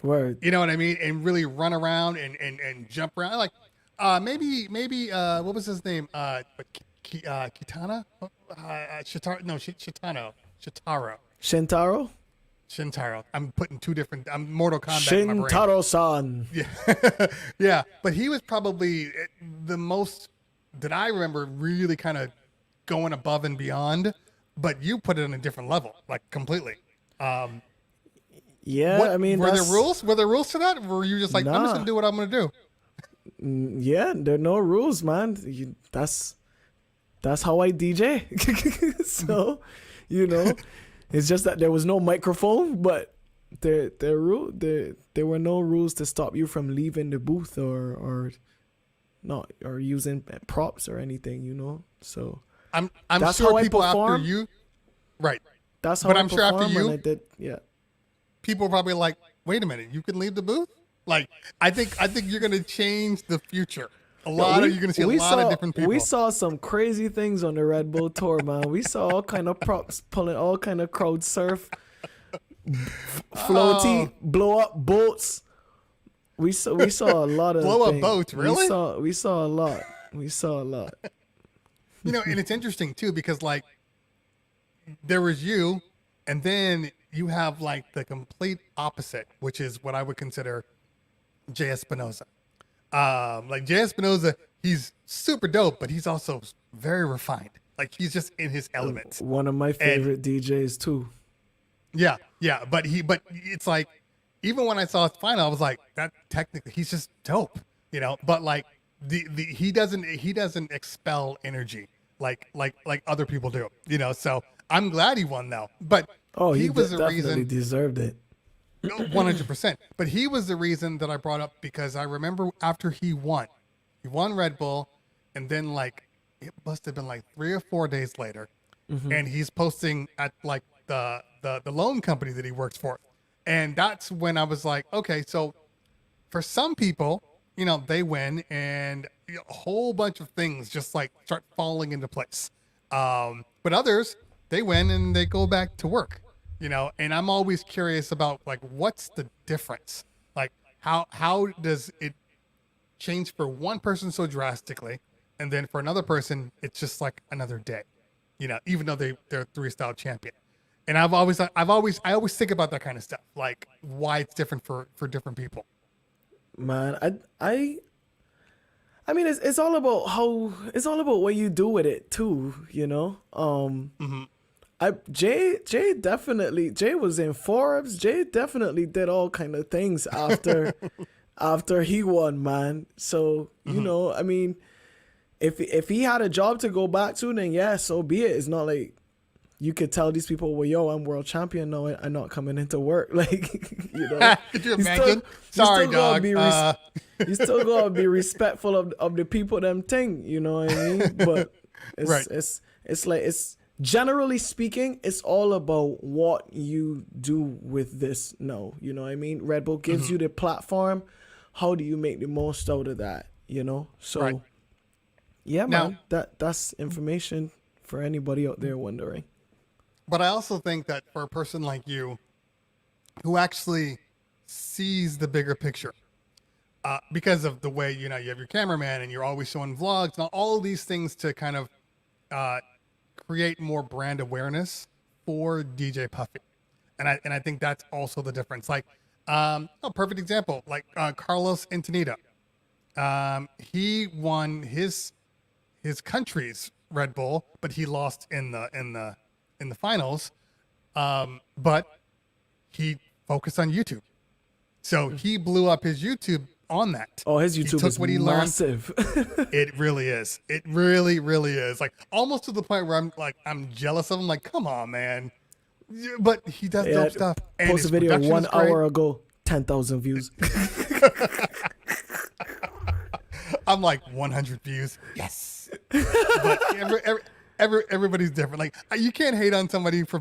Word. You know what I mean? And really run around and jump around. Like maybe what was his name? Kitana? Shintaro. I'm putting two different. I'm Mortal Kombat in my brain. Shintaro-san. Yeah. Yeah. But he was probably the most that I remember really kind of going above and beyond. But you put it on a different level, like completely. Yeah, I mean, were there rules? Were there rules to that? Or were you just like, I'm just gonna do what I'm gonna do? Yeah, there are no rules, man. That's how I DJ. So, it's just that there was no microphone, but there were no rules to stop you from leaving the booth or using props or anything, So I'm that's sure how I people perform. after you, right? That's how but I I'm sure after perform, you, and I did, yeah. People are probably like, wait a minute, you can leave the booth? Like, I think you're gonna change the future. You're gonna see a lot of different people. We saw some crazy things on the Red Bull tour, man. We saw all kind of props pulling, all kind of crowd surf, floaty, blow up boats. We saw a lot of blow things. up boats, really? We saw a lot. And it's interesting too because like there was you, and then you have like the complete opposite, which is what I would consider Jay Espinoza. Like Jay Espinoza, he's super dope, but he's also very refined. Like he's just in his element. One of my favorite DJs too. Yeah. But it's like, even when I saw his final, I was like, that technically he's just dope, But like he doesn't expel energy like other people do, So I'm glad he won though. But he was the definitely reason. Deserved it. 100%. But he was the reason that I brought up because I remember after he won Red Bull, and then like it must have been like 3 or 4 days later, and he's posting at like the loan company that he works for, and that's when I was like, okay, so for some people, they win, and a whole bunch of things just like start falling into place. But others, they win and they go back to work. And I'm always curious about like, what's the difference? Like how does it change for one person so drastically, and then for another person, it's just like another day, even though they're 3-style champion. And I always think about that kind of stuff, like why it's different for different people. Man, I mean, it's all about what you do with it too, Jay was in Forbes. Jay definitely did all kind of things after he won, man. So, I mean, if he had a job to go back to, then yeah, so be it. It's not like you could tell these people, well, yo, I'm world champion. No, I'm not coming into work. Like, Could you imagine? Sorry, dog. You still gotta be respectful of the people them thing, you know what I mean? But it's generally speaking, it's all about what you do with this. No, you know what I mean? Red Bull gives you the platform. How do you make the most out of that? So yeah, man, that's information for anybody out there wondering. But I also think that for a person like you, who actually sees the bigger picture, because of the way, you have your cameraman and you're always showing vlogs and all of these things to kind of create more brand awareness for DJ Puffy. And I think that's also the difference. Like, perfect example, like Carlos Antonito. He won his country's Red Bull, but he lost in the finals. But he focused on YouTube. So he blew up his YouTube on that. Oh, his YouTube is massive. It really is. It really, really is. Like almost to the point where I'm jealous of him. Like, come on, man. But he does dope stuff. And post a video 1 hour ago, 10,000 views. I'm like 100 views. Yes. But everybody's different. Like you can't hate on somebody for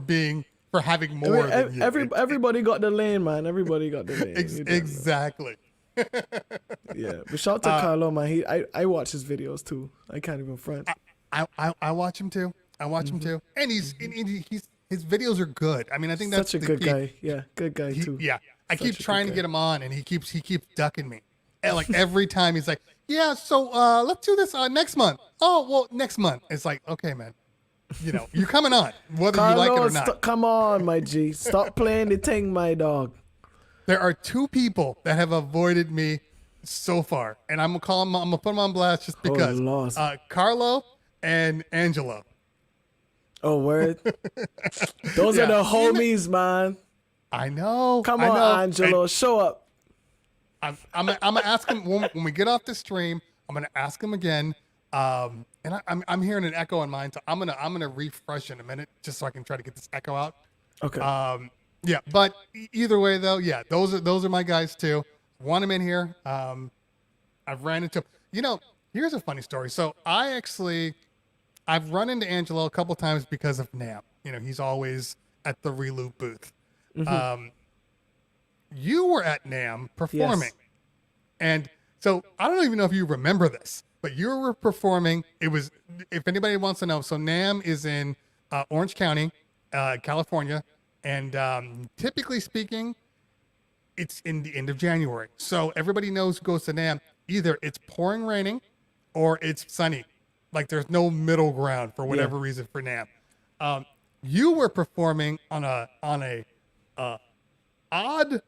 having more than you. Everybody got the lane, man. Everybody got the lane. Exactly. Yeah, but shout out to Carlo, man. I watch his videos too. I can't even front. I watch him too. Him too. And his videos are good. I mean, I think that's such a good guy. Yeah, good guy too. Yeah, I keep trying to get him on, and he keeps ducking me. And like every time he's like, "Yeah, so let's do this next month." Oh, well, next month. It's like, okay, man. You know, you're coming on, whether you like it or not. Come on, my G. Stop playing the thing, my dog. There are two people that have avoided me so far, and I'm gonna put them on blast just because. Carlo and Angelo. Oh, word. Those are the homies, man. I know. Come on, Angelo, show up. I'm gonna ask him when we get off the stream. I'm gonna ask him again. And I'm hearing an echo on mine, so I'm gonna refresh in a minute just so I can try to get this echo out. Okay. Yeah, but either way though, yeah, those are my guys too. Want them in here. I've ran into. You know, here's a funny story. So I've run into Angelo a couple times because of Nam. You know, he's always at the Reloop booth. Mm-hmm. You were at Nam performing, and so I don't even know if you remember this. But you were performing. It was, if anybody wants to know, so NAMM is in Orange County, California, and typically speaking, it's in the end of January. So everybody knows who goes to NAMM. Either it's pouring raining, or it's sunny. Like there's no middle ground for whatever reason for NAMM. You were performing on a odd,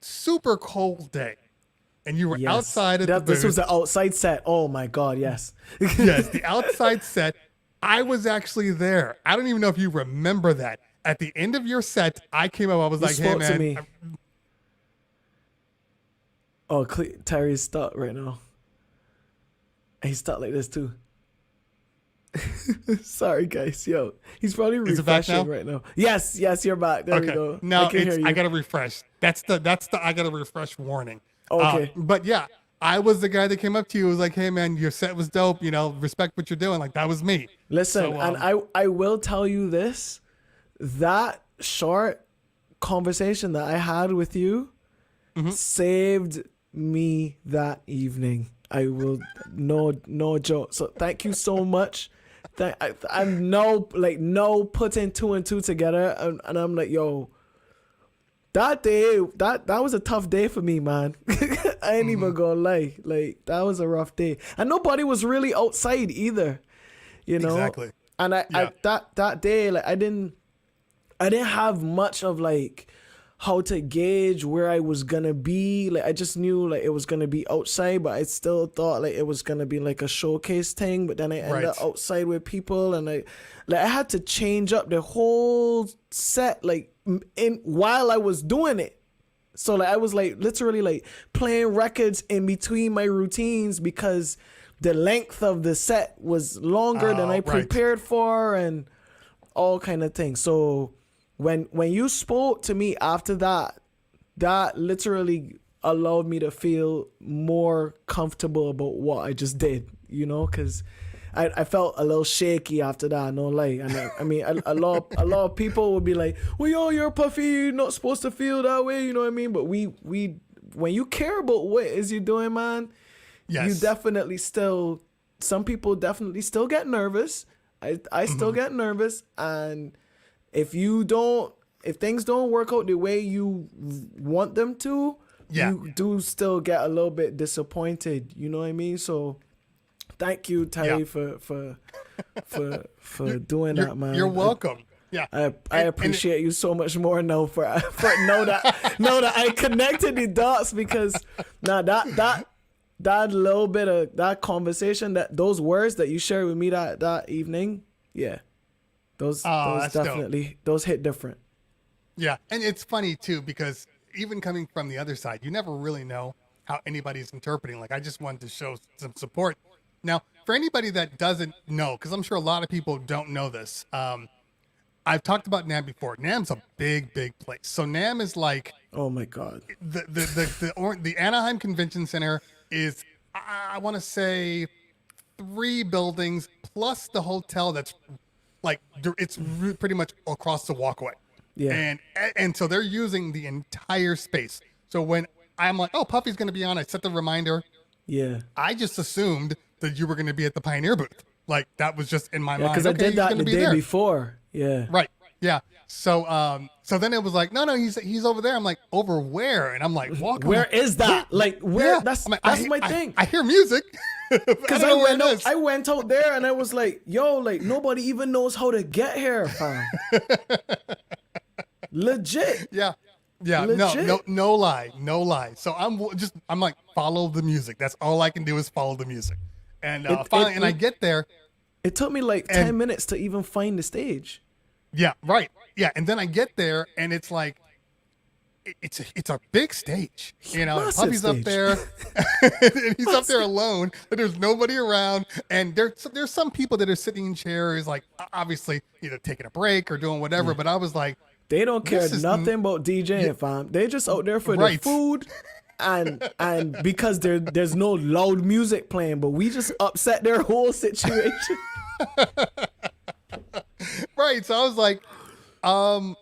super cold day. And you were outside at the booth. This was the outside set. Oh my God, yes. Yes, the outside set. I was actually there. I don't even know if you remember that. At the end of your set, I came up. I was like, "Hey, man." To me. Terry's stuck right now. He's stuck like this too. Sorry, guys. Yo, he's probably refreshing right now. Yes, you're back. There we go. No, I gotta refresh. That's the I gotta refresh warning. Okay. But yeah, I was the guy that came up to you. Was like, "Hey man, your set was dope. You know, respect what you're doing." Like that was me. Listen, so, and I will tell you this: that short conversation that I had with you saved me that evening. I will no joke. So thank you so much. I'm no putting two and two together, and I'm like, yo. That day, that was a tough day for me, man. I ain't even gonna lie. Like, that was a rough day. And nobody was really outside either, you know? Exactly. And that day, like, I didn't have much of, like, how to gauge where I was gonna be. Like, I just knew, like, it was gonna be outside, but I still thought, like, it was gonna be, like, a showcase thing. But then I ended up outside with people, and I had to change up the whole set, like, while I was doing it. So like I was like literally like playing records in between my routines because the length of the set was longer than I prepared for and all kind of things. So when you spoke to me after that literally allowed me to feel more comfortable about what I just did, you know, because I felt a little shaky after that, no lie. And I mean, a lot of people would be like, well, yo, you're Puffy, you're not supposed to feel that way, you know what I mean? But when you care about what it is you're doing, man, you definitely some people definitely still get nervous. I still get nervous. And if things don't work out the way you want them to, you do still get a little bit disappointed, you know what I mean? So thank you, Terry, for doing that, man. You're welcome. Yeah, I appreciate you so much more now for know that I connected the dots because that little bit of that conversation, those words that you shared with me that evening, those definitely those hit different. Yeah, and it's funny too because even coming from the other side, you never really know how anybody's interpreting. Like I just wanted to show some support. Now, for anybody that doesn't know, because I'm sure a lot of people don't know this, I've talked about NAMM before. NAMM's a big place. So NAMM is like, oh my God, the Anaheim Convention Center is I want to say 3 buildings plus the hotel that's like it's pretty much across the walkway. Yeah. And so they're using the entire space. So when I'm like, oh, Puffy's going to be on, I set the reminder. Yeah. I just assumed that you were going to be at the Pioneer booth. Like that was just in my Yeah, mind. because I Okay, did he's that gonna the be day there. before. Yeah. Right. Yeah. So so then it was like, no, he's over there. I'm like, over where? And I'm like, walk. Where is that? Like where? Yeah. That's I'm like, that's my thing. I hear music. Because Because I went out there and I was like, yo, like nobody even knows how to get here, fam. Legit. Yeah. Yeah. Legit. No lie. So I'm like, follow the music. That's all I can do is follow the music. And finally, I get there. It took me like 10 minutes to even find the stage. Yeah, right. Yeah, and then I get there, and it's like, it's a big stage, you know. And Massive Puffy's up stage. there, and he's up there alone, and there's nobody around, and there's some people that are sitting in chairs, like obviously either taking a break or doing whatever. But I was like, They don't care This is nothing about DJing, fam. They just out there for the Right. food and because there's no loud music playing, but we just upset their whole situation. right. So I was like,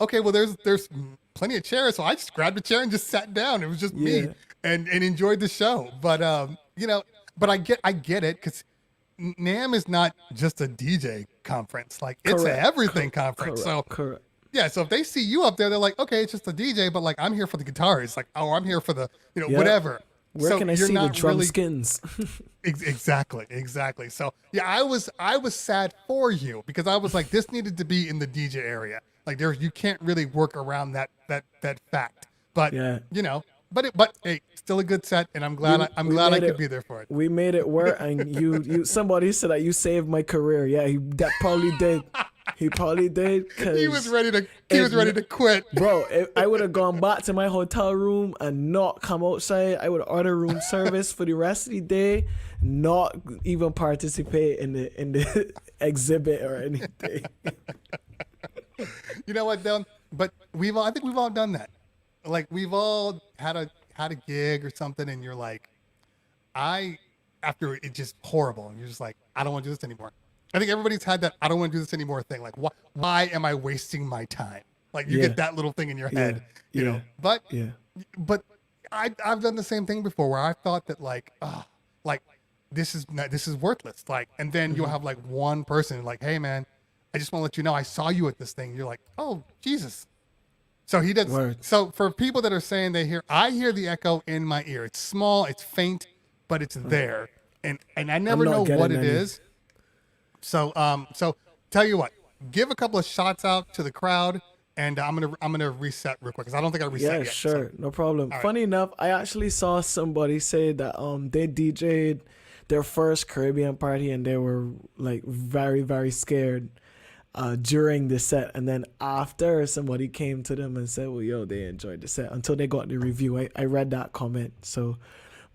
okay, well, there's plenty of chairs, so I just grabbed a chair and just sat down. It was just me Yeah. and enjoyed the show. But you know, but I get it because NAMM is not just a DJ conference. Like it's Correct. an everything conference. So Correct. yeah, so if they see you up there, they're like, okay, it's just a DJ, but like I'm here for the guitar. It's like, oh, I'm here for the, you know, Yeah. whatever. Where So can I you're see the not drum really- skins? Exactly. So yeah, I was sad for you because I was like, this needed to be in the DJ area. Like you can't really work around that fact. But Yeah. you know, but hey, still a good set, and I'm glad I made could it- be there for it. We made it work, and you somebody said that you saved my career. Yeah, that probably did. He probably did. He was ready to quit. Bro, if I would have gone back to my hotel room and not come outside, I would order room service for the rest of the day, not even participate in the exhibit or anything. You know what, though? But I think we've all done that. Like we've all had a gig or something, and you're like, after it's just horrible, and you're just like, I don't want to do this anymore. I think everybody's had that I don't want to do this anymore thing. Like, why am I wasting my time? Like you Yeah. get that little thing in your head, you Yeah. know. But Yeah. but I've done the same thing before where I thought that like this is worthless. Like, and then you'll have like one person like, hey man, I just want to let you know I saw you at this thing. You're like, oh Jesus. So he does. Word. So for people that are saying I hear the echo in my ear. It's small, it's faint, but it's there, and I never not know getting what it any. is. So tell you what, give a couple of shots out to the crowd, and I'm gonna reset real quick because I don't think I reset Yeah, yet. sure, So, no problem. right. Funny enough, I actually saw somebody say that they DJ'd their first Caribbean party and they were like very, very scared during the set, and then after somebody came to them and said, well, yo, they enjoyed the set until they got the review. I read that comment, so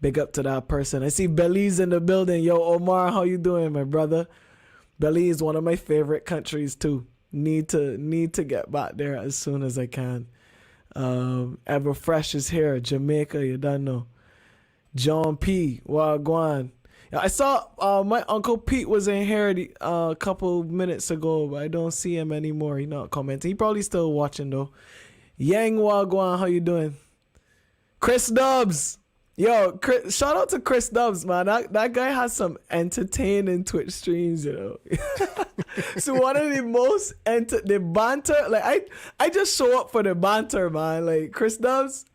big up to that person. I see Belize in the building. Yo, Omar, how you doing, my brother? Belize is one of my favorite countries too. Need to get back there as soon as I can. Ever Fresh is here. Jamaica, you don't know. John P. Wagwan. I saw my Uncle Pete was in here a couple minutes ago, but I don't see him anymore. He's not commenting. He probably still watching though. Yang Wagwan, how you doing? Chris Dubs. Yo, shout out to Chris Dubs, man. That guy has some entertaining Twitch streams, you know. So one of the most the banter, like I just show up for the banter, man. Like Chris Dubs,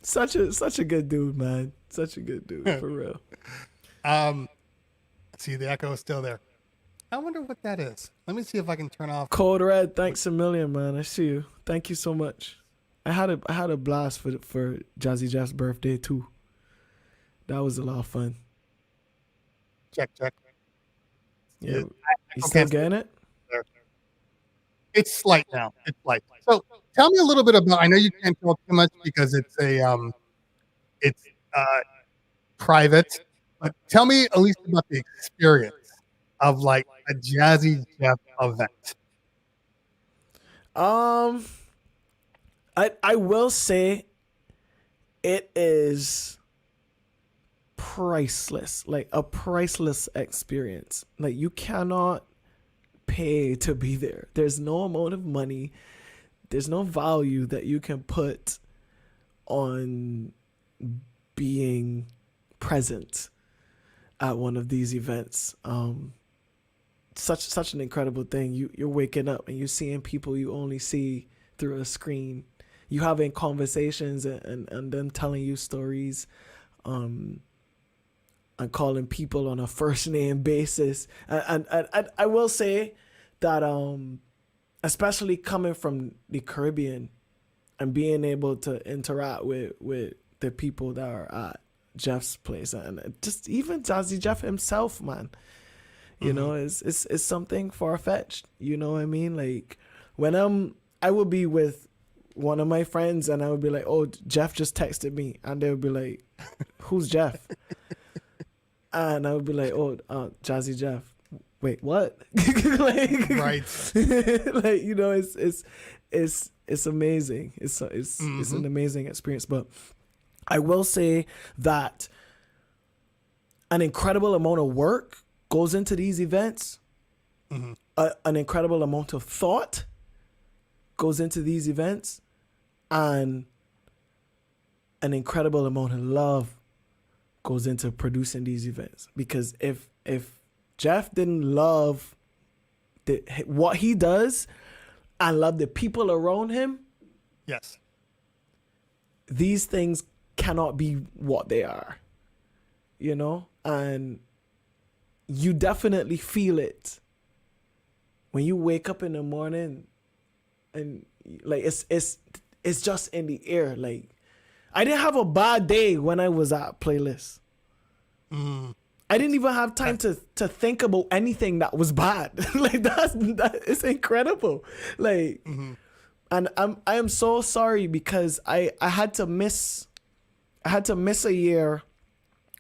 such a good dude, man. Such a good dude, for real. see, the echo is still there. I wonder what that is. Let me see if I can turn off. Code Red, thanks a million, man. I see you. Thank you so much. I had a blast for Jazzy Jeff's birthday too. That was a lot of fun. Check. Yeah, you Okay, still getting it? It's slight now. It's slight. So tell me a little bit about. I know you can't talk too much because it's private, but tell me at least about the experience of like a Jazzy Jeff event. I will say it is priceless, like a priceless experience. Like you cannot pay to be there. There's no amount of money, there's no value that you can put on being present at one of these events. Such an incredible thing. You're waking up and you're seeing people you only see through a screen. You having conversations and them telling you stories, and calling people on a first name basis. And I will say that especially coming from the Caribbean and being able to interact with the people that are at Jeff's place, and just even Jazzy Jeff himself, man. You know, it's something far-fetched. You know what I mean? Like when I would be with one of my friends and I would be like, oh, Jeff just texted me, and they would be like, who's Jeff? And I would be like, oh, Jazzy Jeff. Wait, what? Like, right. Like, you know, it's amazing. It's an amazing experience. But I will say that an incredible amount of work goes into these events. An incredible amount of thought goes into these events, and an incredible amount of love goes into producing these events. Because if Jeff didn't love what he does and love the people around him, yes, these things cannot be what they are, you know? And you definitely feel it when you wake up in the morning, and like it's just in the air. Like I didn't have a bad day when I was at Playlist. I didn't even have time to think about anything that was bad. Like that is incredible. Like, and I am so sorry because I had to miss a year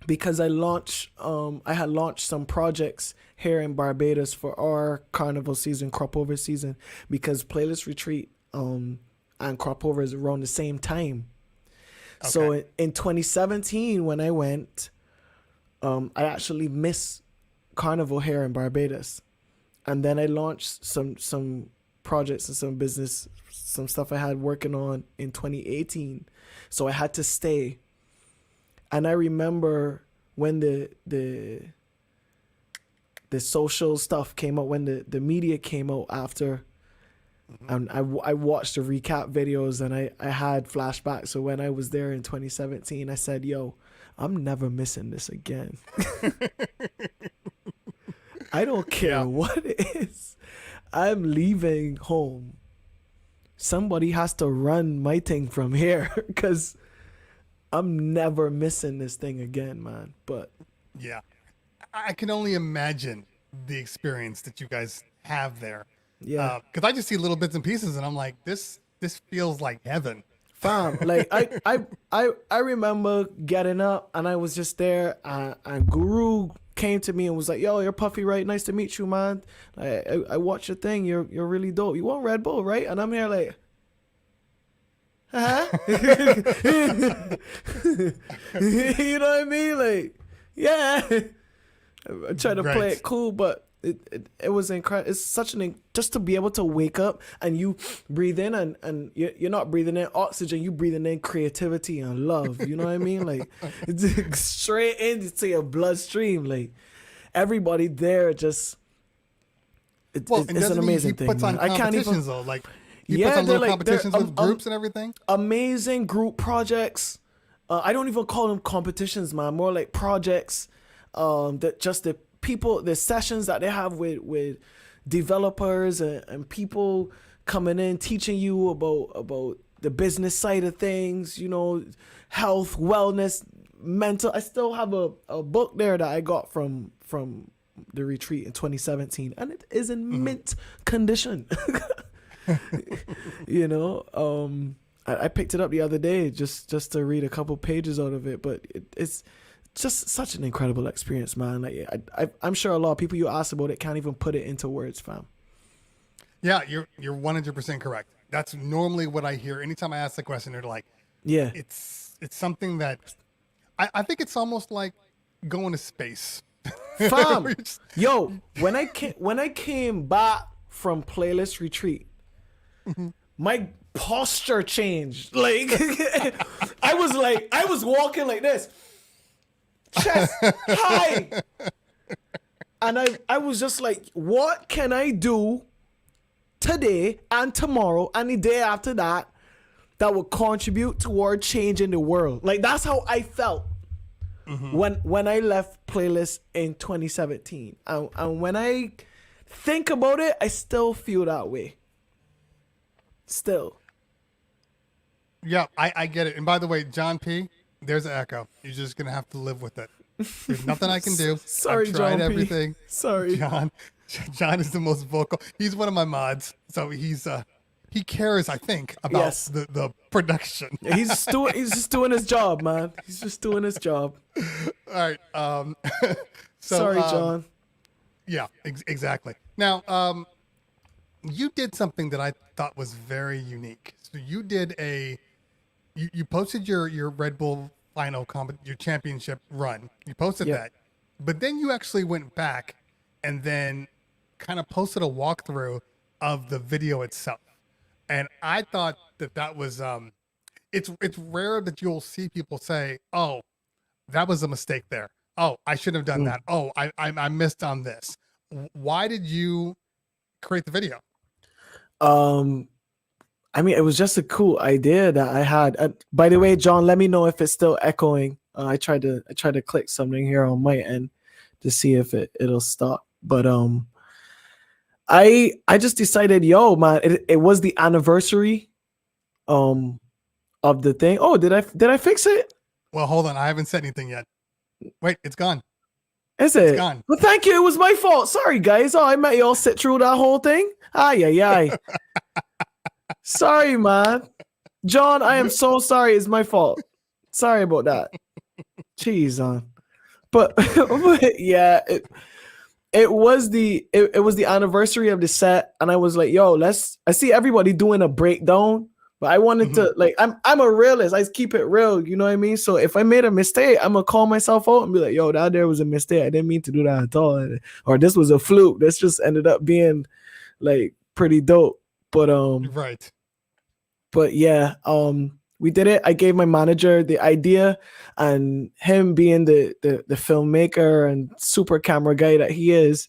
because I had launched some projects here in Barbados for our carnival season, crop over season, because Playlist Retreat and crop over is around the same time. Okay. So in 2017 when I went, I actually missed Carnival here in Barbados. And then I launched some projects and some stuff I had working on in 2018. So I had to stay. And I remember when the social stuff came out, when the media came out after, and I watched the recap videos, and I had flashbacks. So when I was there in 2017, I said, yo, I'm never missing this again. I don't care what it is. I'm leaving home. Somebody has to run my thing from here because I'm never missing this thing again, man. But yeah, I can only imagine the experience that you guys have there. Yeah, because I just see little bits and pieces, and I'm like, this feels like heaven. Fam, like I remember getting up and I was just there, and Guru came to me and was like, yo, you're Puffy, right? Nice to meet you, man. I watched your thing. You're really dope. You want Red Bull, right? And I'm here like, huh? You know what I mean? Like, yeah. I try to play it cool, but it was incredible. It's such just to be able to wake up and you breathe in and you're not breathing in oxygen, you breathing in creativity and love. You know what I mean? Like it's straight into your bloodstream. Like everybody there just it's an amazing thing. Puts on I can't even though. Like he puts on little competitions with groups and everything. Amazing group projects. I don't even call them competitions, man. More like projects. That just the people, the sessions that they have with developers and people coming in, teaching you about the business side of things, you know, health, wellness, mental. I still have a book there that I got from the retreat in 2017, and it is in mint condition. You know, I picked it up the other day just to read a couple pages out of it, but it's just such an incredible experience, man. Like I'm sure a lot of people you ask about it can't even put it into words, fam. Yeah, you're 100% correct. That's normally what I hear anytime I ask the question. They're like, yeah, it's something that I think it's almost like going to space. Fam, yo, when I came back from playlist retreat, my posture changed. Like I was walking like this, chest high, and I was just like, what can I do today and tomorrow and the day after that will contribute toward changing the world? Like that's how I felt when I left playlist in 2017, and when I think about it, I still feel that way. Still. Yeah, I get it. And by the way, John P, there's an echo. You're just gonna have to live with it. There's nothing I can do. Sorry, I've tried John P. everything. Sorry, John. John is the most vocal. He's one of my mods, so he cares, I think, about the production. Yeah, he's just doing his job, man. He's just doing his job. All right. So, sorry, John. Yeah, exactly. Now, you did something that I thought was very unique. So you did you posted your Red Bull final your championship run. You posted that, but then you actually went back and then kind of posted a walkthrough of the video itself. And I thought that was it's rare that you'll see people say, "Oh, that was a mistake there. Oh, I shouldn't have done that. Oh, I missed on this." Why did you create the video? I mean, it was just a cool idea that I had. By the way, John, let me know if it's still echoing. I tried to click something here on my end to see if it'll stop. But I just decided, yo, man, it was the anniversary of the thing. Oh, did I fix it? Well, hold on, I haven't said anything yet. Wait, it's gone. Is it? It's gone. Well, thank you. It was my fault. Sorry, guys. Oh, I met y'all sit through that whole thing. Ay. Sorry, man. John, I am so sorry. It's my fault. Sorry about that. Jeez, but yeah, it was the anniversary of the set, and I was like, yo, I see everybody doing a breakdown, but I wanted to, like, I'm a realist. I keep it real, you know what I mean? So if I made a mistake, I'm gonna call myself out and be like, yo, that there was a mistake. I didn't mean to do that at all. Or this was a fluke. This just ended up being like pretty dope. But right. But yeah, we did it. I gave my manager the idea, and him being the filmmaker and super camera guy that he is,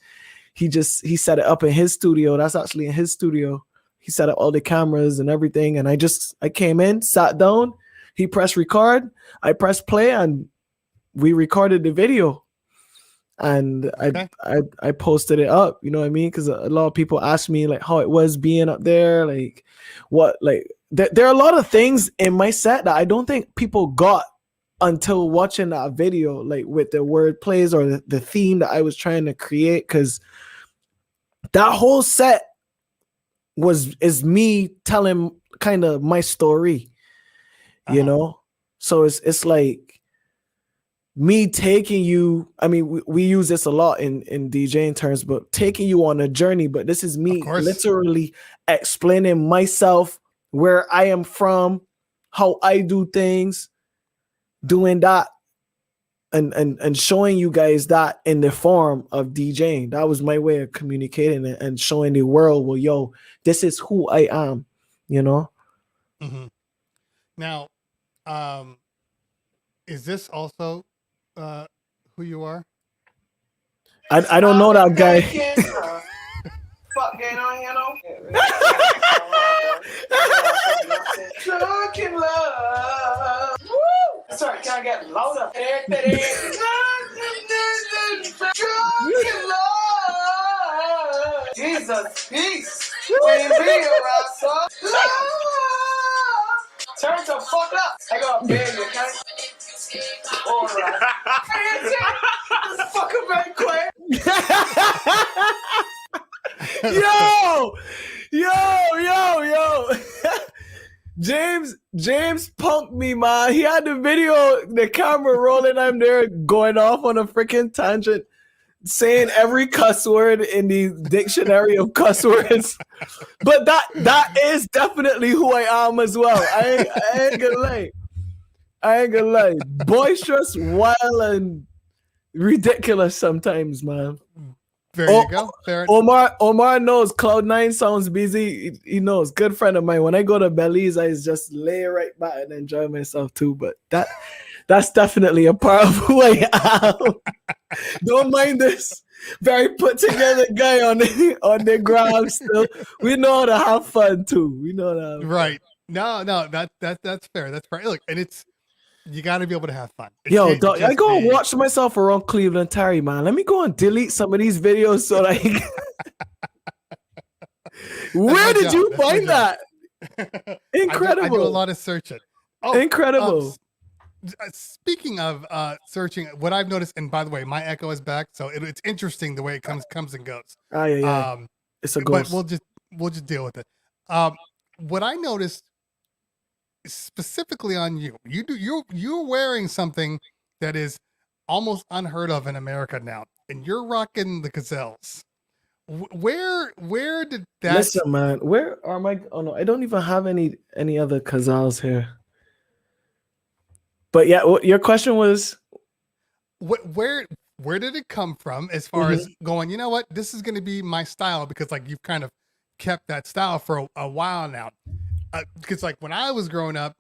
he set it up in his studio. That's actually in his studio. He set up all the cameras and everything. And I came in, sat down, he pressed record, I pressed play, and we recorded the video. And I posted it up, you know what I mean? Because a lot of people asked me like how it was being up there, like what, like there are a lot of things in my set that I don't think people got until watching that video, like with the word plays or the theme that I was trying to create. Because that whole set is me telling kind of my story, you know? So it's like me taking you, I mean, we use this a lot in DJing terms, but taking you on a journey. But this is me literally explaining myself, where I am from, how I do things, doing that, and showing you guys that in the form of DJing. That was my way of communicating it and showing the world, well, yo, this is who I am, you know? Mm-hmm. Now, is this also who you are? I don't know that guy. Fuck going on, you know? Drunk in love. Woo! Sorry, can I get louder? Drunk in love. Jesus, peace. When you be around, son. Turn the fuck up. I got a baby, okay? Alright. This fucking very quick. Yo. James punked me, man. He had the video, the camera rolling. I'm there going off on a freaking tangent, saying every cuss word in the dictionary of cuss words. But that is definitely who I am as well. I ain't gonna lie. Boisterous, wild, and ridiculous sometimes, man. There you go. Fair. Omar knows Cloud9 sounds busy. He knows. Good friend of mine. When I go to Belize, I just lay right back and enjoy myself too. But that's definitely a part of who I am. Don't mind this very put together guy on the ground still. We know how to have fun too. We know that. Right. No, that's fair. That's fair. Look, and you got to be able to have fun. Yo, dog, I go and watch myself around Cleveland Terry, man. Let me go and delete some of these videos so like. Where did you find that? Incredible. I do a lot of searching. Incredible. Speaking of searching, what I've noticed, and by the way, my echo is back, so it's interesting the way it comes and goes. Oh yeah. It's a ghost. But we'll just deal with it. What I noticed specifically on you're wearing something that is almost unheard of in America now, and you're rocking the gazelles. Where did that? Listen, man, where are my? Oh no, I don't even have any other gazelles here. But yeah, your question was, where did it come from? As far as going, you know what, this is going to be my style, because like you've kind of kept that style for a while now. Because like when I was growing up,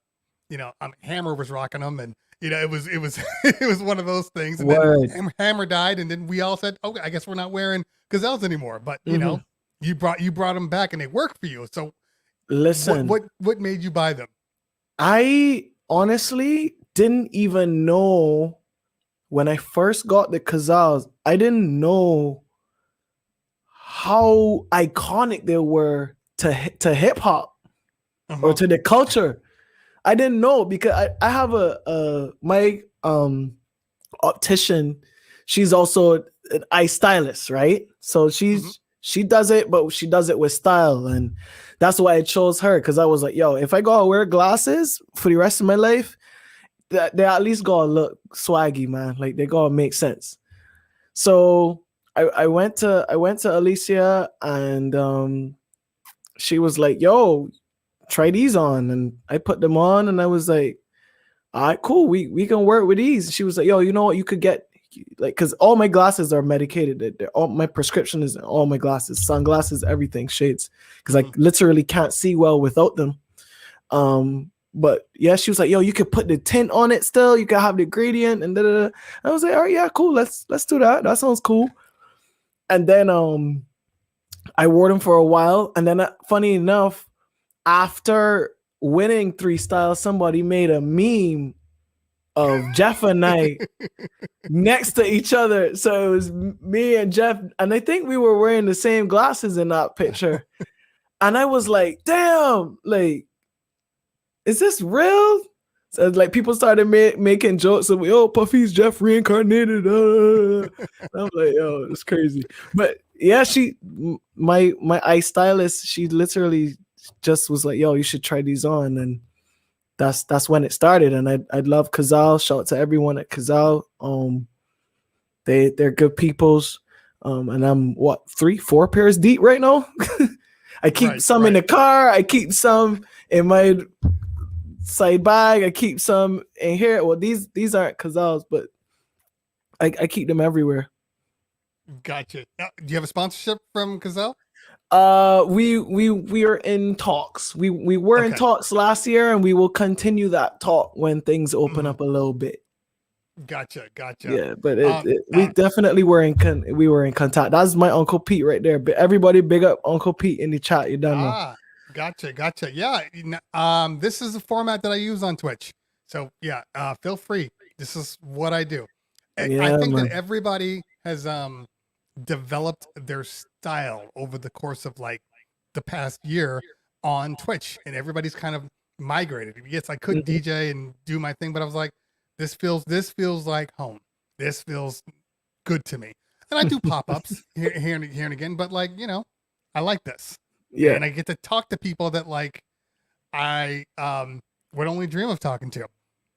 you know, Hammer was rocking them, and you know it was it was one of those things. And then Hammer died, and then we all said, okay, I guess we're not wearing gazelles anymore. But you know, you brought them back, and they work for you. So listen, what made you buy them? I honestly didn't even know when I first got the gazelles. I didn't know how iconic they were to hip hop. Or to the culture. I didn't know, because I have my optician. She's also an eye stylist, right? So she does it, but she does it with style, and that's why I chose her, because I was like, yo, if I gotta wear glasses for the rest of my life, they at least gotta look swaggy, man. Like they gotta make sense. So I went to Alicia, and she was like, yo, try these on, and I put them on, and I was like, all right, cool, we can work with these. She was like, yo, you know what, you could get, like, because all my glasses are medicated. All my prescription is all my glasses, sunglasses, everything, shades, because I literally can't see well without them. But yeah, she was like, yo, you could put the tint on it still, you can have the gradient, and da. I was like, all right, yeah, cool, let's do that sounds cool. And then I wore them for a while, and then funny enough, after winning 3 styles, somebody made a meme of Jeff and I next to each other. So it was me and Jeff, and I think we were wearing the same glasses in that picture. And I was like, damn, like, is this real? So like people started making jokes of, oh, Puffy's Jeff reincarnated. I'm like, yo, it's crazy. But yeah, my eye stylist, she literally just was like, yo, you should try these on, and that's when it started. And I love Kazal. Shout out to everyone at Kazal. They're good peoples. And I'm 3-4 pairs deep right now. I keep some in the car. I keep some in my side bag. I keep some in here. Well, these aren't Kazals, but I keep them everywhere. Gotcha. Do you have a sponsorship from Kazal? We are in talks. We were in talks last year, and we will continue that talk when things open up a little bit. Gotcha. Yeah, but we definitely were in contact. That's my Uncle Pete right there. But everybody, big up Uncle Pete in the chat. You done know. Gotcha. Yeah. This is the format that I use on Twitch. So yeah, feel free. This is what I do. Yeah, I think man. that everybody has developed their style over the course of like the past year on Twitch, and everybody's kind of migrated. Yes, I could DJ and do my thing, but I was like, this feels like home. This feels good to me. And I do pop-ups here and again, but like, you know, I like this. Yeah. And I get to talk to people that like I would only dream of talking to.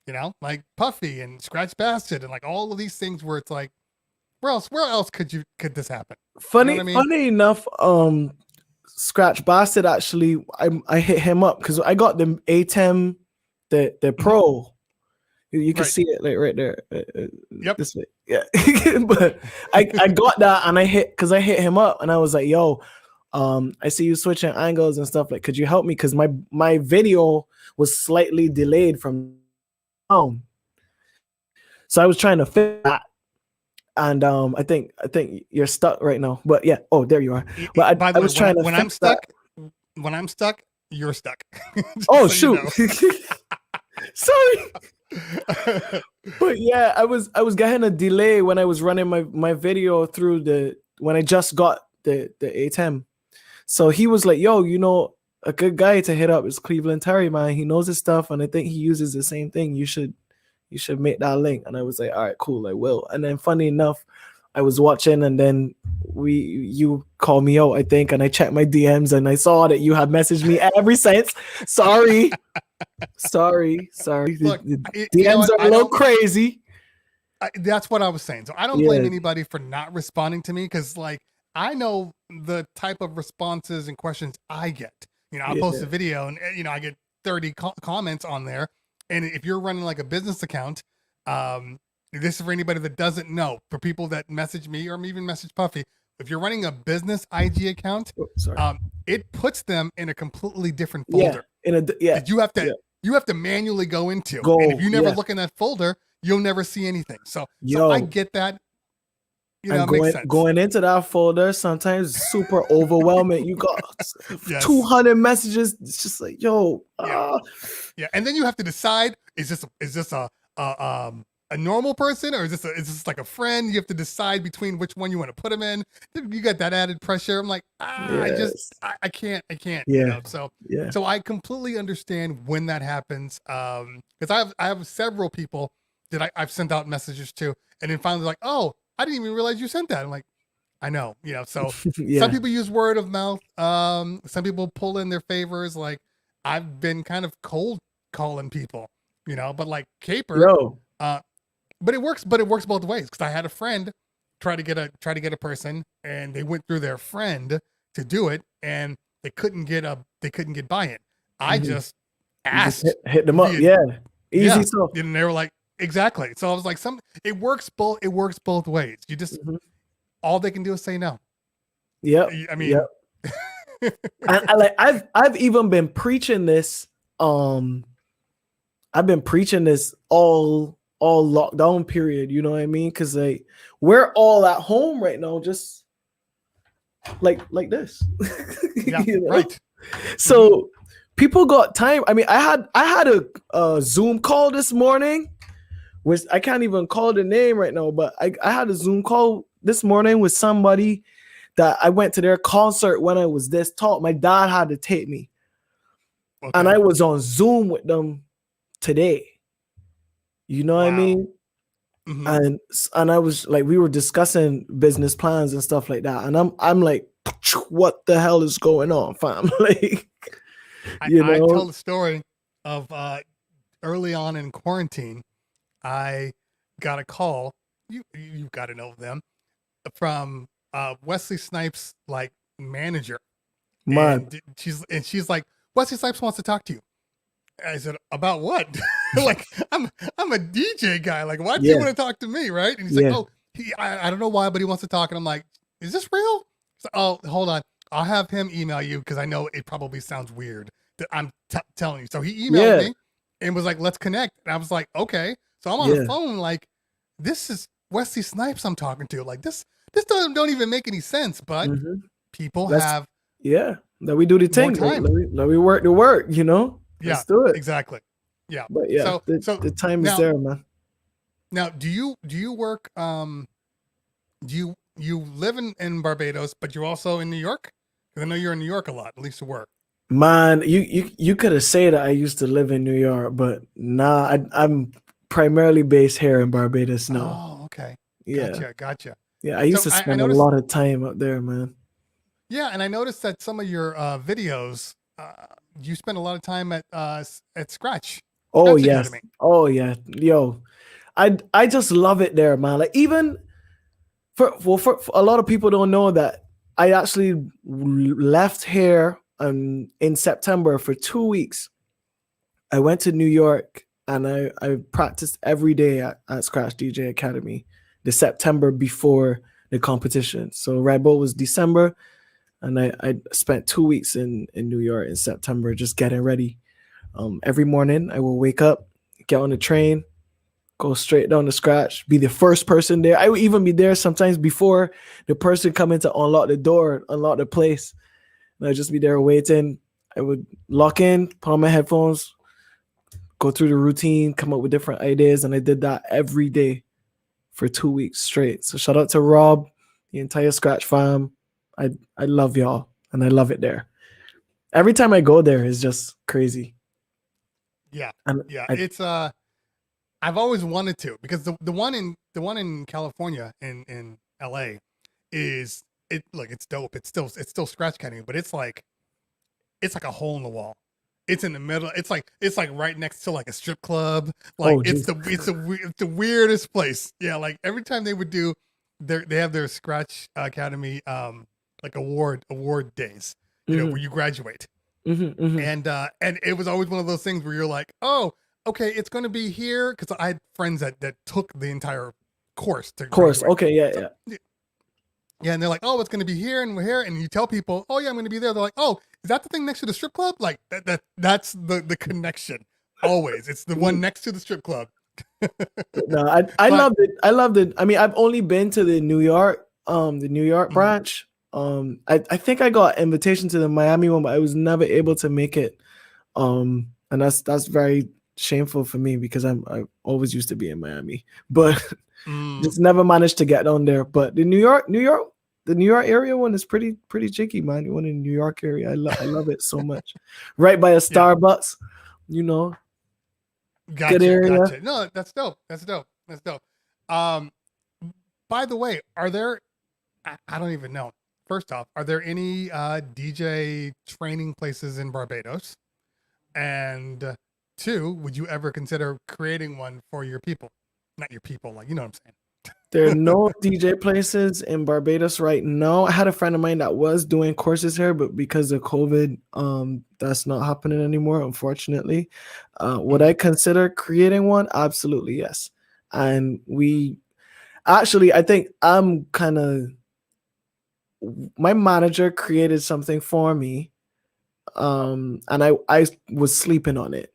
You know, like Puffy and Scratch Bastard and like all of these things where it's like, where else could this happen? Funny, you know what I mean? Funny enough, Scratch Bastard, actually, I hit him up because I got the ATEM, the Pro. You can Right. see it like right there. Yep. This way. Yeah. But I got that and I hit him up and I was like, yo, I see you switching angles and stuff. Like, could you help me? Because my video was slightly delayed from so I was trying to fix that. And I think you're stuck right now. But yeah, oh there you are. But By the I way, was trying to when fix that. when I'm stuck, you're stuck. Just Oh so you shoot. Sorry. know. But yeah, I was getting a delay when I was running my video through when I just got the A10. So he was like, yo, a good guy to hit up is Cleveland Terry, man. He knows his stuff and I think he uses the same thing. You should make that link. And I was like, all right, cool, I will. And then funny enough, I was watching and then you called me out, I think, and I checked my DMs and I saw that you had messaged me ever since. Sorry. Look, The you know DMs what? are a little crazy. That's what I was saying. So I don't blame anybody for not responding to me because, like, I know the type of responses and questions I get. I post a video and I get 30 comments on there. And if you're running like a business account, this is for anybody that doesn't know. For people that message me or even message Puffy, if you're running a business IG account, it puts them in a completely different folder. That you have to manually go into. And if you never look in that folder, you'll never see anything. So I get that. It makes sense. Going into that folder sometimes is super overwhelming. You got 200 messages. It's just like, yo. Yeah. And then you have to decide, is this a normal person or is this like a friend? You have to decide between which one you want to put them in. You got that added pressure. I'm like, I can't. Yeah. So I completely understand when that happens. Because I have several people that I've sent out messages to, and then finally like, oh, I didn't even realize you sent that. I'm like, I know, so some people use word of mouth. Some people pull in their favors. Like I've been kind of cold calling people, but like Caper, but it works both ways. Cause I had a friend try to get a person and they went through their friend to do it and they couldn't get buy-in. I just asked, hit them up. Easy stuff. And they were like, exactly. So I was like, it works both ways. You just all they can do is say no. Yeah. I mean, I've even been preaching this. I've been preaching this all lockdown period. You know what I mean? Because we're all at home right now, just like this. Yeah, right. So people got time. I mean, I had a Zoom call this morning. Which I can't even call the name right now, but I had a Zoom call this morning with somebody that I went to their concert when I was this tall. My dad had to take me. Okay. And I was on Zoom with them today. You know what I mean? Mm-hmm. And I was like, we were discussing business plans and stuff like that. And I'm like, what the hell is going on, fam? Like, I tell the story of early on in quarantine. I got a call. You've got to know them from Wesley Snipes' like manager. Man. And she's like, Wesley Snipes wants to talk to you. I said, about what? Like, I'm a DJ guy. Like, why do you want to talk to me, right? And he's like, oh, I don't know why, but he wants to talk. And I'm like, is this real? So, oh, hold on. I'll have him email you because I know it probably sounds weird that I'm telling you. So he emailed me and was like, let's connect. And I was like, okay. So I'm on the phone like, this is Wesley Snipes I'm talking to. Like, this don't even make any sense, but people have that we do the thing. Let me work the work, Let's do it. Exactly. Yeah. But so the time is there, man. Now, do you work do you live in Barbados, but you're also in New York? Because I know you're in New York a lot, at least to work. Man, you could have said that I used to live in New York, but nah, I'm primarily based here in Barbados now. Oh, okay. Yeah. Gotcha. Yeah, I used to spend a lot of time up there, man. Yeah, and I noticed that some of your videos, you spend a lot of time at Scratch. Oh yes. Academy. Oh yeah. Yo, I just love it there, man. Like even for a lot of people don't know that I actually left here in September for 2 weeks. I went to New York and I practiced every day at Scratch DJ Academy the September before the competition. So Red Bull was December, and I spent 2 weeks in New York in September just getting ready. Every morning I will wake up, get on the train, go straight down to Scratch, be the first person there. I would even be there sometimes before the person coming to unlock the door, unlock the place. And I'd just be there waiting. I would lock in, put on my headphones, go through the routine, come up with different ideas. And I did that every day for 2 weeks straight. So shout out to Rob, the entire Scratch fam. I love y'all, and I love it there. Every time I go there, it's just crazy. Yeah. And Yeah. It's I've always wanted to, because the one in California in LA is it's dope. It's still Scratch Academy, but it's like a hole in the wall. It's in the middle. It's like right next to like a strip club. Like it's the weirdest place. Yeah, like every time they would do they have their Scratch Academy like award days, you know, where you graduate. And it was always one of those things where you're like, oh, okay, it's going to be here, because I had friends that took the entire course to graduate. Okay, yeah. Yeah, and they're like, oh, it's going to be here, and we're here, and you tell people, oh yeah, I'm going to be there. They're like, oh, is that the thing next to the strip club? Like that's the connection. Always, it's the one next to the strip club. No, I loved it. I loved it. I mean, I've only been to the New York branch. I think I got invitation to the Miami one, but I was never able to make it. And that's very shameful for me, because I always used to be in Miami, but just never managed to get down there. But the New York area one is pretty cheeky, man. The one in the New York area, I love it so much. Right by a Starbucks, you know. Gotcha, good area. Gotcha. No, that's dope. That's dope. By the way, are there? I don't even know. First off, are there any DJ training places in Barbados? And two, would you ever consider creating one for your people? Not your people, like, you know what I'm saying. There are no DJ places in Barbados right now. I had a friend of mine that was doing courses here, but because of COVID, that's not happening anymore, unfortunately. Would I consider creating one? Absolutely, yes. And I think my manager created something for me, and I was sleeping on it,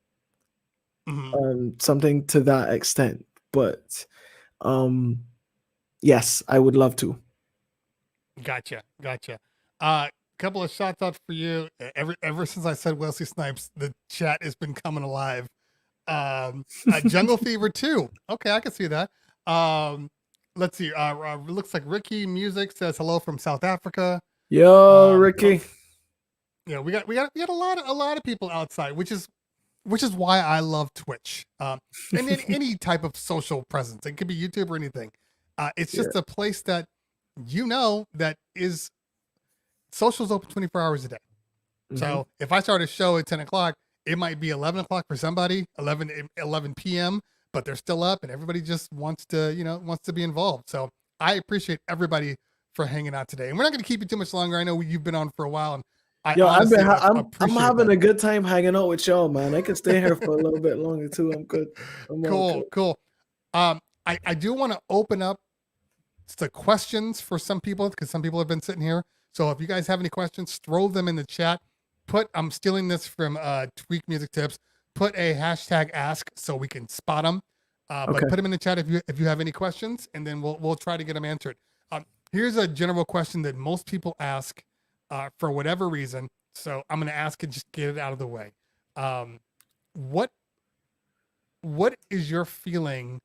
something to that extent. But yes, I would love to. Gotcha. Couple of shout outs for you. Ever since I said Wesley Snipes, the chat has been coming alive. Jungle Fever 2. Okay, I can see that. Let's see. Looks like Ricky Music says hello from South Africa. Yo, Ricky. Yeah, we got a lot of people outside, which is why I love Twitch. And any type of social presence. It could be YouTube or anything. It's just a place that that is social's open 24 hours a day. So if I start a show at 10 o'clock, it might be 11 o'clock for somebody, 11 p.m., but they're still up and everybody just wants to be involved. So I appreciate everybody for hanging out today. And we're not going to keep you too much longer. I know you've been on for a while, and I'm having a good time hanging out with y'all, man. I can stay here for a little bit longer too. I'm good. Cool. I do want to open up the questions for some people, because some people have been sitting here. So if you guys have any questions, throw them in the chat. I'm stealing this from Tweak Music Tips. Put a hashtag ask so we can spot them. But put them in the chat if you have any questions, and then we'll try to get them answered. Here's a general question that most people ask for whatever reason. So I'm going to ask it, just get it out of the way. What is your feeling?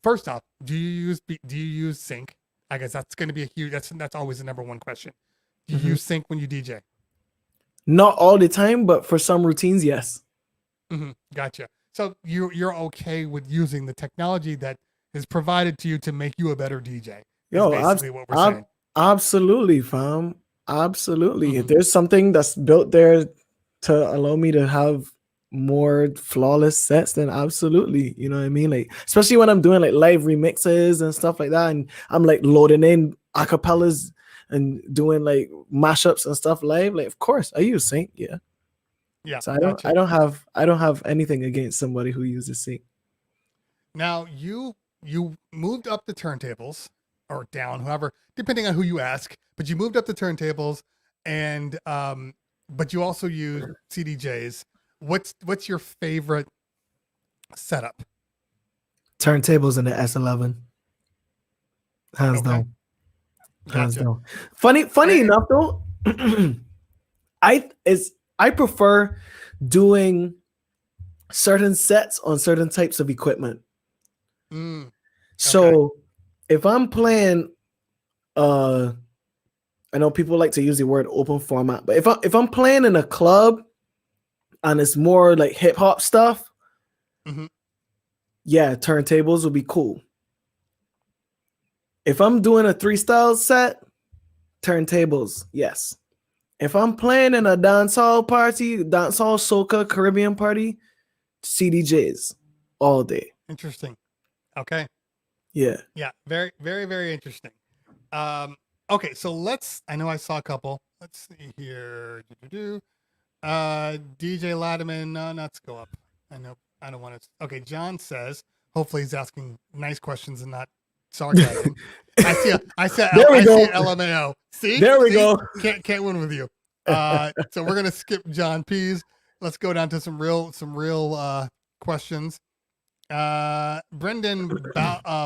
First off, do you use sync? I guess that's going to be a huge. That's always the number one question. Do you use sync when you DJ? Not all the time, but for some routines, yes. Gotcha. So you're okay with using the technology that is provided to you to make you a better DJ? Yo, basically what we're saying. Absolutely, fam. Absolutely. If there's something that's built there to allow me to have more flawless sets, then absolutely. You know what I mean? Like, especially when I'm doing like live remixes and stuff like that, and I'm like loading in acapellas and doing like mashups and stuff live. Like, of course, I use sync. Yeah. Yeah. So Gotcha. I don't have anything against somebody who uses sync. Now you moved up the turntables or down, however, depending on who you ask, but you moved up the turntables and but you also use CDJs. What's your favorite setup? Turntables in the S11. Hands Okay. down. Hands Gotcha. down. Funny And- enough though, I prefer doing certain sets on certain types of equipment. Mm, So if I'm playing I know people like to use the word open format, but if I'm playing in a club and it's more like hip hop stuff, Mhm. yeah, turntables would be cool. If I'm doing a 3 style set, turntables, yes. If I'm playing in a dancehall party, dancehall soca Caribbean party, CDJs all day. Interesting. Okay. Yeah. Yeah. Very, very, very interesting. Okay, so I know I saw a couple. Let's see here. DJ Latimer, no, let's go up. I know I don't want to. Okay, John says, hopefully he's asking nice questions and not sarcasm. I said There we go. see LMAO. See? There we See? go. Can't win with you. So we're gonna skip John P's. Let's go down to some real questions. Brendan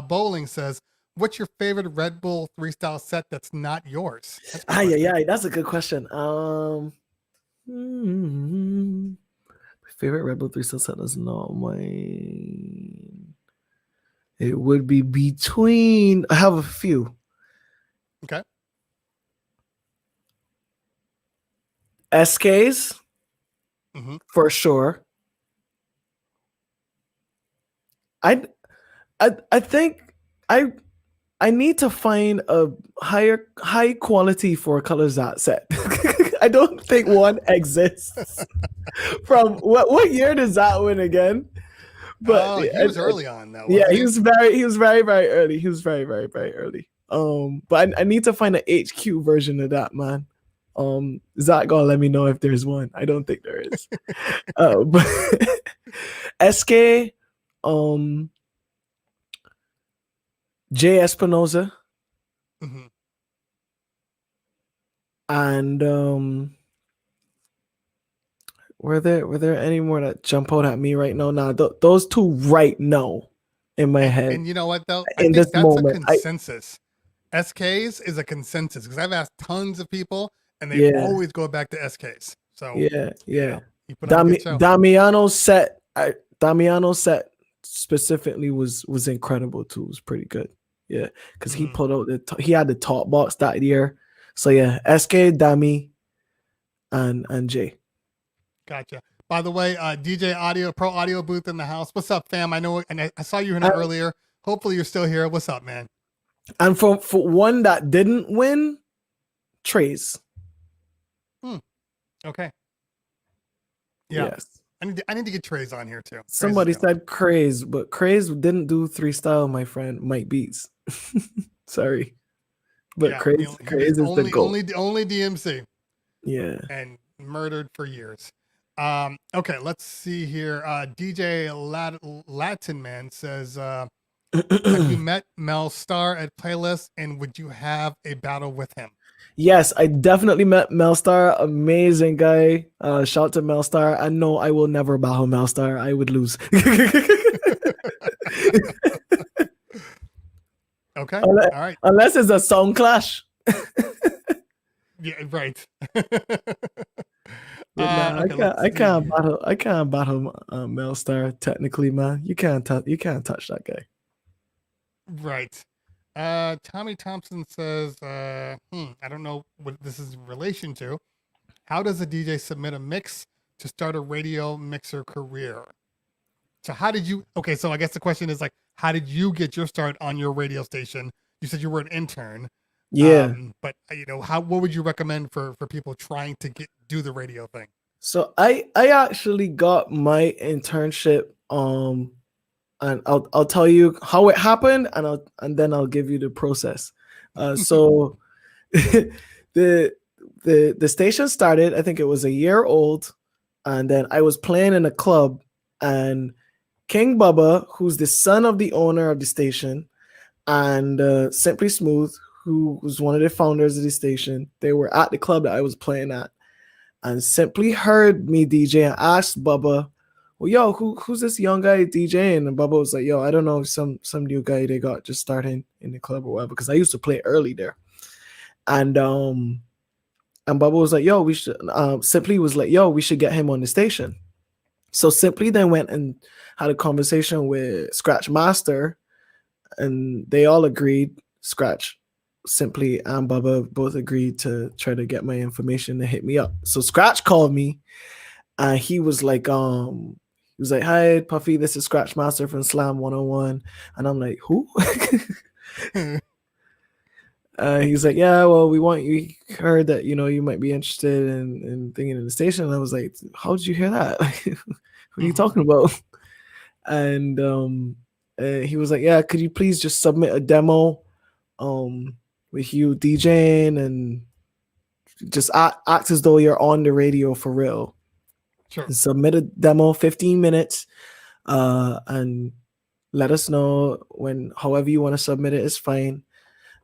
Bowling says, what's your favorite Red Bull 3-style set that's not yours? Yeah, that's a good question. My favorite Red Bull 3-style set is not mine. It would be between. I have a few. Okay. SKs, for sure. I think I need to find a high quality 4Colors set. I don't think one exists. From what year does that win again? But he was early on though. Yeah, he was very early. He was very early. But I need to find an HQ version of that, man. Zach gonna let me know if there's one. I don't think there is. But SK, J Espinoza, and were there any more that jump out at me right now? Nah, those two right now in my head. And you know what though? In this moment, a consensus. SKs is a consensus because I've asked tons of people and they always go back to SKs. So yeah. Damiano's Damiano's set specifically was incredible too. It was pretty good. Yeah, because he pulled out he had the top box that year. So yeah, SK, Dami, and Jay. Gotcha. By the way, DJ Audio Pro Audio booth in the house. What's up, fam? I know, and I saw you in earlier. Hopefully, you're still here. What's up, man? And for one that didn't win, Trace. Okay. Yeah. Yes. I need to get Trace on here too. Somebody said Craze, but Craze didn't do 3-style, my friend. Mike Beats. Sorry. But yeah, Craze is the goal. Only DMC. Yeah. And murdered for years. Okay, let's see here. DJ Latin Man says, have you met Mel Star at Playlist and would you have a battle with him? Yes, I definitely met Mel Star. Amazing guy. Shout out to Mel Star. I know I will never battle Mel Star. I would lose. Okay. All right. Unless it's a song clash. Yeah, right. I can't battle Mel Star technically, man. You can't touch that guy. Right. Tommy Thompson says, I don't know what this is in relation to. How does a DJ submit a mix to start a radio mixer career? So how did you, so I guess the question is like, how did you get your start on your radio station? You said you were an intern. Yeah. But what would you recommend for people trying to do the radio thing? So I actually got my internship, and I'll tell you how it happened, and then I'll give you the process. So the station started, I think it was a year old, and then I was playing in a club, and King Bubba, who's the son of the owner of the station, and Simply Smooth, who was one of the founders of the station, they were at the club that I was playing at, and Simply heard me DJ and asked Bubba, well, yo, who's this young guy DJing? And Bubba was like, yo, I don't know, some new guy they got just starting in the club or whatever, because I used to play early there. And Bubba was like, yo, we should, Simply was like, yo, we should get him on the station. So Simply then went and had a conversation with Scratch Master, and they all agreed, Scratch, Simply, and Bubba both agreed to try to get my information to hit me up. So Scratch called me, and he was like, hi, Puffy, this is Scratch Master from Slam 101. And I'm like, who? He's like, yeah, well, we heard that, you might be interested in thinking in the station. And I was like, how did you hear that? What are you talking about? And he was like, yeah, could you please just submit a demo with you DJing and just act as though you're on the radio for real. Sure. And submit a demo, 15 minutes, and let us know however you want to submit it is fine.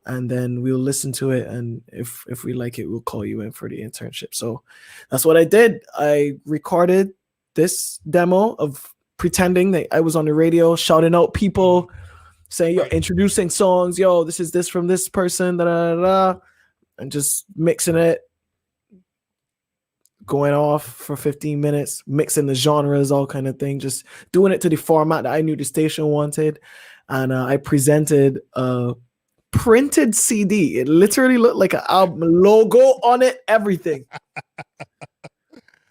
And then we'll listen to it. And if we like it, we'll call you in for the internship. So that's what I did. I recorded this demo of pretending that I was on the radio, shouting out people, saying, yo, introducing songs, yo, this is this from this person, da da da, and just mixing it, going off for 15 minutes, mixing the genres, all kind of thing, just doing it to the format that I knew the station wanted. And I presented a printed CD. It literally looked like an album logo on it, everything.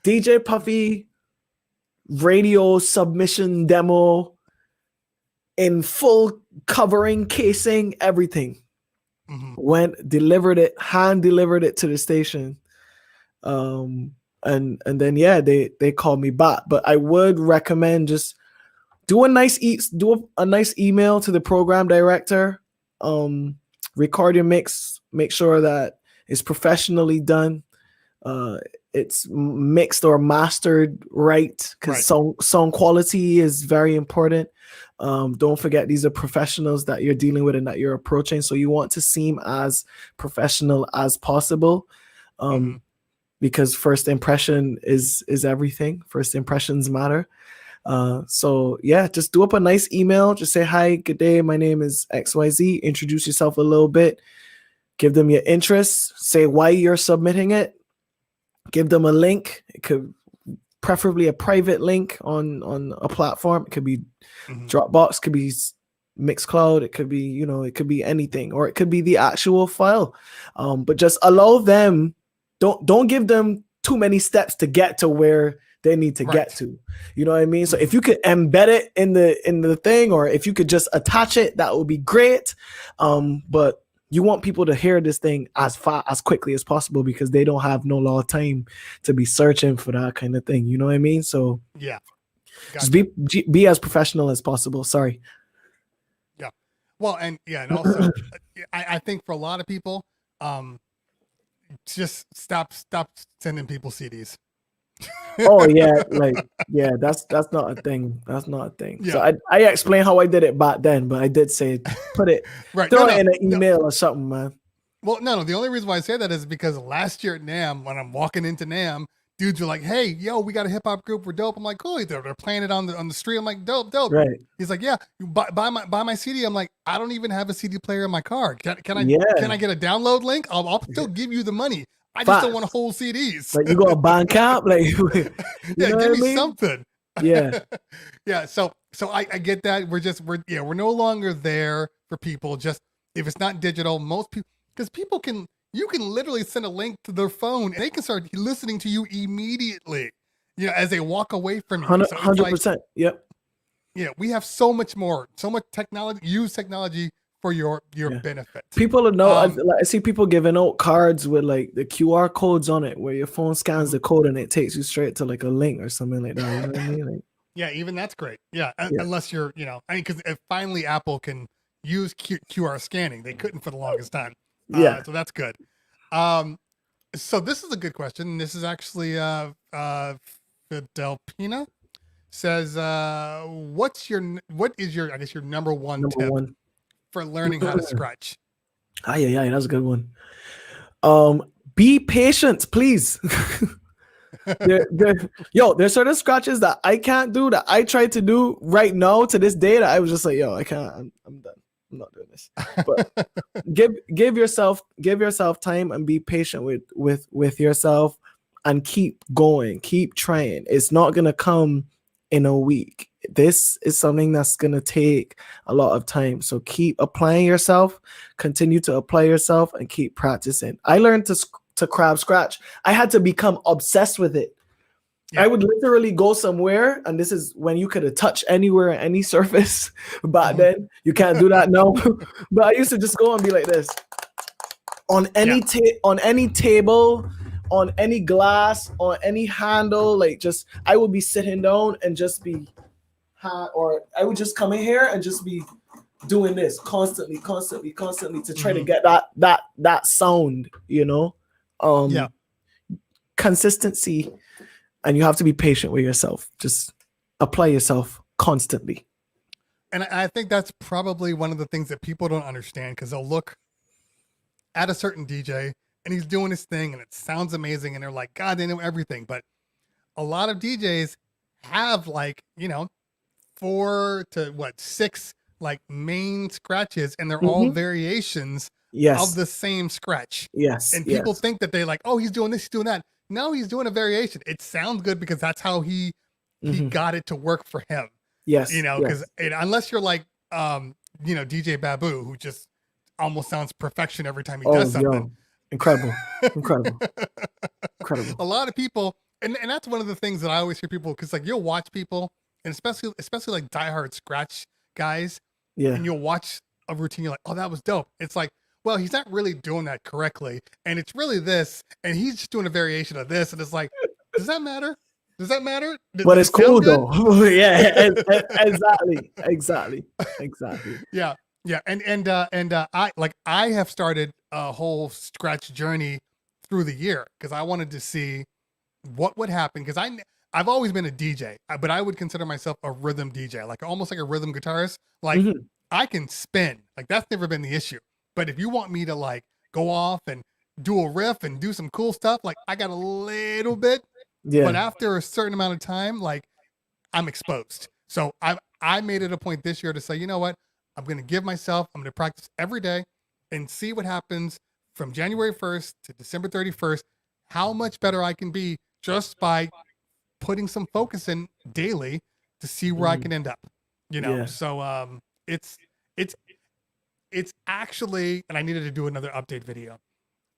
DJ Puffy radio submission demo in full covering, casing, everything. Hand delivered it to the station. And then they called me back. But I would recommend just do a nice email to the program director. Record your mix, make sure that it's professionally done. It's mixed or mastered right, because song quality is very important. Don't forget, these are professionals that you're dealing with and that you're approaching, so you want to seem as professional as possible. Because first impression is everything. First impressions matter. So yeah, just do up a nice email. Just say, hi, good day, my name is XYZ. Introduce yourself a little bit. Give them your interests. Say why you're submitting it. Give them a link. It could preferably a private link on a platform. It could be Dropbox, could be Mixcloud, it could be, it could be anything, or it could be the actual file. But just allow them, don't give them too many steps to get to where they need to get to. You know what I mean? So if you could embed it in the thing, or if you could just attach it, that would be great. But you want people to hear this thing as quickly as possible, because they don't have no lot of time to be searching for that kind of thing. You know what I mean? So yeah, just be as professional as possible. Sorry. Yeah. Well, and also I think for a lot of people, just stop sending people CDs. Oh yeah, that's not a thing. That's not a thing. Yeah. So I explained how I did it back then, but I did say put it throw it in an email or something, man. Well, no. The only reason why I say that is because last year at NAMM, when I'm walking into NAMM, dudes were like, "Hey, yo, we got a hip hop group. We're dope." I'm like, "Cool." They're playing it on the street. I'm like, "Dope." Right. He's like, "Yeah, you buy my CD." I'm like, "I don't even have a CD player in my car. Can I get a download link? I'll still give you the money. I just don't want to hold CDs." Like, you go to Bandcamp, like, give me something. Yeah. Yeah. So I get that. We're no longer there for people. Just if it's not digital, most people, because you can literally send a link to their phone and they can start listening to you immediately, as they walk away from you. 100%. Yep. Yeah. We have so much technology, use technology for your benefit. People know. I see people giving out cards with like the QR codes on it, where your phone scans the code and it takes you straight to like a link or something like that. You know what I mean? Like, yeah, even that's great. Yeah, unless you're, because finally Apple can use QR scanning. They couldn't for the longest time. So that's good. So this is a good question. This is actually Fidelpina says, what is your, I guess, your number one tip for learning how to scratch? Yeah, that's a good one. Be patient, please. There's certain scratches that I can't do that I tried to do right now to this day that I was just like, I can't. I'm done. I'm not doing this. But give yourself time and be patient with yourself and keep going, keep trying. It's not gonna come in a week. This is something that's gonna take a lot of time. So keep applying yourself, continue to apply yourself, and keep practicing. I learned to crab scratch. I had to become obsessed with it. I would literally go somewhere, and this is when you could touch anywhere, any surface. Back then, you can't do that now. But I used to just go and be like this on any on any table, on any glass, on any handle. Like just, I would be sitting down and just be, or I would just come in here and just be doing this constantly to try to get that sound. Consistency. And you have to be patient with yourself. Just apply yourself constantly. And I think that's probably one of the things that people don't understand, because they'll look at a certain DJ and he's doing his thing and it sounds amazing. And they're like, God, they know everything. But a lot of DJs have 4 to 6 like main scratches, and they're all variations of the same scratch. And people think that they like, oh, he's doing this, he's doing that. No, he's doing a variation. It sounds good because that's how he got it to work for him. Because unless you're like, DJ Babu, who just almost sounds perfection every time he does something. Incredible. A lot of people, and that's one of the things that I always hear people, because like you'll watch people, and especially like diehard scratch guys, and you'll watch a routine, you're like, oh, that was dope. It's like, well, he's not really doing that correctly, and it's really this, and he's just doing a variation of this, and it's like, does that matter? But it's cool though. Exactly. Yeah. And I have started a whole scratch journey through the year because I wanted to see what would happen, because I've always been a DJ, but I would consider myself a rhythm DJ, like almost like a rhythm guitarist. Like I can spin, like that's never been the issue. But if you want me to like go off and do a riff and do some cool stuff, like I got a little bit, but after a certain amount of time, like I'm exposed. So I made it a point this year to say, you know what, I'm going to practice every day and see what happens from January 1st to December 31st, how much better I can be just by putting some focus in daily to see where I can end up, So it's actually, and I needed to do another update video.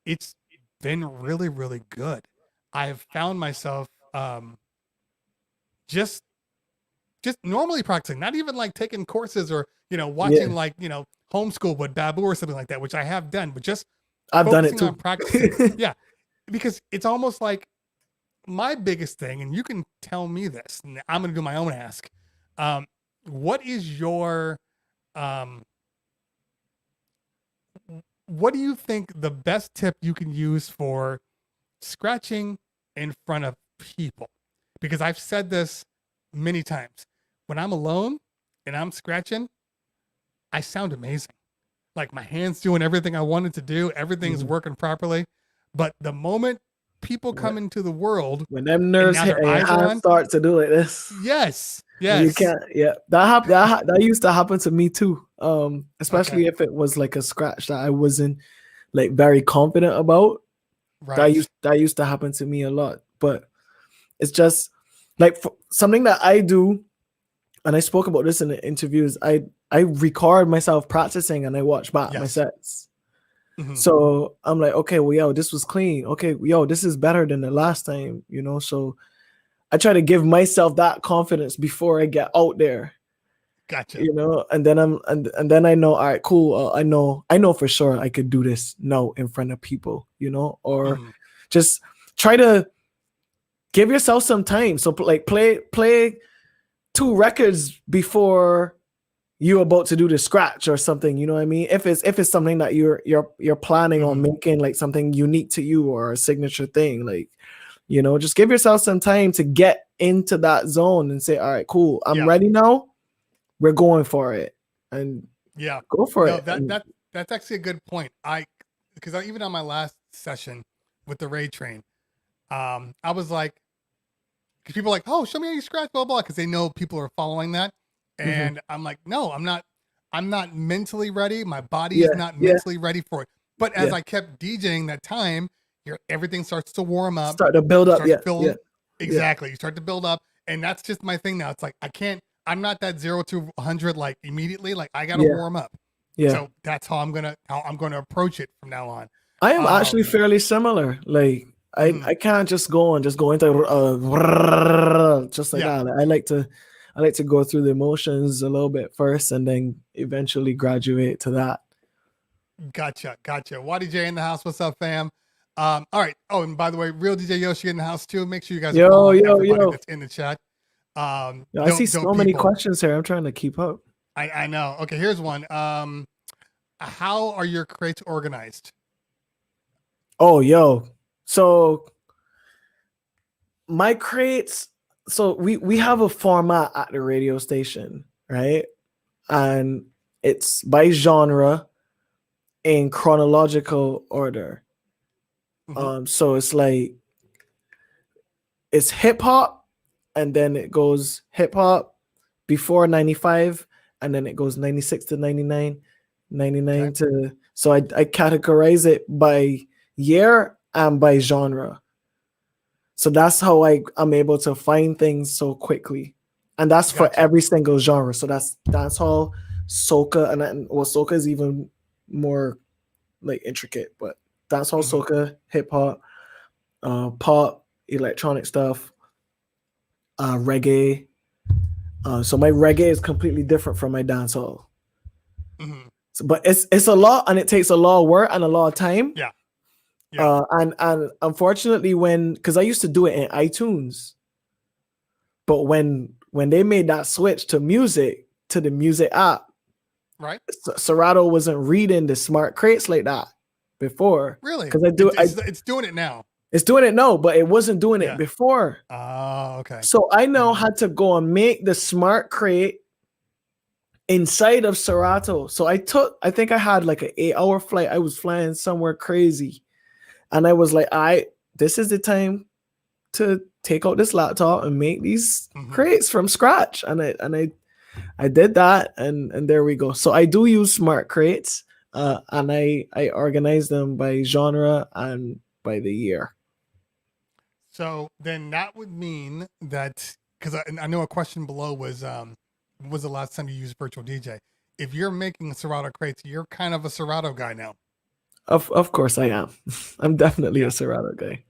It's been really, really good. I've found myself just normally practicing, not even like taking courses or, watching homeschool with Babu or something like that, which I have done, but just I've done it too. Practicing. Because it's almost like my biggest thing, and you can tell me this, and I'm going to do my own ask. What is your, what do you think the best tip you can use for scratching in front of people? Because I've said this many times. When I'm alone and I'm scratching, I sound amazing. Like my hand's doing everything I wanted to do. Everything's working properly. But the moment people come into the world, when them nerves hit and your hands start to do like this. Yes. You can't. Yeah. That used to happen to me too. Especially if it was like a scratch that I wasn't like very confident about. Right. That used to happen to me a lot. But it's just like something that I do, and I spoke about this in the interviews. I record myself practicing and I watch back my sets. So I'm like, okay, well, this was clean. Okay, this is better than the last time, So I try to give myself that confidence before I get out there. Gotcha. And then and then I know, all right, cool. I know for sure I could do this now in front of people, or just try to give yourself some time. So like play 2 records before you're about to do the scratch or something, you know what I mean? If it's something that you're planning on making like something unique to you or a signature thing, like, just give yourself some time to get into that zone and say, all right, cool, I'm ready now. We're going for it. And go for it. That's actually a good point. Because even on my last session with the raid train, I was like, because people are like, oh, show me how you scratch, blah, blah, because they know people are following that. And I'm like, no, I'm not mentally ready. My body is not mentally ready for it. But as I kept DJing that time, everything starts to warm up. Start to build up. Exactly. You start to build up. And that's just my thing now. It's like, I'm not that 0 to 100 like immediately. Like I got to warm up. Yeah. So that's how I'm going to approach it from now on. I am actually fairly similar. Like I can't just go into just like that. I like to go through the emotions a little bit first and then eventually graduate to that. Gotcha. YDJ in the house. What's up, fam? All right. Oh, and by the way, real DJ Yoshi in the house too. Make sure you guys follow everybody that's in the chat. I see so many questions here. I'm trying to keep up. I know. Okay, here's one. How are your crates organized? Oh, so my crates. So we have a format at the radio station, right? And it's by genre in chronological order. So it's like it's hip hop, and then it goes hip hop before 95, and then it goes 96 to 99, 99 to. So I categorize it by year and by genre. So that's how I'm able to find things so quickly. And that's for every single genre. So that's dancehall, soca, and soca is even more like intricate, but dancehall, soca, hip hop, pop, electronic stuff, reggae. So my reggae is completely different from my dancehall. So, but it's a lot, and it takes a lot of work and a lot of time. Yeah. And unfortunately, because I used to do it in iTunes, but when they made that switch to the music app, right? Serato wasn't reading the smart crates like that before. Really? Because it's doing it now. It's doing it now, but it wasn't doing it before. Oh, okay. So I now had to go and make the smart crate inside of Serato. So I think I had like an 8-hour flight. I was flying somewhere crazy. And I was like, this is the time to take out this laptop and make these crates from scratch. And I did that, and there we go. So I do use smart crates, and I organize them by genre and by the year. So then that would mean that, because I know a question below was, when was the last time you used Virtual DJ? If you're making Serato crates, you're kind of a Serato guy now. Of course I am. I'm definitely a Serato guy.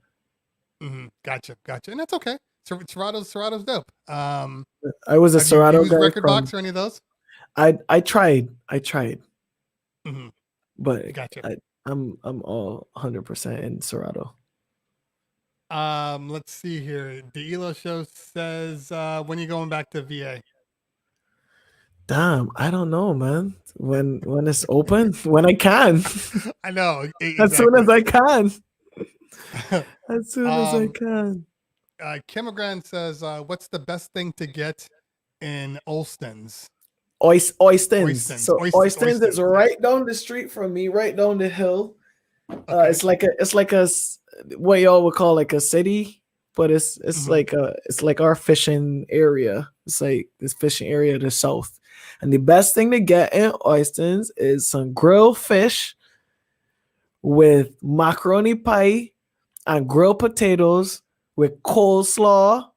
Gotcha. And that's okay. Serato's dope. I was a Serato guy. Record box or any of those? I tried. But gotcha. I'm all 100% in Serato. Let's see here. The Elo Show says, when are you going back to VA? Damn, I don't know, man. When it's open, when I can. I know. Exactly. As soon as I can. As soon as I can. Kimmergrand says, what's the best thing to get in Olston's? Oystons. So Oystons is right down the street from me, right down the hill. Okay. It's like a what y'all would call like a city, but it's like our fishing area. It's like this fishing area to the south. And the best thing to get in Oystons is some grilled fish with macaroni pie and grilled potatoes with coleslaw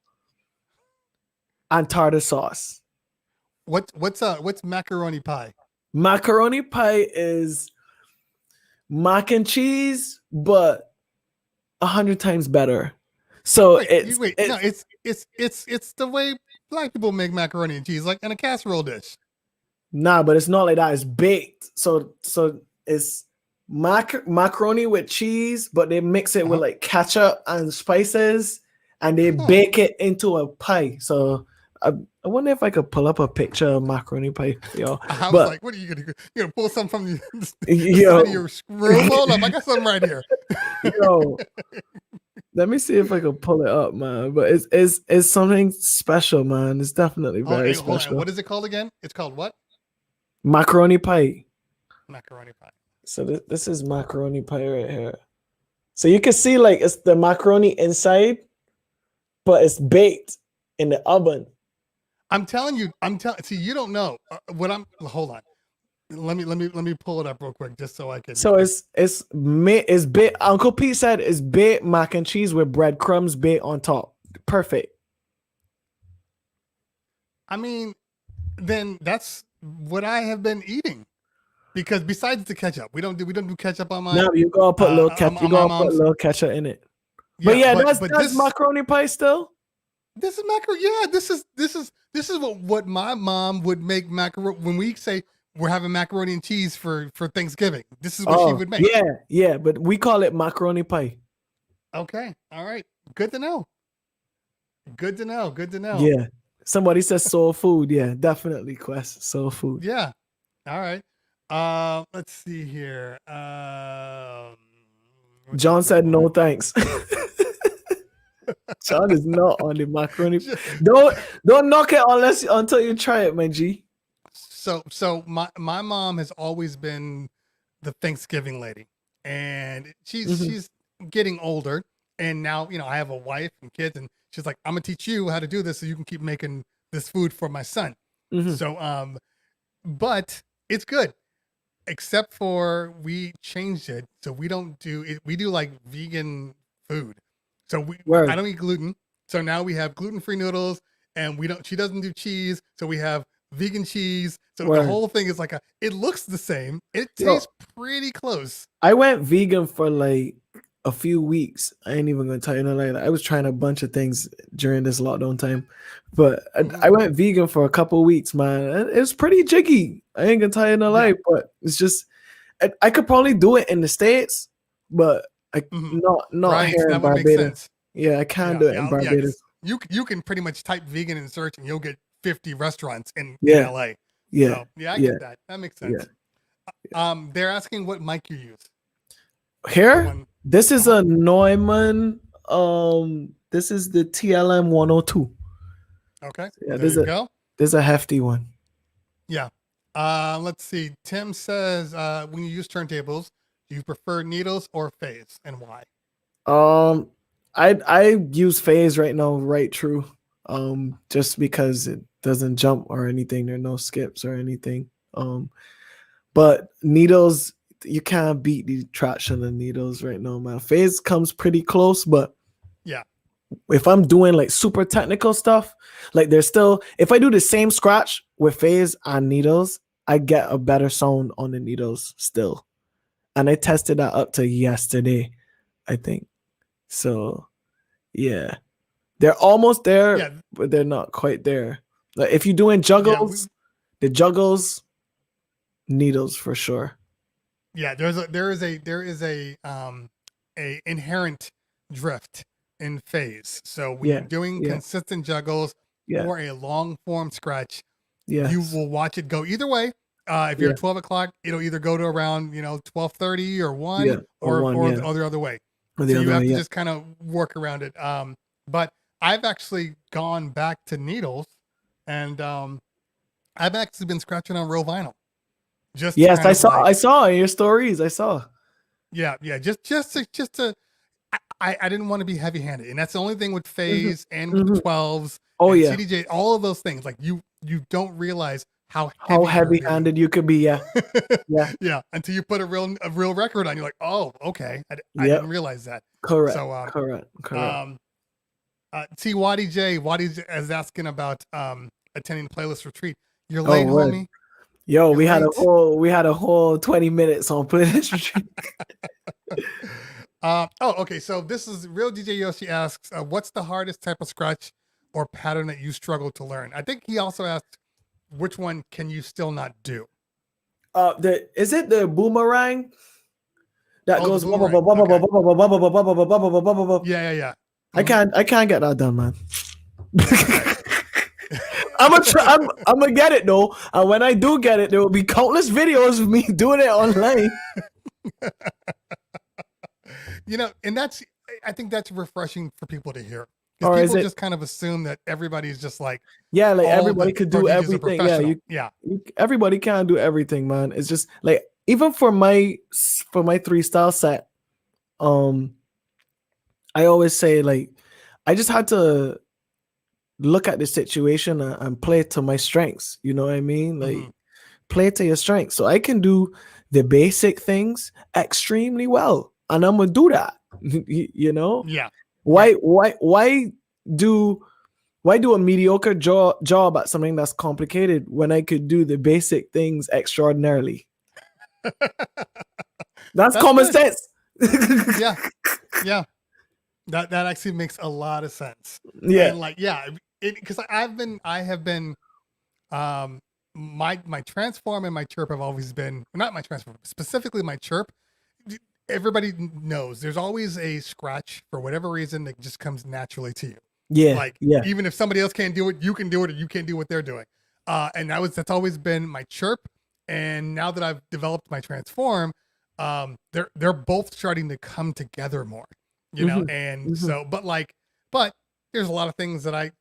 and tartar sauce. What's macaroni pie? Macaroni pie is mac and cheese, but 100 times better. So it's the way black people make macaroni and cheese, like in a casserole dish. Nah, but it's not like that. It's baked. So it's macaroni with cheese, but they mix it with like ketchup and spices, and they bake it into a pie. So I wonder if I could pull up a picture of macaroni pie, yo. I was like, what are you gonna do? You're gonna pull something from the side of your screw? Hold up, I got something right here. Yo, Let me see if I can pull it up, man. But it's something special, man. It's definitely very Hold on. special. What is it called again? It's called what? Macaroni pie. Macaroni pie. So this is macaroni pie right here. So you can see like it's the macaroni inside, but it's baked in the oven. I'm telling you. See, you don't know Hold on. Let me pull it up real quick just so I can. So it's baked. Uncle Pete said it's baked mac and cheese with breadcrumbs baked on top. Perfect. I mean, then that's what I have been eating. Because besides the ketchup, we don't do ketchup on my. No, you gotta put little ketchup. You gotta put little ketchup in it. But yeah, that's this, macaroni pie still. This is macaroni. Yeah, this is what my mom would make macaroni when we say we're having macaroni and cheese for Thanksgiving. This is what she would make. Yeah, but we call it macaroni pie. Okay, all right, good to know. Good to know. Yeah, somebody says soul food. Yeah, definitely, Quest soul food. Yeah, all right. Let's see here. John said no thanks. John is not on the macaroni. Don't knock it until you try it, my G. So my mom has always been the Thanksgiving lady, and she's getting older, and now I have a wife and kids, and she's like, I'm gonna teach you how to do this so you can keep making this food for my son. So but it's good. Except for we changed it, so we don't do it. We do like vegan food, so I don't eat gluten. So now we have gluten-free noodles, and she doesn't do cheese, so we have vegan cheese. So the whole thing is like it looks the same. It tastes pretty close. I went vegan for like a few weeks. I ain't even gonna tell you nothing like that. I was trying a bunch of things during this lockdown time, but I went vegan for a couple of weeks, man. It's pretty jiggy. I ain't gonna tell you no lie, but it's just I could probably do it in the States, but not right, here in Barbados. Yeah, I can't do it in Barbados. You can pretty much type vegan in search and you'll get 50 restaurants in LA. Yeah, so, I get that. That makes sense. Yeah. They're asking what mic you use. Here, this is a Neumann. This is the TLM 102. Okay. Yeah, there's a hefty one. Yeah. Let's see. Tim says, when you use turntables, do you prefer needles or phase, and why? I use phase right now, right true. Just because it doesn't jump or anything. There are no skips or anything. But needles, you can't beat the traction of needles right now, man. Phase comes pretty close, but yeah. If I'm doing like super technical stuff, like if I do the same scratch with phase and needles, I get a better sound on the needles still. And I tested that up to yesterday, I think. So, yeah. They're almost there, but they're not quite there. Like if you're doing juggles, the juggles, needles for sure. Yeah, there is a inherent drift in phase. So when you're doing consistent juggles or a long form scratch, you will watch it go either way. If you're at 12 o'clock, it'll either go to around 12:30 or 1 or the other way. So you have to just kind of work around it. But I've actually gone back to needles, and I've actually been scratching on real vinyl. I saw in your stories. I saw. Yeah. Just to. I didn't want to be heavy-handed, and that's the only thing with phase and with the 12s. Oh and yeah, CDJ, all of those things. Like you don't realize how heavy-handed you could be. Yeah, yeah. Until you put a real record on, you're like, oh, okay, I didn't realize that. Correct. So correct. Waddy J is asking about attending the playlist retreat. You're late, homie. Yo, we had a whole 20 minutes on playlist retreat. Okay. So this is Real DJ Yoshi asks, what's the hardest type of scratch or pattern that you struggle to learn? I think he also asked, which one can you still not do? Is it the boomerang that goes? Yeah. I can't get that done, man. I'm gonna get it though, and when I do get it, there will be countless videos of me doing it online. And that's I think that's refreshing for people to hear. Or Because is people it? just kind of assume that everybody's just like Yeah, like all everybody the could pro do DJs are everything. Yeah, professional. Yeah. everybody can't do everything, man. It's just like even for my 3 style set, um, I always say like I just had to look at the situation and play to my strengths. You know what I mean? Like Mhm. play to your strengths. So I can do the basic things extremely well, and I'm gonna do that. You know? Yeah. Why Right. do why do a mediocre job at something that's complicated when I could do the basic things extraordinarily? That's That's common good. sense. Yeah. Yeah. That actually makes a lot of sense. Yeah. And like, yeah, because I have been my transform and my chirp have always been, not my transform, specifically my chirp. Everybody knows there's always a scratch for whatever reason that just comes naturally to you. Yeah. Like Yeah. even if somebody else can't do it, you can do it, or you can't do what they're doing. And that's always been my chirp. And now that I've developed my transform, they're both starting to come together more, you know. Mhm. And Mhm. so, but there's a lot of things that I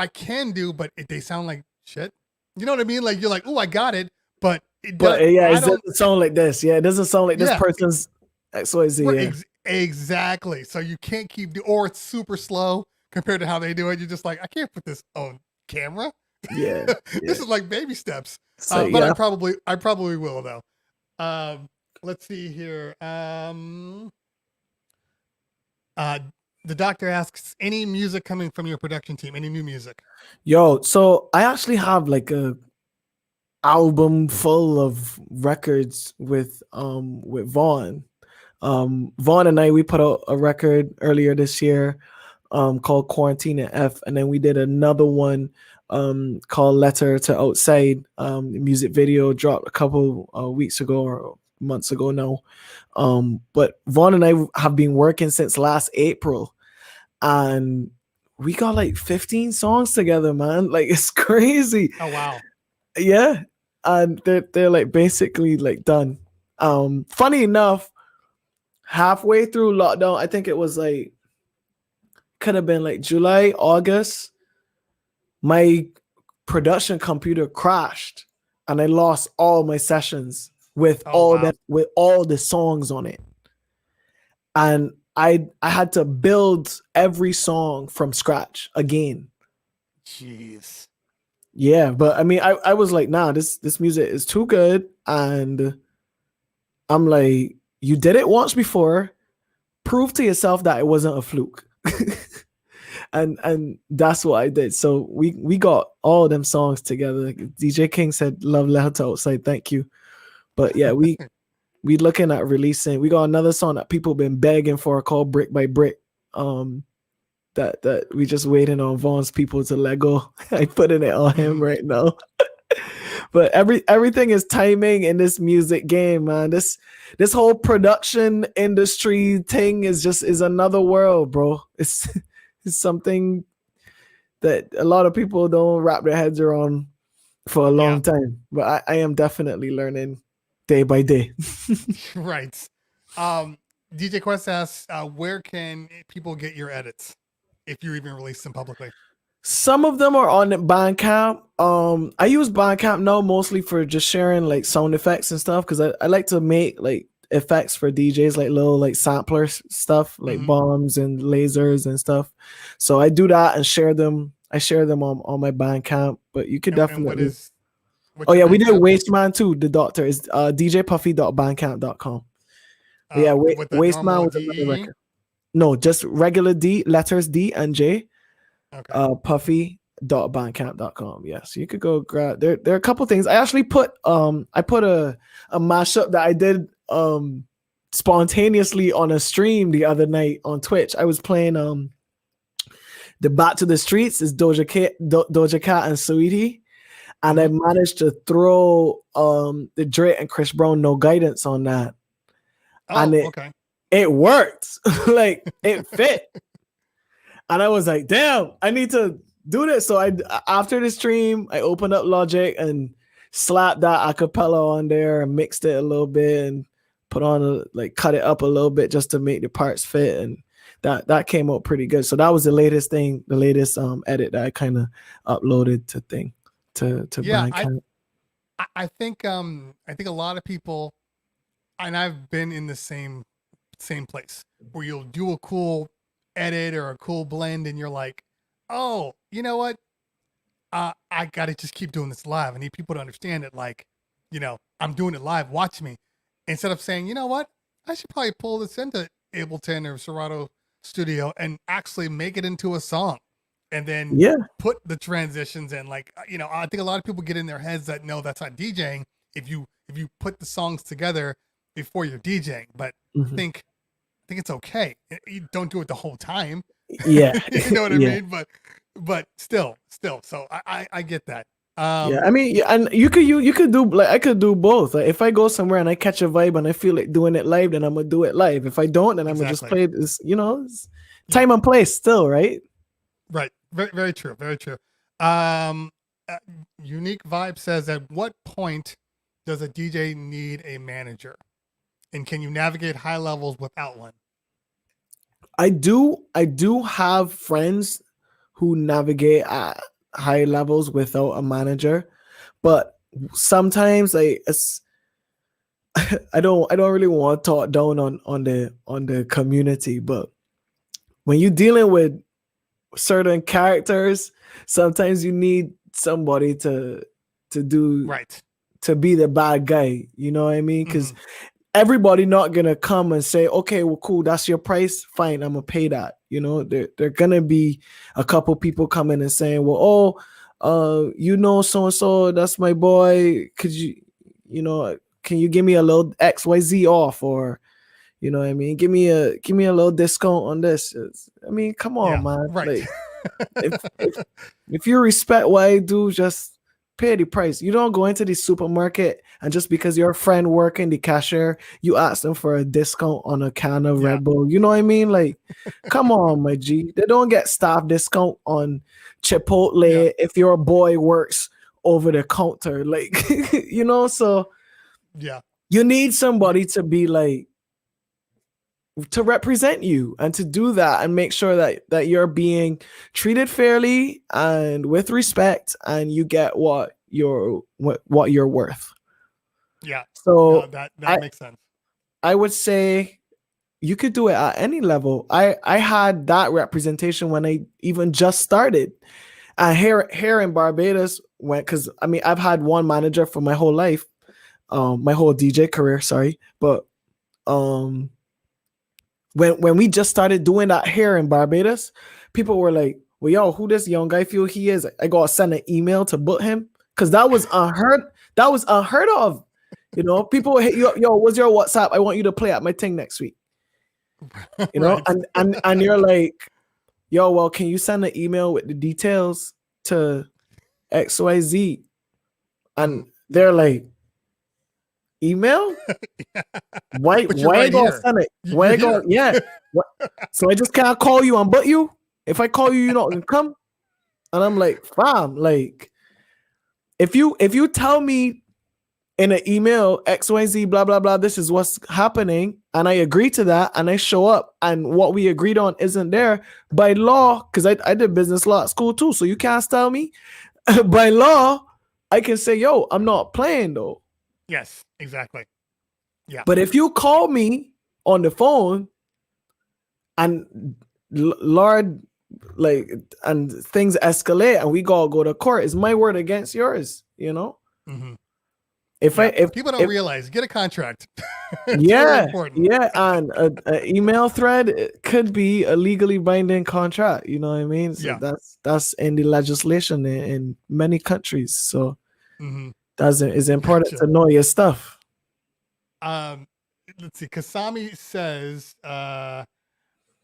can do, but they sound like shit. You know what I mean? Like you're like, oh, I got it, but it does. But yeah, I it don't. doesn't sound like this. Yeah, it doesn't sound like this Yeah, person's XYZ. right, Yeah. exactly. So you can't or it's super slow compared to how they do it. You're just like, I can't put this on camera. Yeah. This is like baby steps. So But yeah. I probably will though. Let's see here. The doctor asks, any music coming from your production team? Any new music? Yo, so I actually have like a album full of records with Vaughn. Vaughn and I, we put out a record earlier this year called Quarantine and F, and then we did another one called Letter to Outside. The music video dropped a couple weeks ago or months ago now. But Vaughn and I have been working since last April, and we got like 15 songs together, man. Like it's crazy. Oh wow. Yeah. And they're like basically like done. Funny enough, halfway through lockdown, I think it was like could have been like July, August, my production computer crashed and I lost all my sessions with with all the songs on it. And I had to build every song from scratch again. Jeez. Yeah, but I mean I was like, nah, this music is too good. And I'm like, you did it once before. Prove to yourself that it wasn't a fluke. and that's what I did. So we got all of them songs together. DJ King said, "Love Letter to Outside." Thank you. But yeah, we looking at releasing. We got another song that people been begging for called Brick by Brick. That we just waiting on Vaughn's people to let go. I putting it on him right now. But everything is timing in this music game, man. This whole production industry thing is another world, bro. It's something that a lot of people don't wrap their heads around for a long time. But I am definitely learning day by day. Right. DJ Quest asks, where can people get your edits if you even release them publicly? Some of them are on Bandcamp. I use Bandcamp now mostly for just sharing like sound effects and stuff because I like to make like effects for DJs, like little like sampler stuff, like bombs and lasers and stuff. So I do that and share them. I share them on my Bandcamp, but you could definitely. We did Wasteman too. The doctor is djpuffy.bandcamp.com. Yeah, Wasteman with another record. No, just regular D, letters D and J. Okay. Puffy.bandcamp.com. Yes, you could go grab there are a couple things. I actually put a mashup that I did spontaneously on a stream the other night on Twitch. I was playing the Back to the Streets is Doja Cat and Saweetie, and I managed to throw the Drake and Chris Brown No Guidance on that. And it worked. Like it fit. And I was like, damn, I need to do this. So after the stream, I opened up Logic and slapped that acapella on there and mixed it a little bit and put on cut it up a little bit just to make the parts fit. And that came out pretty good. So that was the latest edit that I kind of uploaded to Bandcamp. I think a lot of people, and I've been in the same place where you'll do a cool edit or a cool blend and you're like, oh, you know what? I gotta just keep doing this live. I need people to understand it. Like, I'm doing it live. Watch me. Instead of saying, you know what? I should probably pull this into Ableton or Serato Studio and actually make it into a song. And then put the transitions in. Like, I think a lot of people get in their heads that no, that's not DJing. If you put the songs together before you're DJing, but I think it's okay. You don't do it the whole time. Yeah. You know what I mean? But still. So I get that. I mean, and you could do, like, I could do both. Like, if I go somewhere and I catch a vibe and I feel like doing it live, then I'm gonna do it live. If I don't, then I'm gonna just play this. It's time and place still, right? Right. Very, very true. Very true. Unique Vibe says, at what point does a DJ need a manager? And can you navigate high levels without one? I do have friends who navigate at high levels without a manager, but sometimes I don't really want to talk down on the community, but when you're dealing with certain characters, sometimes you need somebody to do right, to be the bad guy, you know what I mean? Because everybody not gonna come and say, okay, well, cool, that's your price, fine, I'm gonna pay that. There gonna be a couple people coming and saying, well, so and so, that's my boy, could can you give me a little XYZ off, or you know what I mean, give me a little discount on this. I mean, come on, man. Right. Like, if you respect what I do, just pay the price. You don't go into the supermarket and just because your friend working the cashier, you ask them for a discount on a can of Red Bull. You know what I mean? Like, come on, my G. They don't get staff discount on Chipotle if your boy works over the counter. Like, so you need somebody to be like, to represent you and to do that and make sure that you're being treated fairly and with respect and you get what you're worth. Yeah. So that makes sense. I would say you could do it at any level. I had that representation when I even just started. And here in Barbados, because I mean, I've had one manager for my whole life, my whole DJ career, sorry. But when we just started doing that here in Barbados, people were like, well, yo, who this young guy feel he is? I gotta send an email to book him. Cause that was unheard of. People hit you up, yo, what's your WhatsApp? I want you to play at my thing next week. Right. and you're like, yo, well, can you send an email with the details to XYZ? And they're like, email? Why I gonna send it? Why I gonna, so I just can't call you and but you? If I call you, you're not gonna come? And I'm like, fam, like, if you tell me in an email, XYZ, blah, blah, blah, this is what's happening, and I agree to that, and I show up, and what we agreed on isn't there, by law, because I did business law at school too, so you can't tell me. By law, I can say, yo, I'm not playing though. Yes, exactly. Yeah. But if you call me on the phone and Lord, like, and things escalate and we go to court, it's my word against yours, Mm-hmm. If people don't realize, get a contract. Yeah, and an email thread, it could be a legally binding contract. You know what I mean? So that's in the legislation in many countries. So it's important to know your stuff. Let's see. Kasami says,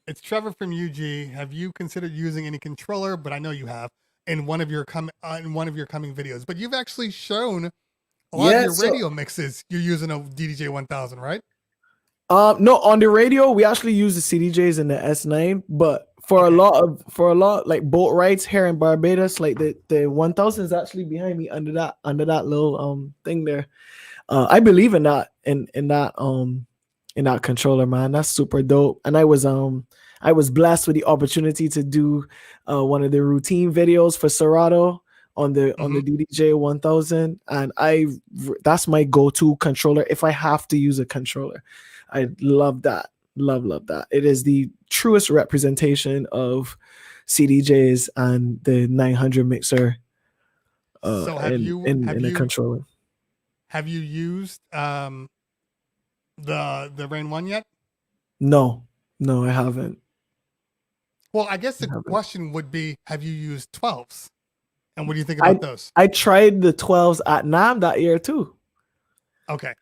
it's Trevor from UG. Have you considered using any controller? But I know you have in one of your coming videos. But you've actually shown a lot of your radio mixes. You're using a DDJ 1000, right? No, on the radio we actually use the CDJs and the S9. But for a lot like boat rides here in Barbados, like the 1000 is actually behind me under that little thing there. I believe in that in that controller, man. That's super dope. And I was blessed with the opportunity to do one of the routine videos for Serato on the DDJ 1000, and that's my go-to controller if I have to use a controller. I love that. Love that. It is the truest representation of CDJs and the 900 mixer So have you in a controller. Have you used the Rain 1 yet? No, I haven't. Well, I guess the question would be, have you used 12s? And what do you think about those? I tried the 12s at NAM that year too. Okay.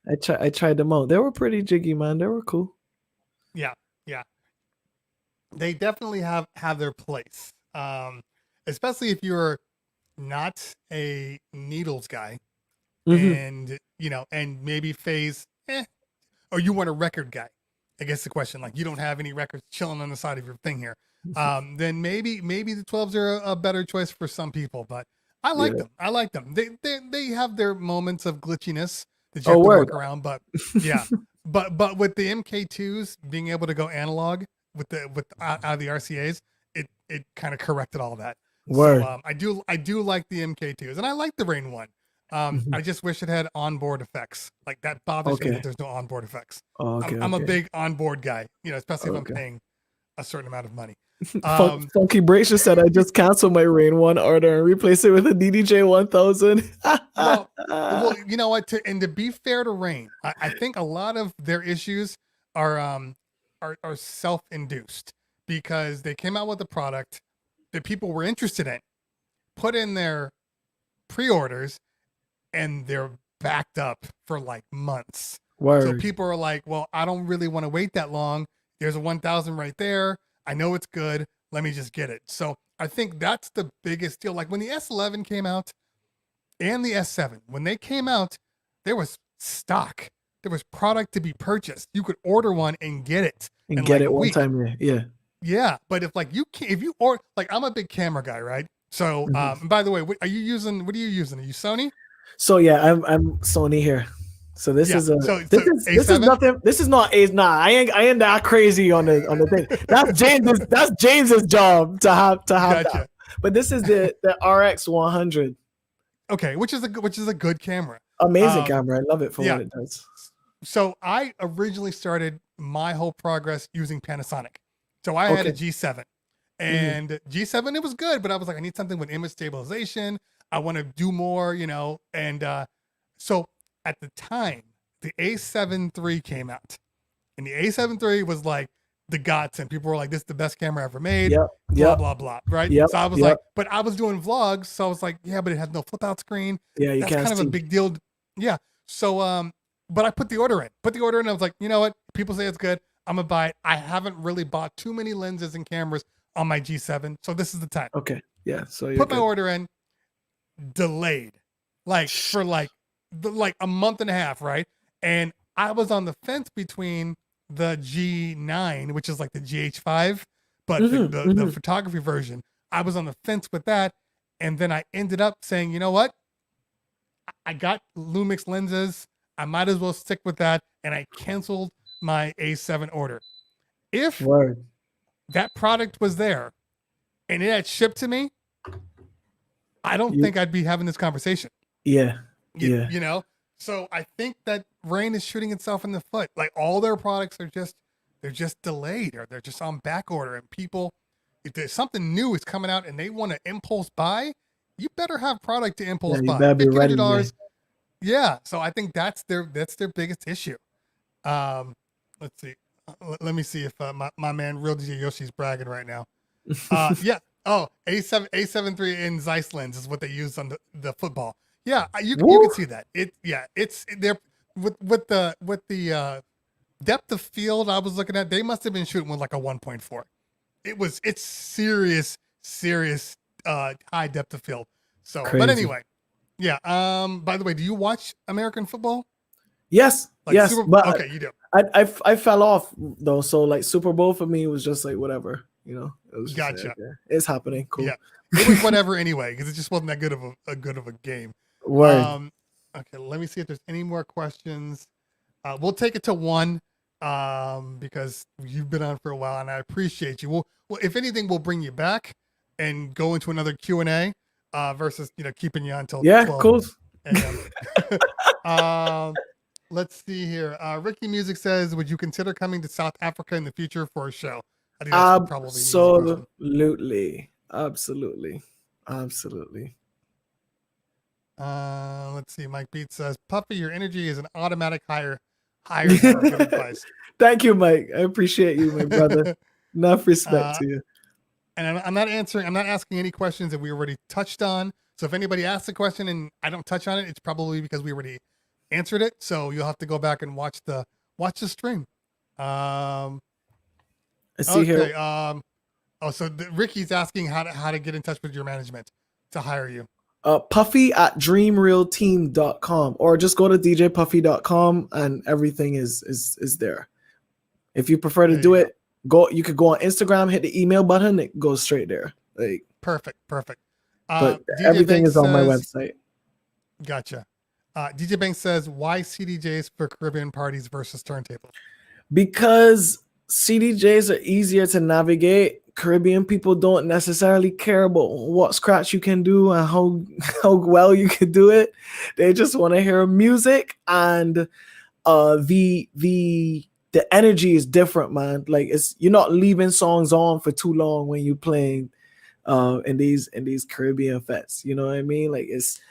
I tried them out. They were pretty jiggy, man. They were cool. Yeah. They definitely have their place. Especially if you're not a needles guy, and and maybe phase, or you weren't a record guy. I guess the question, like, you don't have any records chilling on the side of your thing here. Then maybe the 12s are a better choice for some people, but I like them. I like them. They have their moments of glitchiness that you have to work around, but yeah. but with the MK2s being able to go analog with out of the RCAs, it kind of corrected all that. Word. So I do like the MK2s, and I like the Rain 1. I just wish it had onboard effects. Like, that bothers me that there's no onboard effects. I'm a big onboard guy, especially if I'm paying a certain amount of money. Funky Breaks just said, I just canceled my Rain 1 order and replace it with a DDJ 1000. well, you know what? To be fair to Rain, I think a lot of their issues are self-induced, because they came out with a product that people were interested in, put in their pre-orders, and they're backed up for like months. Word. So people are like, well, I don't really want to wait that long. There's a 1000 right there. I know it's good. Let me just get it. So I think that's the biggest deal. Like, when the S11 came out and the S7, when they came out, there was stock. There was product to be purchased. You could order one and get it. And get it one time. Yeah. Yeah. But if you order, like, I'm a big camera guy, right? So, and by the way, what are you using? Are you Sony? So yeah, I'm Sony here. So this is this is nothing. This is not a I ain't that crazy on the thing. That's James's job to have Gotcha. that. But this is the RX 100. Okay, which is a good camera. Amazing camera. I love it for what it does. So I originally started my whole progress using Panasonic. So I had a G7, and G7, it was good, but I was like, I need something with image stabilization. I want to do more, and so at the time, the A7 III came out, and the A7 III was like the godsend. People were like, this is the best camera ever made, blah, blah, blah, right? So I was like, but I was doing vlogs, so I was like, yeah, but it has no flip out screen. Yeah, you That's can't kind of a big deal. Yeah. So, but I put the order in. And I was like, you know what? People say it's good. I'm going to buy it. I haven't really bought too many lenses and cameras on my G7, so this is the time. Okay. Yeah. So put my order in, delayed, like for like a month and a half, right? And I was on the fence between the G9, which is like the GH5, but the photography version. I was on the fence with that, and then I ended up saying, you know what? I got Lumix lenses. I might as well stick with that, and I canceled my A7 order. If that product was there and it had shipped to me, I don't think I'd be having this conversation. Yeah. You know? So I think that Rain is shooting itself in the foot. Like, all their products are they're just delayed, or they're just on back order. And people, if there's something new is coming out and they want to impulse buy, you better have product to impulse buy. You better be ready. Yeah. So I think that's their biggest issue. Let's see. Let me see if my man Real DJ Yoshi's bragging right now. Yeah. Oh, A7 III in Zeiss lens is what they use on the football. Yeah, you can see that. It's there with the depth of field I was looking at. They must have been shooting with like a 1.4. It's serious high depth of field. So, crazy. But anyway, yeah. By the way, do you watch American football? Yes, yes. But okay, you do. I fell off though, so like Super Bowl for me was just like whatever, It was just gotcha. Like, it's happening. Cool. Yeah, it was whatever anyway, because it just wasn't that good of a game. Word. Okay, let me see if there's any more questions. We'll take it to one. because you've been on for a while and I appreciate you. Well, if anything, we'll bring you back and go into another Q&A versus, keeping you until Yeah, 12 cool. a.m. Let's see here. Ricky Music says, would you consider coming to South Africa in the future for a show? I think that's probably an easy question. Absolutely. Let's see. Mike Beat says, Puffy, your energy is an automatic hire. Good advice. Thank you, Mike. I appreciate you, my brother. Enough respect to you. And I'm not asking any questions that we already touched on. So if anybody asks a question and I don't touch on it, it's probably because we already answered it. So you'll have to go back and watch the stream. I see here. So Ricky's asking how to get in touch with your management to hire you. Puffy at dreamrealteam.com, or just go to djpuffy.com and everything is there. If you prefer to do it, you could go on Instagram, hit the email button, it goes straight there. Like perfect. But DJ everything Banks is on my website. Gotcha. DJ Banks says, why CDJs for Caribbean parties versus turntables? Because CDJs are easier to navigate. Caribbean people don't necessarily care about what scratch you can do and how well you can do it. They just want to hear music, and the energy is different, man. Like you're not leaving songs on for too long when you're playing in these Caribbean fests. You know what I mean? Like it's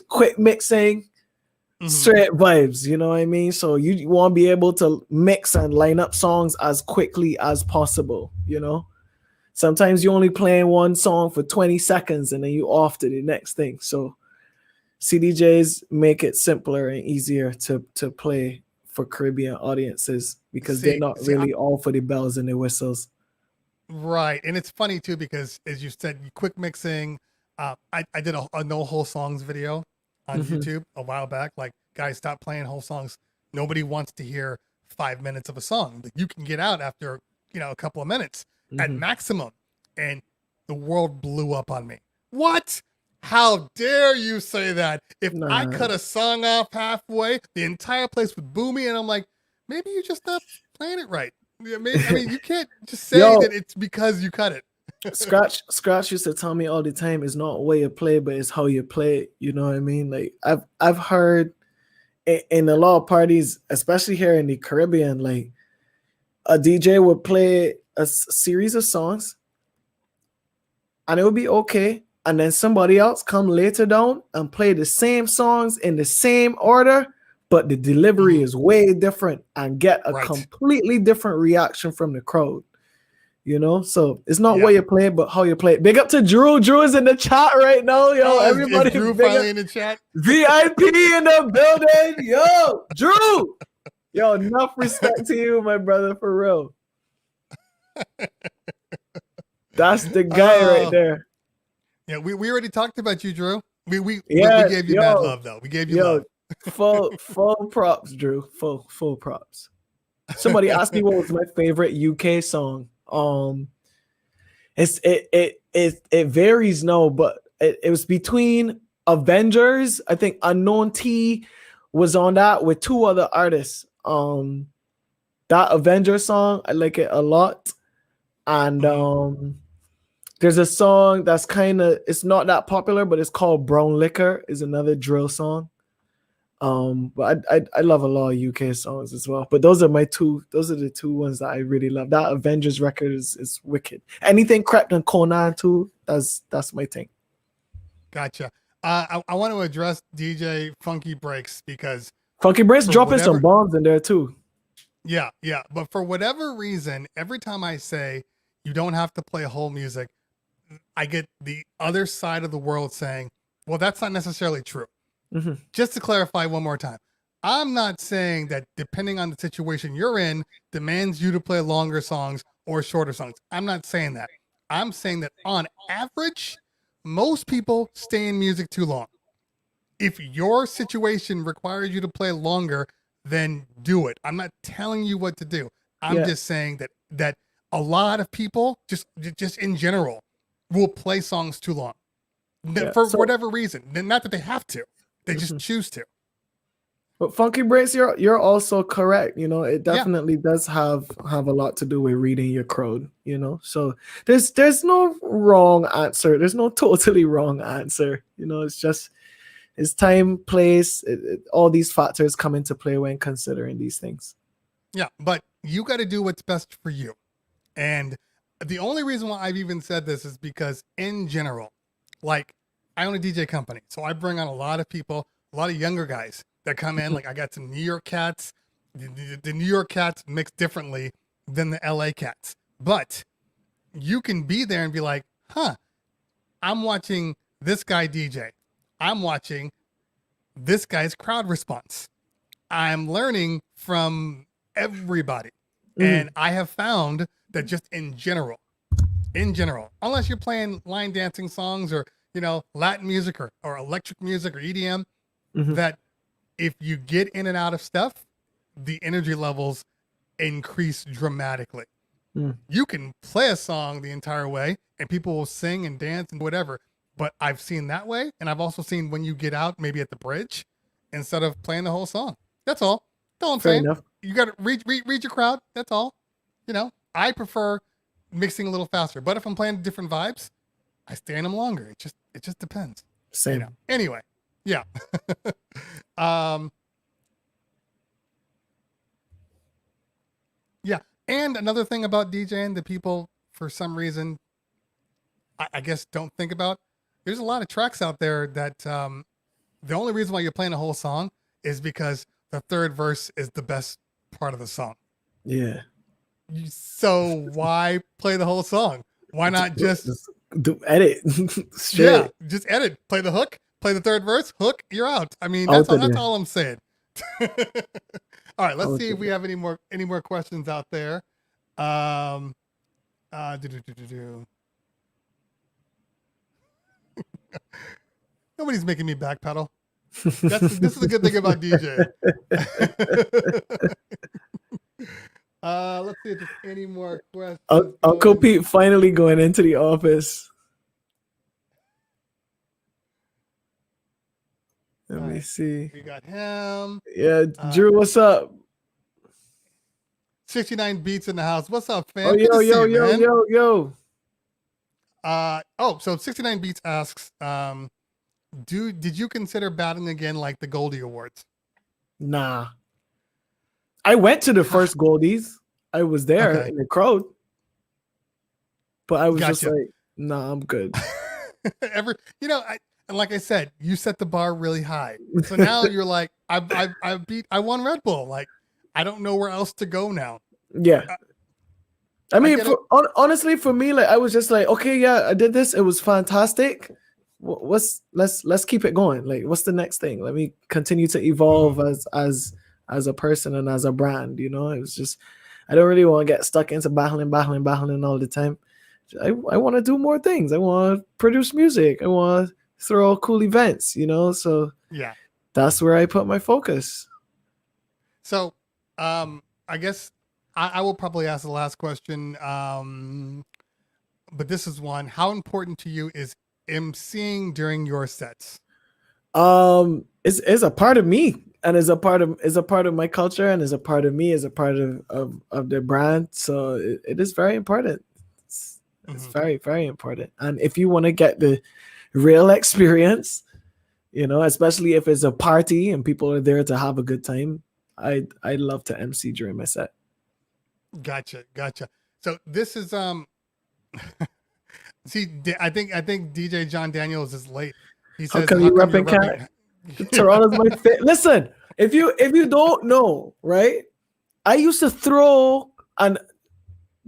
quick mixing. Straight vibes, you know what I mean? So you want to be able to mix and line up songs as quickly as possible, Sometimes you're only playing one song for 20 seconds and then you off to the next thing. So CDJs make it simpler and easier to play for Caribbean audiences because they're not really all for the bells and the whistles. Right. And it's funny too, because as you said, quick mixing, I did a no whole songs video on YouTube a while back. Like, guys, stop playing whole songs. Nobody wants to hear 5 minutes of a song that you can get out after, a couple of minutes at maximum. And the world blew up on me. What? How dare you say that? If I cut a song off halfway, the entire place would boo me. And I'm like, maybe you're just not playing it right. You can't just say that it's because you cut it. Scratch used to tell me all the time, it's not a way you play, but it's how you play it. You know what I mean? Like I've heard in a lot of parties, especially here in the Caribbean, like a DJ would play a series of songs and it would be okay. And then somebody else come later down and play the same songs in the same order, but the delivery is way different and get a completely different reaction from the crowd. So it's not what you play, but how you play it. Big up to Drew. Drew is in the chat right now, yo. Everybody, is Drew finally in the chat. VIP in the building, yo. Drew, yo. Enough respect to you, my brother, for real. That's the guy right there. Yeah, we already talked about you, Drew. We gave you bad love though. We gave you love. full props, Drew. Full props. Somebody asked me what was my favorite UK song. It varies now, but it was between Avengers. I think Unknown T was on that with two other artists. That Avengers song, I like it a lot. And there's a song that's it's not that popular, but it's called Brown Liquor, is another drill song. But I love a lot of UK songs as well. But those are the two ones that I really love. That Avengers record is wicked. Anything Crept and Conan too, that's my thing. Gotcha. I want to address DJ Funky Breaks because Funky Breaks dropping some bombs in there too. Yeah. But for whatever reason, every time I say you don't have to play whole music, I get the other side of the world saying, well, that's not necessarily true. Just to clarify one more time, I'm not saying that depending on the situation you're in demands you to play longer songs or shorter songs. I'm not saying that. I'm saying that on average, most people stay in music too long. If your situation requires you to play longer, then do it. I'm not telling you what to do. I'm just saying that a lot of people just in general will play songs too long for whatever reason. Not that they have to. They just choose to. But Funky Breaks, you're also correct. You know, it Yeah. definitely does have a lot to do with reading your crowd. You know, so there's no wrong answer. There's no totally wrong answer. You know, it's just it's time, place, all these factors come into play when considering these things. Yeah, but you got to do what's best for you. And the only reason why I've even said this is because in general, like I own a DJ company, so I bring on a lot of people, a lot of younger guys that come in. Like I got some New York cats. The New York cats mix differently than the LA cats, but you can be there and be like, huh, I'm watching this guy DJ. I'm watching this guy's crowd response. I'm learning from everybody. And I have found that just in general, unless you're playing line dancing songs or, you know, Latin music or electric music or EDM, that if you get in and out of stuff, the energy levels increase dramatically. You can play a song the entire way and people will sing and dance and whatever, but I've seen that way. And I've also seen when you get out, maybe at the bridge, instead of playing the whole song. That's all. That's all I'm saying. Enough. You got to read your crowd. That's all. You know, I prefer mixing a little faster, but if I'm playing different vibes, I stay in them longer. It just depends. Same. You know? Anyway, yeah. Yeah. And another thing about DJing that people, for some reason, I guess don't think about, there's a lot of tracks out there that the only reason why you're playing a whole song is because the third verse is the best part of the song. Yeah. So why play the whole song? Why not just do edit? Yeah, just edit. Play the hook, play the third verse, hook, you're out. I mean, that's all I'm saying. All right, let's see if we have any more questions out there. Nobody's making me backpedal. This is a good thing about DJ. Let's see if there's any more questions. Uncle Pete finally going into the office. Let me see. We got him. Yeah, Drew, what's up? 69 Beats in the house. What's up, fam? Oh, yo. So 69 Beats asks, did you consider batting again like the Goldie Awards? Nah. I went to the first Goldies. I was there in the crowd. But I was just like, nah, I'm good. And like I said, you set the bar really high. So now you're like, I won Red Bull. Like, I don't know where else to go now. Yeah. I mean, honestly, for me, like I was just like, okay, yeah, I did this. It was fantastic. Let's keep it going. Like, what's the next thing? Let me continue to evolve as a person and as a brand. You know, it was just I don't really want to get stuck into battling all the time. I want to do more things. I want to produce music. I want to throw cool events. You know, so yeah, that's where I put my focus. So, I guess I will probably ask the last question. But this is one. How important to you is emceeing during your sets? It's a part of me, and is a part of my culture, and is a part of me, is a part of the brand. So it is very important. It's very, very important. And if you want to get the real experience, you know, especially if it's a party and people are there to have a good time, I'd love to MC during my set. Gotcha. So this is see, I think DJ John Daniels is late. He says, "How come you repping cat? Toronto's my fit." Listen, if you don't know, right? I used to throw, and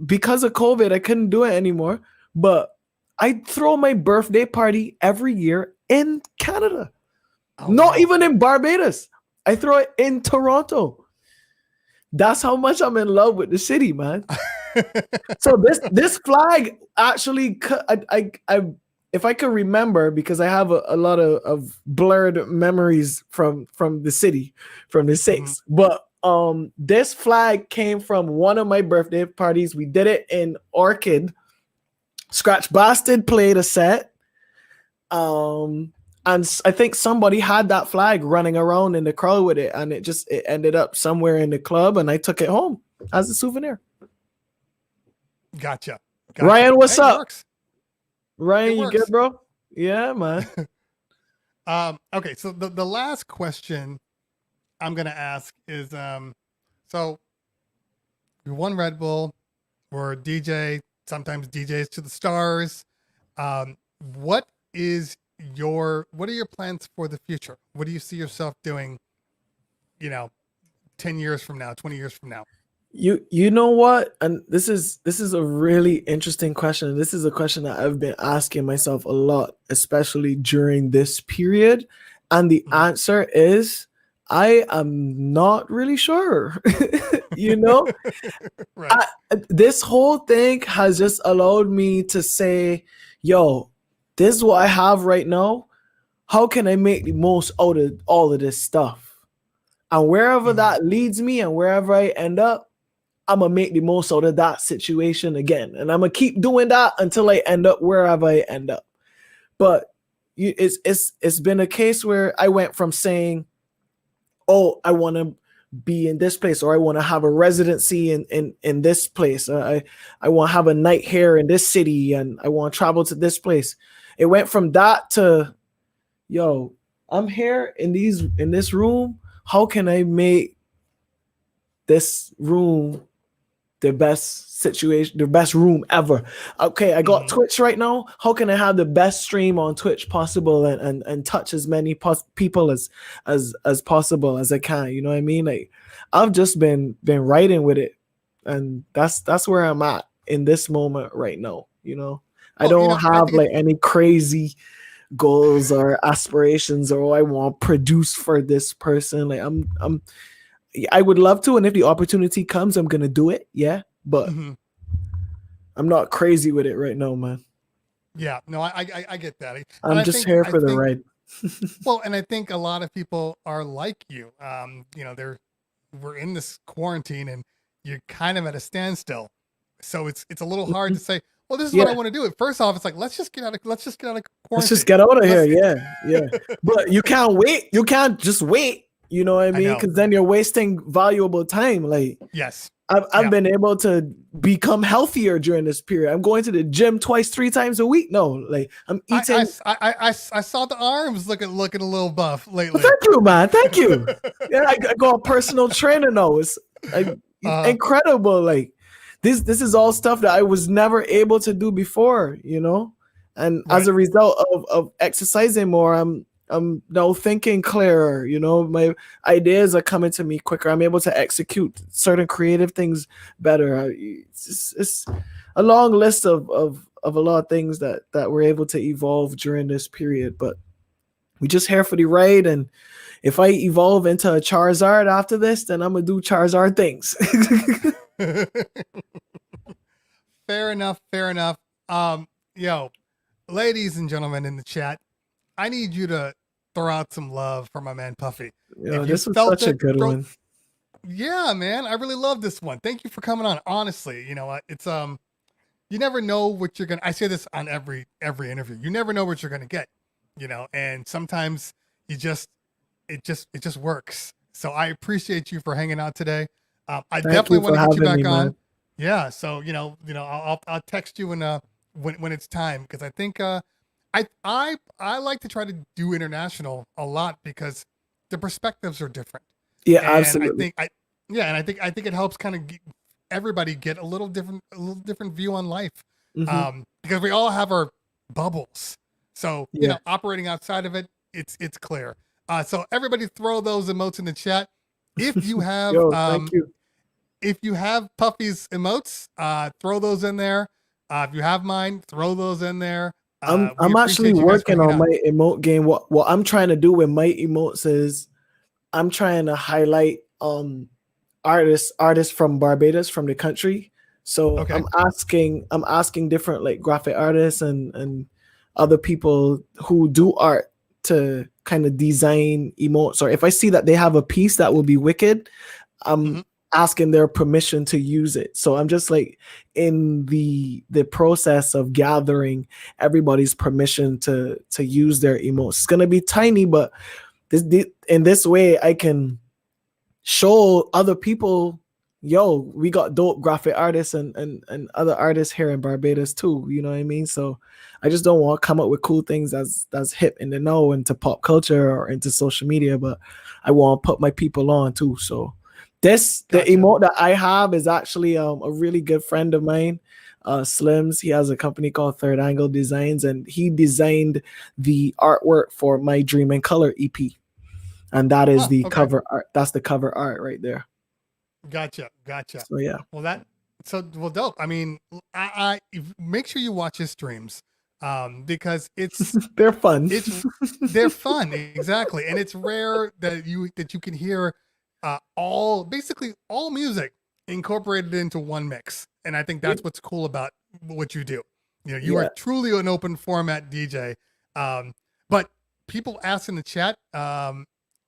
because of COVID, I couldn't do it anymore. But I throw my birthday party every year in Canada, not even in Barbados. I throw it in Toronto. That's how much I'm in love with the city, man. So this flag actually, I if I could remember, because I have a lot of blurred memories from the city, from the States. But this flag came from one of my birthday parties. We did it in Orchid. Scratch Bastard played a set. And And I think somebody had that flag running around in the crowd with it, and it ended up somewhere in the club, and I took it home as a souvenir. Gotcha. Ryan, what's Hey, up? works. Ryan, It you works. good, bro? Yeah, man. Okay, so the last question I'm gonna ask is so we won Red Bull, we're DJ, sometimes DJs to the stars. What are your plans for the future? What do you see yourself doing, 10 years from now, 20 years from now? You know what? And this is a really interesting question. This is a question that I've been asking myself a lot, especially during this period. And the answer is I am not really sure. Right. This whole thing has just allowed me to say, yo, this is what I have right now. How can I make the most out of all of this stuff? And wherever that leads me and wherever I end up, I'm going to make the most out of that situation again. And I'm going to keep doing that until I end up wherever I end up. But it's been a case where I went from saying, oh, I want to be in this place, or I want to have a residency in this place. I want to have a night here in this city, and I want to travel to this place. It went from that to, yo, I'm here in this room. How can I make this room the best situation, the best room ever? Okay, I got Twitch right now. How can I have the best stream on Twitch possible and touch as many people as possible as I can? You know what I mean? Like, I've just been writing with it, and that's where I'm at in this moment right now. I don't have like any crazy goals or aspirations, or I want to produce for this person. Like I would love to, and if the opportunity comes, I'm gonna do it. Yeah, but I'm not crazy with it right now, man. Yeah, no, I get that. I'm just here for the ride. Well, and I think a lot of people are like you. We're in this quarantine, and you're kind of at a standstill. So it's a little hard to say, well, this is what I want to do. First off, it's like let's just get out of quarantine. Let's just get out of here. Yeah. But you can't wait. You can't just wait. You know what I mean? Because then you're wasting valuable time. Like, yes, I've been able to become healthier during this period. I'm going to the gym 2-3 times a week. No, like I'm eating. I saw the arms looking a little buff lately. Well, thank you, man. Thank you. Yeah, I got a personal trainer now. It's incredible. Like this is all stuff that I was never able to do before. And as a result of exercising more, I'm now thinking clearer. My ideas are coming to me quicker. I'm able to execute certain creative things better. It's a long list of a lot of things that we're able to evolve during this period. But we just here for the ride. And if I evolve into a Charizard after this, then I'm gonna do Charizard things. Fair enough. Ladies and gentlemen in the chat, I need you to throw out some love for my man Puffy. This was such a good one. Yeah, man, I really love this one. Thank you for coming on. Honestly, it's you never know what you're gonna. I say this on every interview. You never know what you're gonna get, and sometimes it just works. So I appreciate you for hanging out today. I definitely want to get you back on. Man. Yeah, so I'll text you when it's time, because I think I like to try to do international a lot because the perspectives are different. Yeah, and absolutely. I think it helps kind of everybody get a little different view on life, because we all have our bubbles. So operating outside of it, it's clear. So everybody throw those emotes in the chat. If you have thank you. If you have Puffy's emotes, throw those in there. If you have mine, throw those in there. I'm actually working on my emote game. What I'm trying to do with my emotes is I'm trying to highlight artists from Barbados, from the country. So I'm asking different like graphic artists and other people who do art to kind of design emotes, or if I see that they have a piece that will be wicked, asking their permission to use it. So I'm just like in the process of gathering everybody's permission to use their emotes. It's gonna be tiny, but in this way I can show other people, yo, we got dope graphic artists and other artists here in Barbados too. You know what I mean? So I just don't want to come up with cool things that's hip in the know into pop culture or into social media, but I want to put my people on too. So the emote that I have is actually a really good friend of mine, Slims. He has a company called Third Angle Designs, and he designed the artwork for my Dream in Color EP. And that is the cover art. That's the cover art right there. Gotcha. So yeah. Well, dope. I mean, I make sure you watch his streams, because they're fun. They're fun, exactly, and it's rare that you can hear basically all music incorporated into one mix, and I think that's what's cool about what you do. You know, you are truly an open format DJ. But people ask in the chat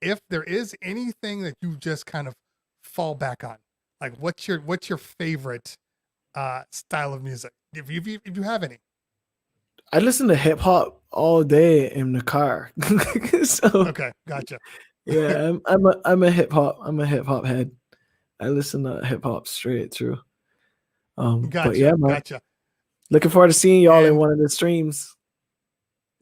if there is anything that you just kind of fall back on, like what's your favorite style of music, if you have any. I listen to hip hop all day in the car. So okay, gotcha. Yeah, I'm a hip hop head. I listen to hip hop straight through. Gotcha, but yeah, man, gotcha. Looking forward to seeing y'all in one of the streams.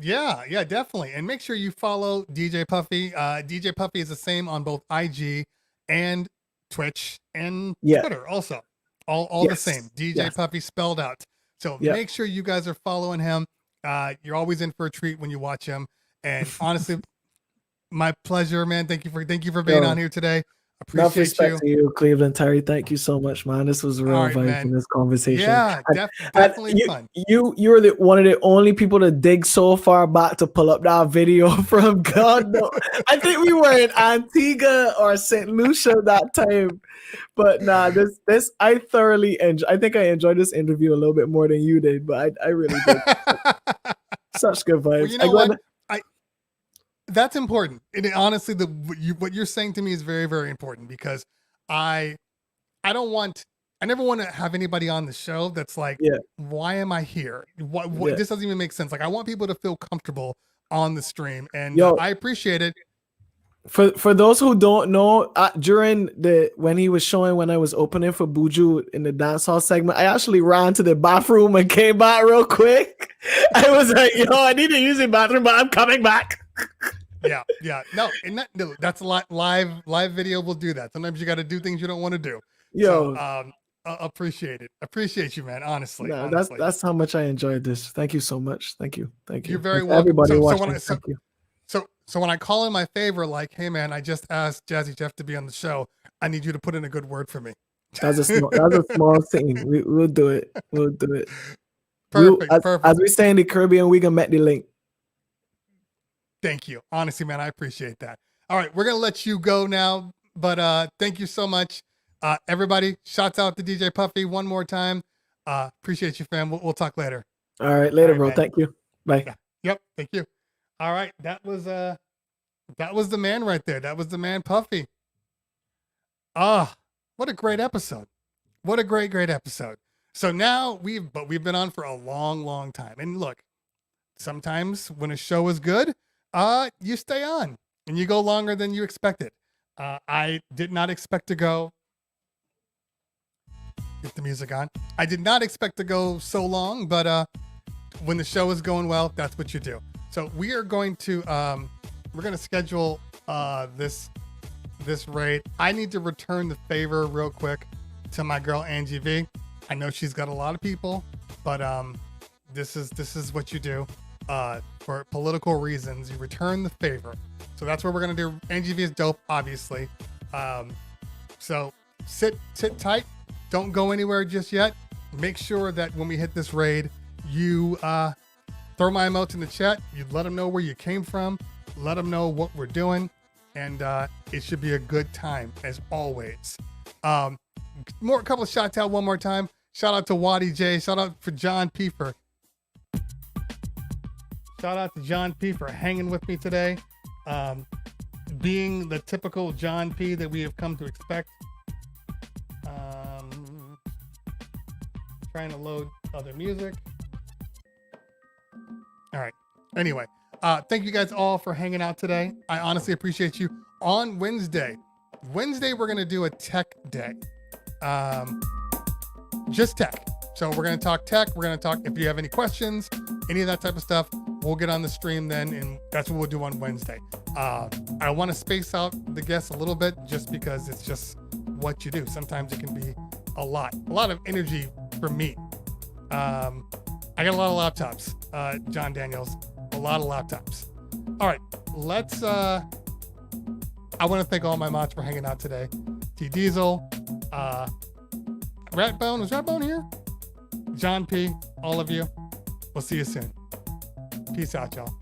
Yeah, definitely. And make sure you follow DJ Puffy. DJ Puffy is the same on both IG and Twitch and Twitter also. All the same. DJ Puffy spelled out. So make sure you guys are following him. You're always in for a treat when you watch him. And honestly, my pleasure, man. Thank you for being on here today. Appreciate you. To you, Cleveland Terry. Thank you so much, man. This was a real vibe in this conversation. Yeah, definitely fun. You're one of the only people to dig so far back to pull up that video from God. No, I think we were in Antigua or St. Lucia that time. But nah, this I thoroughly enjoy. I think I enjoyed this interview a little bit more than you did, but I really did. Such good vibes. Well, you know what? That's important. And honestly, what you're saying to me is very, very important, because I never want to have anybody on the show that's like, why am I here? What this doesn't even make sense. Like, I want people to feel comfortable on the stream, and I appreciate it. For those who don't know, during when he was showing, when I was opening for Buju in the dancehall segment, I actually ran to the bathroom and came back real quick. I was like, I need to use the bathroom, but I'm coming back. Yeah. No, and that's a lot. Live video will do that. Sometimes you got to do things you don't want to do. Appreciate it. Appreciate you, man. Honestly, no, that's how much I enjoyed this. Thank you so much. Thank you. You're very welcome. Everybody watching. Thank you. So when I call in my favor, like, hey man, I just asked Jazzy Jeff to be on the show. I need you to put in a good word for me. That's a small thing. We'll do it. We'll do it. Perfect. As we say in the Caribbean, we can make the link. Thank you. Honestly, man, I appreciate that. All right, we're gonna let you go now, but thank you so much, everybody. Shouts out to DJ Puffy one more time. Appreciate you, fam. We'll talk later. All right, later, bro. Man. Thank you. Bye. Yeah. Yep. Thank you. All right, that was the man right there. That was the man, Puffy. What a great episode. What a great episode. So now we've been on for a long time. And look, sometimes when a show is good, you stay on and you go longer than you expected. I did not expect to go. Get the music on. I did not expect to go so long, but when the show is going well, that's what you do. So we are going to schedule this raid. I need to return the favor real quick to my girl Angie V. I know she's got a lot of people, but this is what you do. For political reasons, you return the favor. So that's what we're gonna do. Angie V is dope, obviously. So sit tight. Don't go anywhere just yet. Make sure that when we hit this raid, you throw my emotes in the chat. You let them know where you came from. Let them know what we're doing, and it should be a good time as always. A couple of shots out one more time. Shout out to Waddy J. Shout out for John Piefer. Shout out to John P for hanging with me today. Being the typical John P that we have come to expect. Trying to load other music. All right. Anyway, thank you guys all for hanging out today. I honestly appreciate you. On Wednesday, we're going to do a tech day. Just tech. So we're going to talk tech. We're going to talk, if you have any questions, any of that type of stuff, we'll get on the stream then, and that's what we'll do on Wednesday. I want to space out the guests a little bit just because it's just what you do. Sometimes it can be a lot of energy for me. I got a lot of laptops, John Daniels, a lot of laptops. All right, let's, I want to thank all my mods for hanging out today. T Diesel, Ratbone, was Ratbone here? John P, all of you. We'll see you soon. Peace out, y'all.